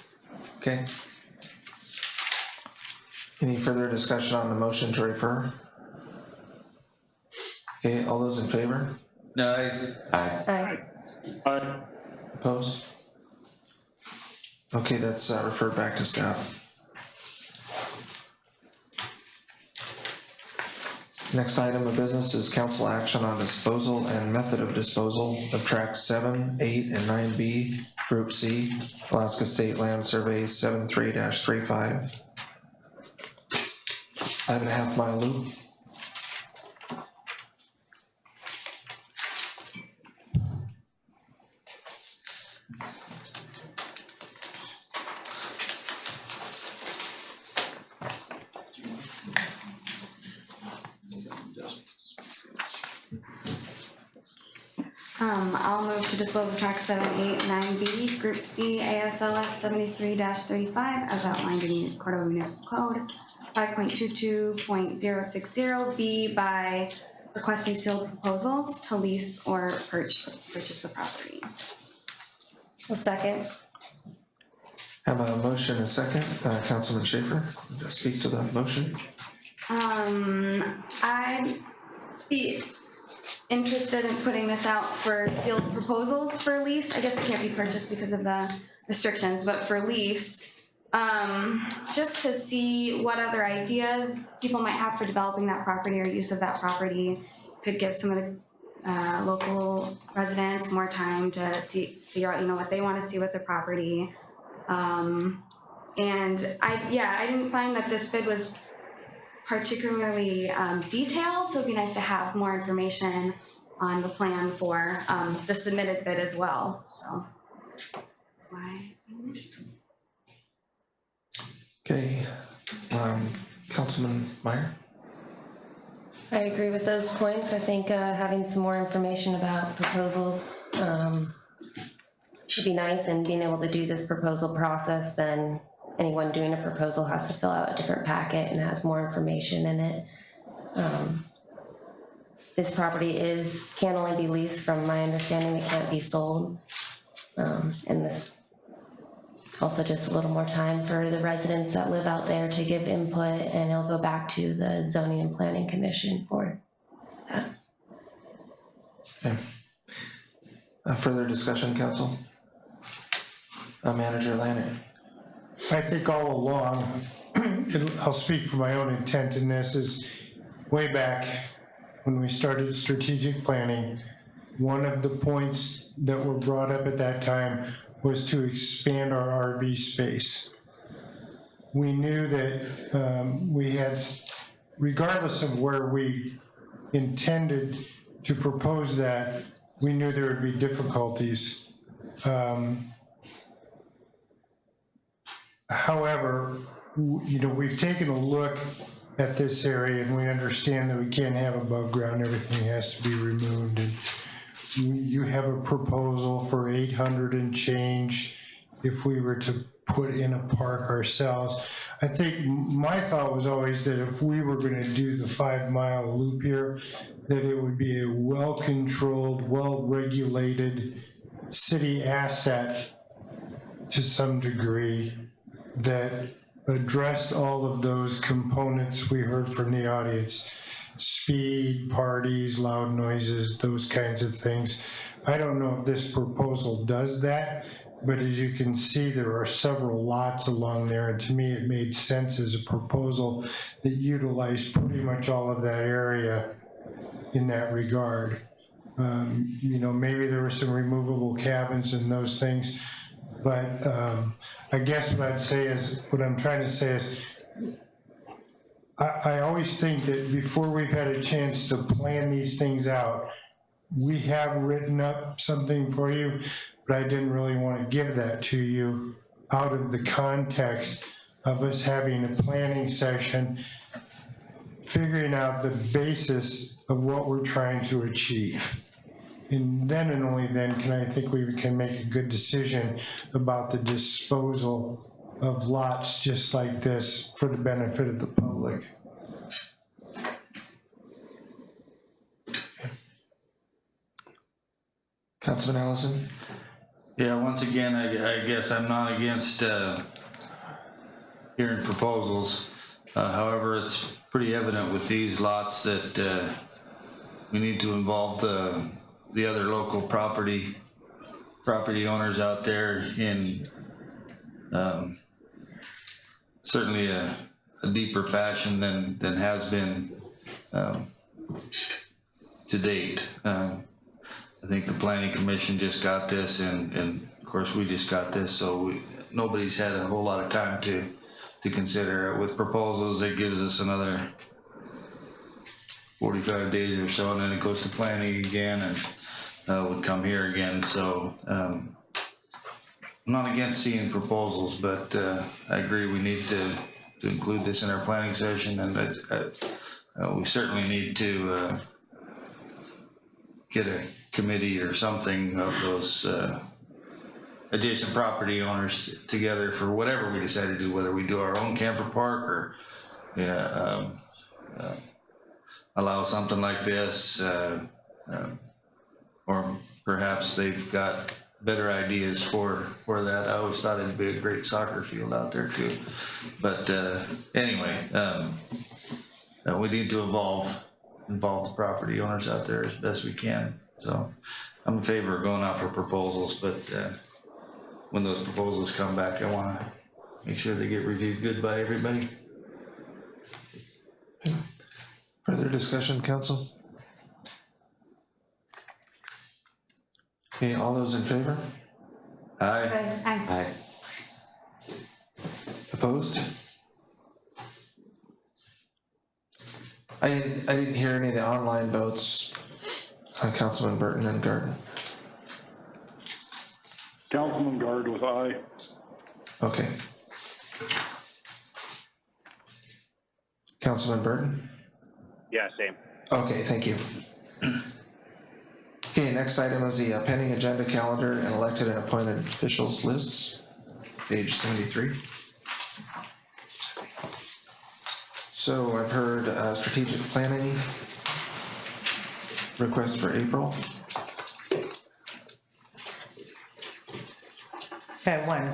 Okay. Any further discussion on the motion to refer? Okay, all those in favor? Aye. Aye. Aye. Opposed? Okay, that's referred back to staff. Next item of business is council action on disposal and method of disposal of tracks 7, 8, and 9B, Group C, Alaska State Land Survey 73-35. 5.5 mile loop. I'll move to dispose of track 7, 8, 9B, Group C, ASLS 73-35, as outlined in Cordova Municipal Code 5.22.060B by requesting sealed proposals to lease or purchase the property. A second. Have a motion and a second. Councilman Schaefer, speak to the motion. I'd be interested in putting this out for sealed proposals for lease. I guess it can't be purchased because of the restrictions, but for lease, just to see what other ideas people might have for developing that property or use of that property. Could give some of the local residents more time to figure out, what they want to see with the property. And I didn't find that this bid was particularly detailed, so it'd be nice to have more information on the plan for the submitted bid as well. So that's why. Okay, Councilman Meyer. I agree with those points. I think having some more information about proposals would be nice, and being able to do this proposal process, then anyone doing a proposal has to fill out a different packet and has more information in it. This property can only be leased, from my understanding. It can't be sold. And this also just a little more time for the residents that live out there to give input, and it'll go back to the Zoning and Planning Commission for that. Okay. Further discussion, council? Manager Lanning. I think all along, and I'll speak for my own intent in this, is way back when we started strategic planning, one of the points that were brought up at that time was to expand our RV space. We knew that we had, regardless of where we intended to propose that, we knew there would be difficulties. However, you know, we've taken a look at this area and we understand that we can't have above ground, everything has to be removed. And you have a proposal for 800 and change if we were to put in a park ourselves. I think my thought was always that if we were gonna do the 5-mile loop here, that it would be a well-controlled, well-regulated city asset to some degree that addressed all of those components we heard from the audience. Speed, parties, loud noises, those kinds of things. I don't know if this proposal does that, but as you can see, there are several lots along there, and to me it made sense as a proposal that utilized pretty much all of that area in that regard. You know, maybe there were some removable cabins and those things, but I guess what I'm trying to say is, I always think that before we've had a chance to plan these things out, we have written up something for you, but I didn't really want to give that to you out of the context of us having a planning session, figuring out the basis of what we're trying to achieve. And then and only then can I think we can make a good decision about the disposal of lots just like this for the benefit of the public. Councilman Allison? Yeah, once again, I guess I'm not against hearing proposals. However, it's pretty evident with these lots that we need to involve the other local property owners out there in certainly a deeper fashion than has been to date. I think the planning commission just got this, and of course we just got this, so nobody's had a whole lot of time to consider it. With proposals, it gives us another 45 days or so, and then it goes to planning again and would come here again. So I'm not against seeing proposals, but I agree we need to include this in our planning session, and we certainly need to get a committee or something of those adjacent property owners together for whatever we decide to do, whether we do our own camper park or allow something like this, or perhaps they've got better ideas for that. I always thought it'd be a great soccer field out there too. But anyway, we need to involve the property owners out there as best we can. So I'm in favor of going out for proposals, but when those proposals come back, I want to make sure they get reviewed good by everybody. Further discussion, council? Okay, all those in favor? Aye. Aye. Opposed? I didn't hear any of the online votes. Councilman Burton and Garden. Councilman Guard was aye. Okay. Councilman Burton? Yeah, same. Okay, thank you. Okay, next item is the pending agenda calendar and elected and appointed officials lists, page 73. So I've heard strategic planning request for April. Okay, when?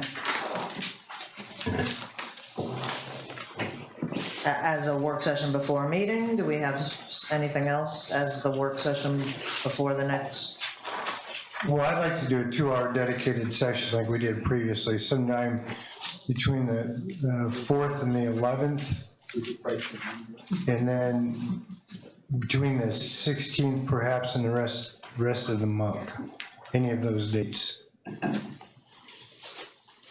As a work session before a meeting, do we have anything else as the work session before the next? Well, I'd like to do a 2-hour dedicated session like we did previously, sometime between the 4th and the 11th. And then between the 16th perhaps and the rest of the month, any of those dates.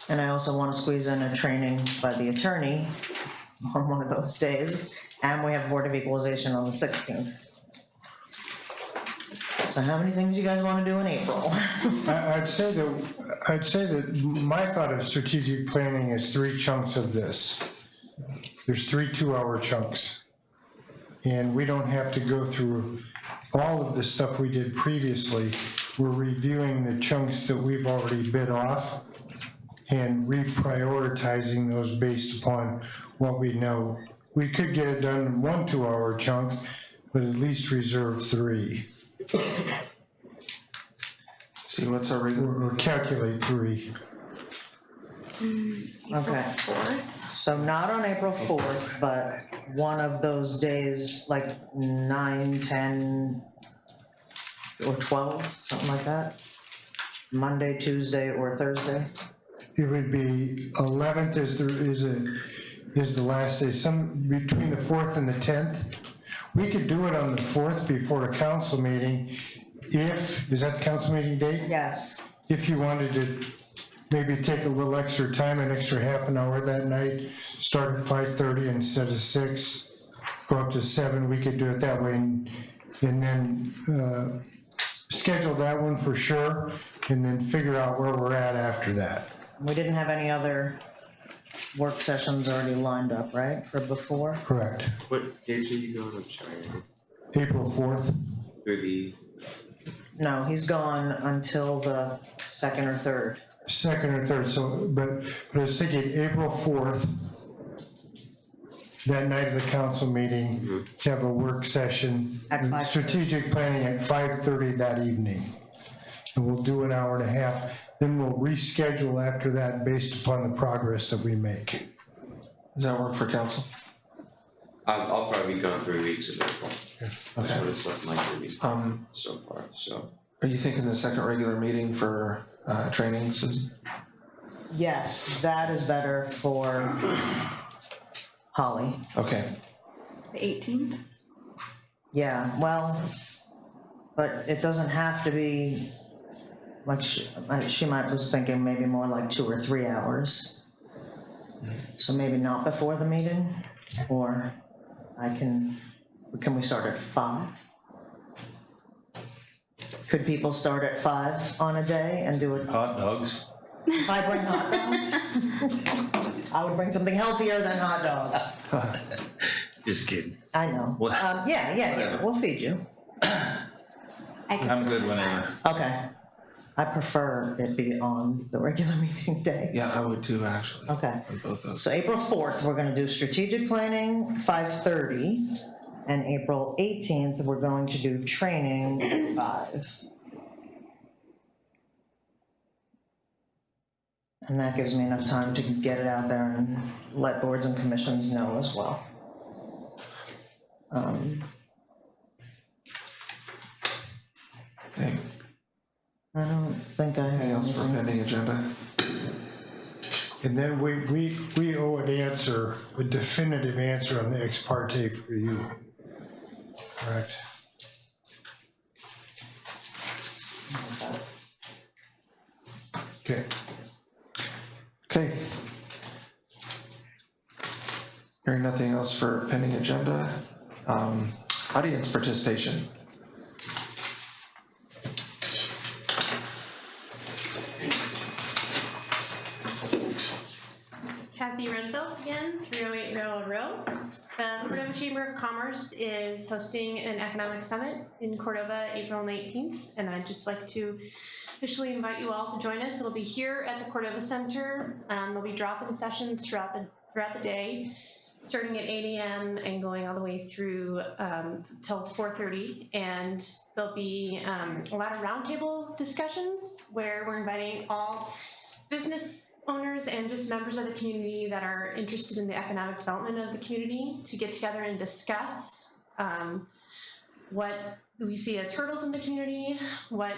And I also want to squeeze in a training by the attorney on one of those days, and we have Board of Equalization on the 16th. So how many things you guys want to do in April? I'd say that my thought of strategic planning is 3 chunks of this. there's 3 2-hour chunks. And we don't have to go through all of the stuff we did previously. We're reviewing the chunks that we've already bid off and reprioritizing those based upon what we know. We could get it done in 1 2-hour chunk, but at least reserve 3. See, what's our regular? Or calculate 3. Okay. 4th? So not on April 4th, but one of those days, like 9, 10, or 12, something like that? Monday, Tuesday, or Thursday? It would be 11th is the last day, some between the 4th and the 10th. We could do it on the 4th before a council meeting is that the council meeting date? Yes. If you wanted to maybe take a little extra time, an extra half an hour that night, start at 5:30 instead of 6, go up to 7, we could do it that way, and then schedule that one for sure, and then figure out where we're at after that. We didn't have any other work sessions already lined up, right, for before? Correct. What days are you going? I'm sorry. April 4th. Through the, No, he's gone until the 2nd or 3rd. 2nd or 3rd, so, but I was thinking April 4th, that night of the council meeting, have a work session. At 5:30. Strategic planning at 5:30 that evening. And we'll do an hour and a half, then we'll reschedule after that based upon the progress that we make. Does that work for council? I'll probably be gone 3 weeks of April. That's Okay. what it's looking like for me so far, so. Are you thinking the second regular meeting for training, Susan? Yes, that is better for Holly. Okay. The 18th? Yeah, well, but it doesn't have to be, like, she might was thinking maybe more like 2 or 3 hours. So maybe not before the meeting, or can we start at 5? Could people start at 5 on a day and do it? Hot dogs. If I bring hot dogs, I would bring something healthier than hot dogs. Just kidding. I know. What? Yeah, we'll feed you. I'm good whenever. Okay. I prefer it be on the regular meeting day. Yeah, I would too, actually. Okay. On both those. So April 4th, we're gonna do strategic planning, 5:30, and April 18th, we're going to do training at 5. And that gives me enough time to get it out there and let boards and commissions know as well. Okay. I don't think I have Anything else for anything. pending agenda? And then we owe an answer, a definitive answer on the ex parte for you. Correct. Okay. Okay. Hearing nothing else for pending agenda, audience participation. Kathy Renfeld again, 308 Railroad Row. The Cordova Chamber of Commerce is hosting an economic summit in Cordova, April 19th, and I'd just like to officially invite you all to join us. It'll be here at the Cordova Center. There'll be drop-in sessions throughout the day, starting at 8 a.m. and going all the way through till 4:30. And there'll be a lot of roundtable discussions where we're inviting all business owners and just members of the community that are interested in the economic development of the community to get together and discuss what we see as hurdles in the community, what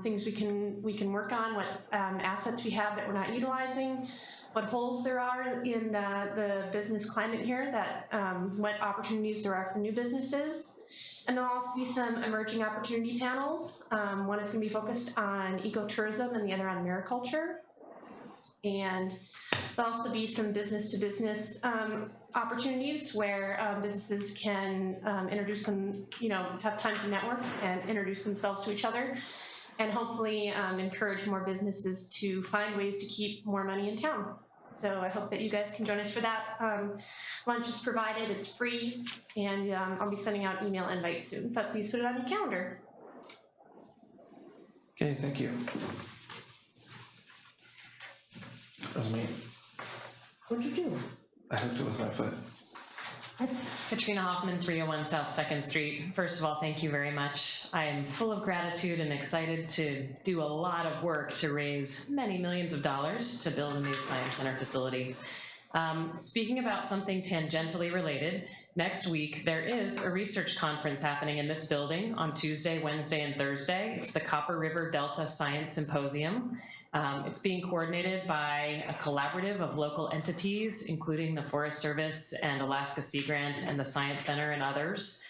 things we can work on, what assets we have that we're not utilizing, what holes there are in the business climate here, that what opportunities there are for new businesses. And there'll also be some emerging opportunity panels. One is going to be focused on ecotourism and the other on mariculture. And there'll also be some business-to-business opportunities where businesses can introduce them, have time to network and introduce themselves to each other, and hopefully encourage more businesses to find ways to keep more money in town. So I hope that you guys can join us for that. Lunch is provided, it's free, and I'll be sending out email invites soon, but please put it on your calendar. Okay, thank you. That was me. What'd you do? I hooked it with my foot. Katrina Hoffman, 301 South 2nd Street. First of all, thank you very much. I am full of gratitude and excited to do a lot of work to raise many millions of dollars to build a new science center facility. Speaking about something tangentially related, next week there is a research conference happening in this building on Tuesday, Wednesday, and Thursday. It's the Copper River Delta Science Symposium. It's being coordinated by a collaborative of local entities, including the Forest Service and Alaska Sea Grant and the Science Center and others.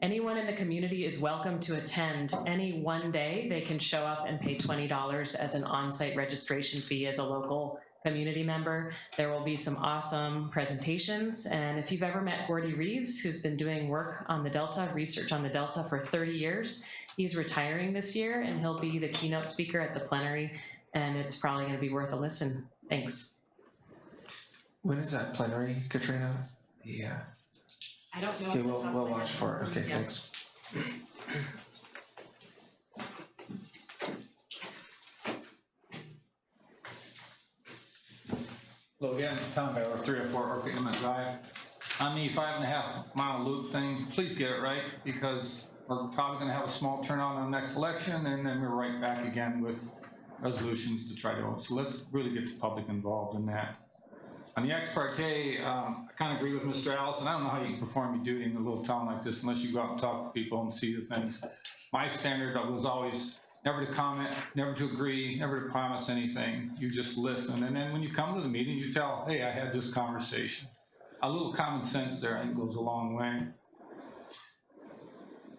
Anyone in the community is welcome to attend any one day. They can show up and pay $20 as an on-site registration fee as a local community member. There will be some awesome presentations, and if you've ever met Gordy Reeves, who's been doing work on the Delta, research on the Delta for 30 years, he's retiring this year, and he'll be the keynote speaker at the plenary, and it's probably going to be worth a listen. Thanks. When is that plenary, Katrina? Yeah. I don't know. Okay, we'll watch for it. Okay, thanks. Hello again, Tom Baylor, 304 Orchid Inlet Drive. On the 5.5 mile loop thing, please get it right, because we're probably gonna have a small turnout on the next election, and then we're right back again with resolutions to try to, so let's really get the public involved in that. On the ex parte, I kind of agree with Mr. Allison. I don't know how you can perform your duty in a little town like this unless you go out and talk to people and see the things. My standard was always never to comment, never to agree, never to promise anything. You just listen. And then when you come to the meeting, you tell, hey, I had this conversation. A little common sense there, I think, goes a long way.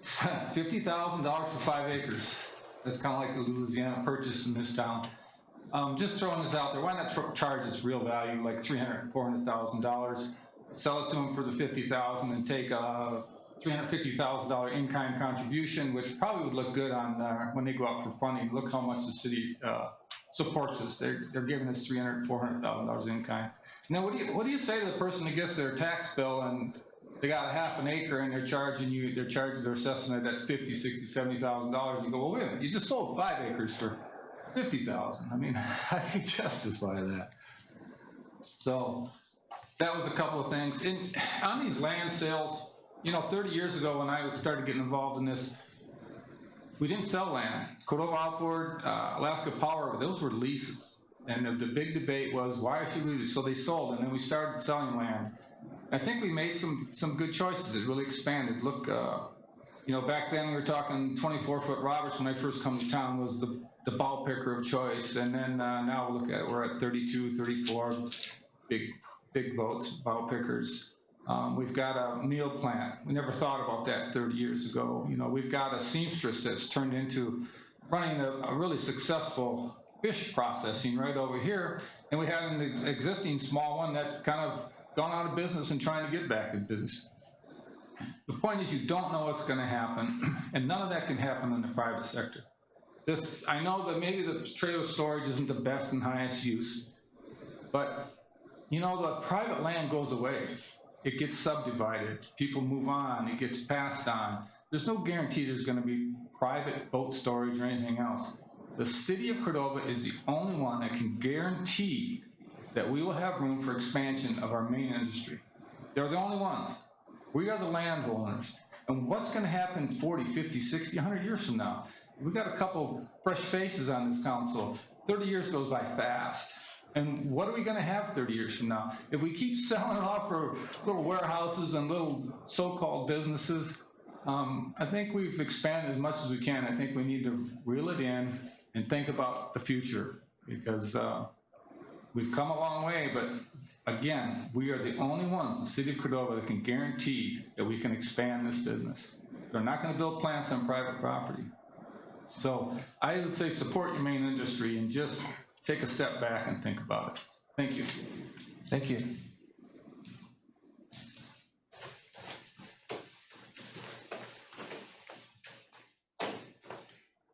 $50,000 for 5 acres. That's kind of like the Louisiana Purchase in this town. Just throwing this out there, why not charge its real value, like $300,000, $400,000, sell it to them for the $50,000 and take a $350,000 in-kind contribution, which probably would look good on when they go out for funding. Look how much the city supports us. They're giving us $300,000, $400,000 in-kind. Now, what do you say to the person that gets their tax bill and they got a half an acre and they're assessing it at $50,000, $60,000, $70,000? You go, well, wait a minute, you just sold 5 acres for $50,000. I mean, how do you justify that? So that was a couple of things. On these land sales, you know, 30 years ago when I started getting involved in this, we didn't sell land. Cordova Outboard, Alaska Power, those were leases. And the big debate was, why should we? So they sold, and then we started selling land. I think we made some good choices. It really expanded. Look, you know, back then we were talking 24-foot Roberts when I first come to town was the ball picker of choice. And then now look at it, we're at 32, 34 big boats, ball pickers. We've got a meal plant. We never thought about that 30 years ago. You know, we've got a seamstress that's turned into running a really successful fish processing right over here. And we have an existing small one that's kind of gone out of business and trying to get back in business. The point is you don't know what's going to happen, and none of that can happen in the private sector. I know that maybe the trailer storage isn't the best and highest use, but you know, the private land goes away. It gets subdivided, people move on, it gets passed on. There's no guarantee there's going to be private boat storage or anything else. The city of Cordova is the only one that can guarantee that we will have room for expansion of our main industry. They're the only ones. We are the landowners. And what's going to happen 40, 50, 60, 100 years from now? We've got a couple fresh faces on this council. 30 years goes by fast. And what are we going to have 30 years from now? If we keep selling it off for little warehouses and little so-called businesses, I think we've expanded as much as we can. I think we need to reel it in and think about the future, because we've come a long way, but again, we are the only ones in the city of Cordova that can guarantee that we can expand this business. They're not going to build plants on private property. So I would say support your main industry and just take a step back and think about it. Thank you. Thank you.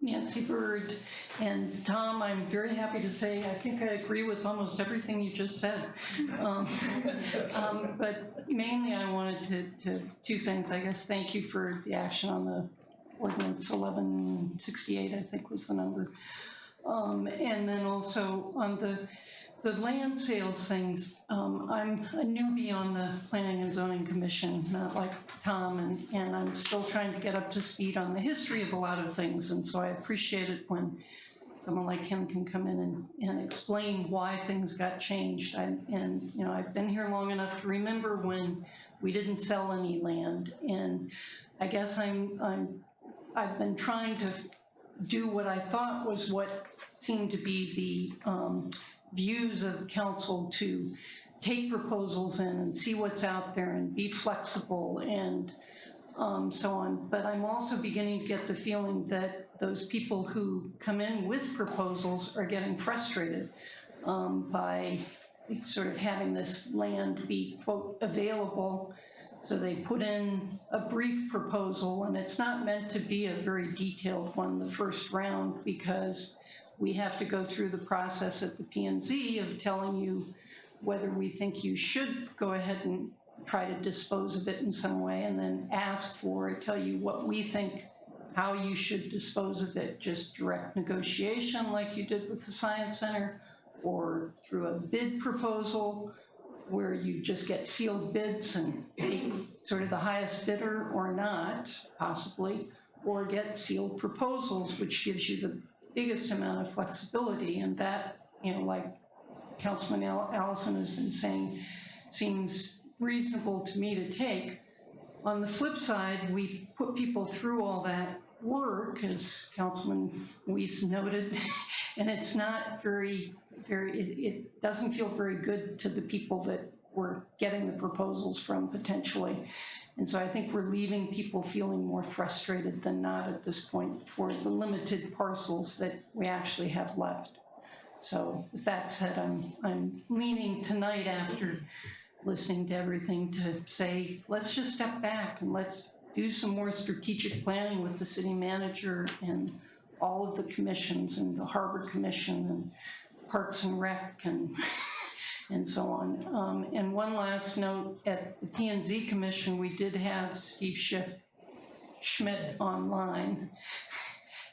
Nancy Bird. And Tom, I'm very happy to say, I think I agree with almost everything you just said. But mainly I wanted to two things, I guess. Thank you for the action on the ordinance 1168, I think was the number. And then also on the land sales things, I'm a newbie on the Planning and Zoning Commission, not like Tom, and I'm still trying to get up to speed on the history of a lot of things, and so I appreciate it when someone like him can come in and explain why things got changed. And you know, I've been here long enough to remember when we didn't sell any land, and I guess I've been trying to do what I thought was what seemed to be the views of council, to take proposals in and see what's out there and be flexible and so on. But I'm also beginning to get the feeling that those people who come in with proposals are getting frustrated by sort of having this land be, quote, available. So they put in a brief proposal, and it's not meant to be a very detailed one the first round, because we have to go through the process at the P&Z of telling you whether we think you should go ahead and try to dispose of it in some way, and then ask for, tell you what we think, how you should dispose of it, just direct negotiation like you did with the Science Center, or through a bid proposal where you just get sealed bids and take sort of the highest bidder or not, possibly, or get sealed proposals, which gives you the biggest amount of flexibility. And that, you know, like Councilman Allison has been saying, seems reasonable to me to take. On the flip side, we put people through all that work, as Councilman Weiss noted, and it's not very, it doesn't feel very good to the people that we're getting the proposals from potentially. And so I think we're leaving people feeling more frustrated than not at this point for the limited parcels that we actually have left. So with that said, I'm leaning tonight, after listening to everything, to say, let's just step back and let's do some more strategic planning with the city manager and all of the commissions, and the Harbor Commission and Parks and Rec and so on. And one last note, at the P&Z Commission, we did have Steve Schmidt online.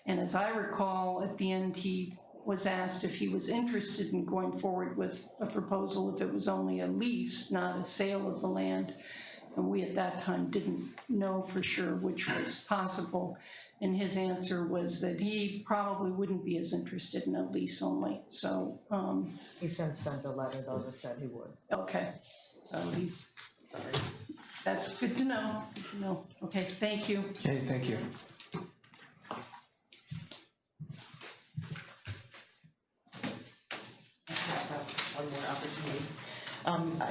And as I recall, at the end, he was asked if he was interested in going forward with a proposal if it was only a lease, not a sale of the land. And we at that time didn't know for sure which was possible. And his answer was that he probably wouldn't be as interested in a lease only. So He sent a letter though that said he would. okay, so he's, that's good to know. No, okay, thank you. Okay, thank you. One more opportunity.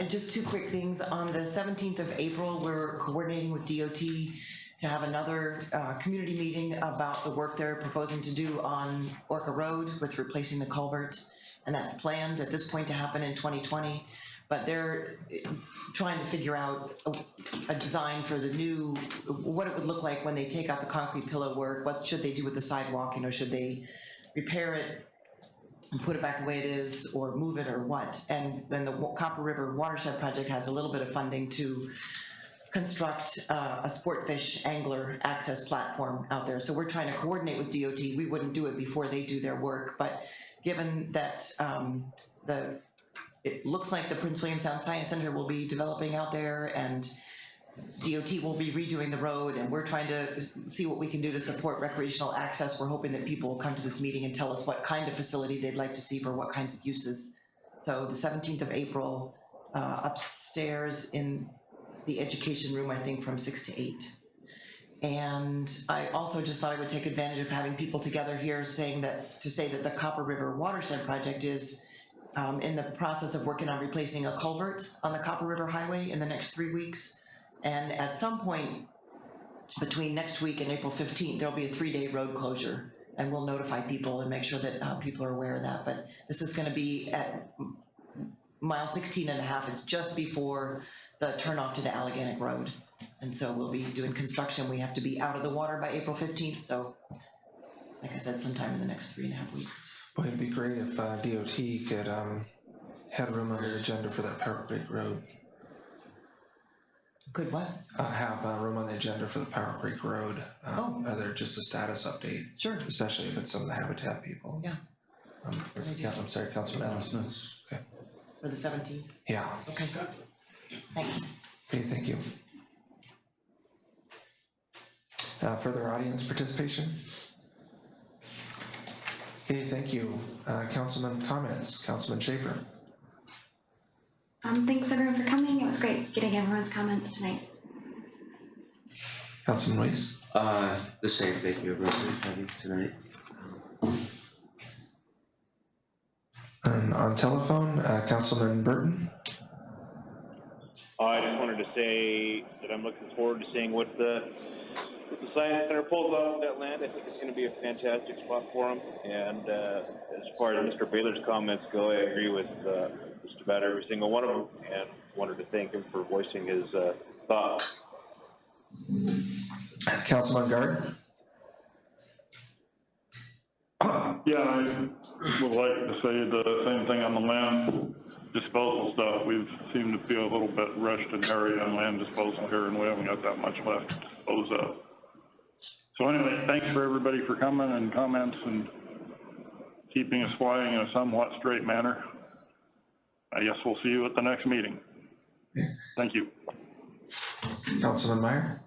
Just two quick things. On the 17th of April, we're coordinating with DOT to have another community meeting about the work they're proposing to do on Orca Road with replacing the culvert. And that's planned at this point to happen in 2020. But they're trying to figure out a design for the new, what it would look like when they take out the concrete pillow work. What should they do with the sidewalk? You know, should they repair it and put it back the way it is, or move it, or what? And then the Copper River Watershed Project has a little bit of funding to construct a sportfish angler access platform out there. So we're trying to coordinate with DOT. We wouldn't do it before they do their work, but given that it looks like the Prince William Sound Science Center will be developing out there, and DOT will be redoing the road, and we're trying to see what we can do to support recreational access. We're hoping that people will come to this meeting and tell us what kind of facility they'd like to see for what kinds of uses. So the 17th of April, upstairs in the education room, I think from 6 to 8. And I also just thought I would take advantage of having people together here to say that the Copper River Watershed Project is in the process of working on replacing a culvert on the Copper River Highway in the next 3 weeks. And at some point between next week and April 15th, there'll be a 3-day road closure, and we'll notify people and make sure that people are aware of that. But this is going to be at mile 16 and a half. It's just before the turnoff to the Alleganic Road. And so we'll be doing construction. We have to be out of the water by April 15th. So like I said, sometime in the next 3.5 weeks. Boy, it'd be great if DOT could had room on their agenda for that Power Creek Road. Good what? Have room on the agenda for the Power Creek Road. Either just a status update. Sure. Especially if it's some of the Habitat people. Yeah. I'm sorry, Councilman Allison. Okay. For the 17th? Yeah. Okay, good. Thanks. Okay, thank you. Further audience participation? Okay, thank you. Councilman comments. Councilman Schaefer. Thanks everyone for coming. It was great getting everyone's comments tonight. Councilman Weiss? The same, thank you everyone for coming tonight. And on telephone, Councilman Burton? I just wanted to say that I'm looking forward to seeing what the Science Center pulls off of that land. I think it's going to be a fantastic spot for them. And as far as Mr. Baylor's comments go, I agree with just about every single one of them, and wanted to thank him for voicing his thoughts. Councilman Gard? Yeah, I would like to say the same thing on the land disposal stuff. We've seemed to feel a little bit rushed and hurried on land disposal here, and we haven't got that much left to dispose of. So anyway, thanks for everybody for coming and comments and keeping us flying in a somewhat straight manner. I guess we'll see you at the next meeting. Thank you. Councilman Meyer?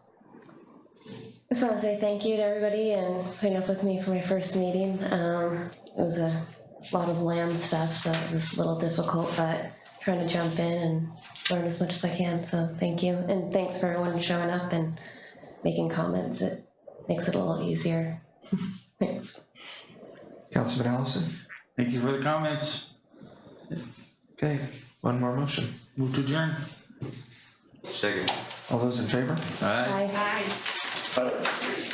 I just want to say thank you to everybody and putting up with me for my first meeting. It was a lot of land stuff, so it was a little difficult, but trying to jump in and learn as much as I can, so thank you. And thanks for everyone showing up and making comments. It makes it a little easier. Thanks. Councilman Allison? Thank you for the comments. Okay, one more motion. Move to adjourn. Second. All those in favor? Aye. Bye. Bye.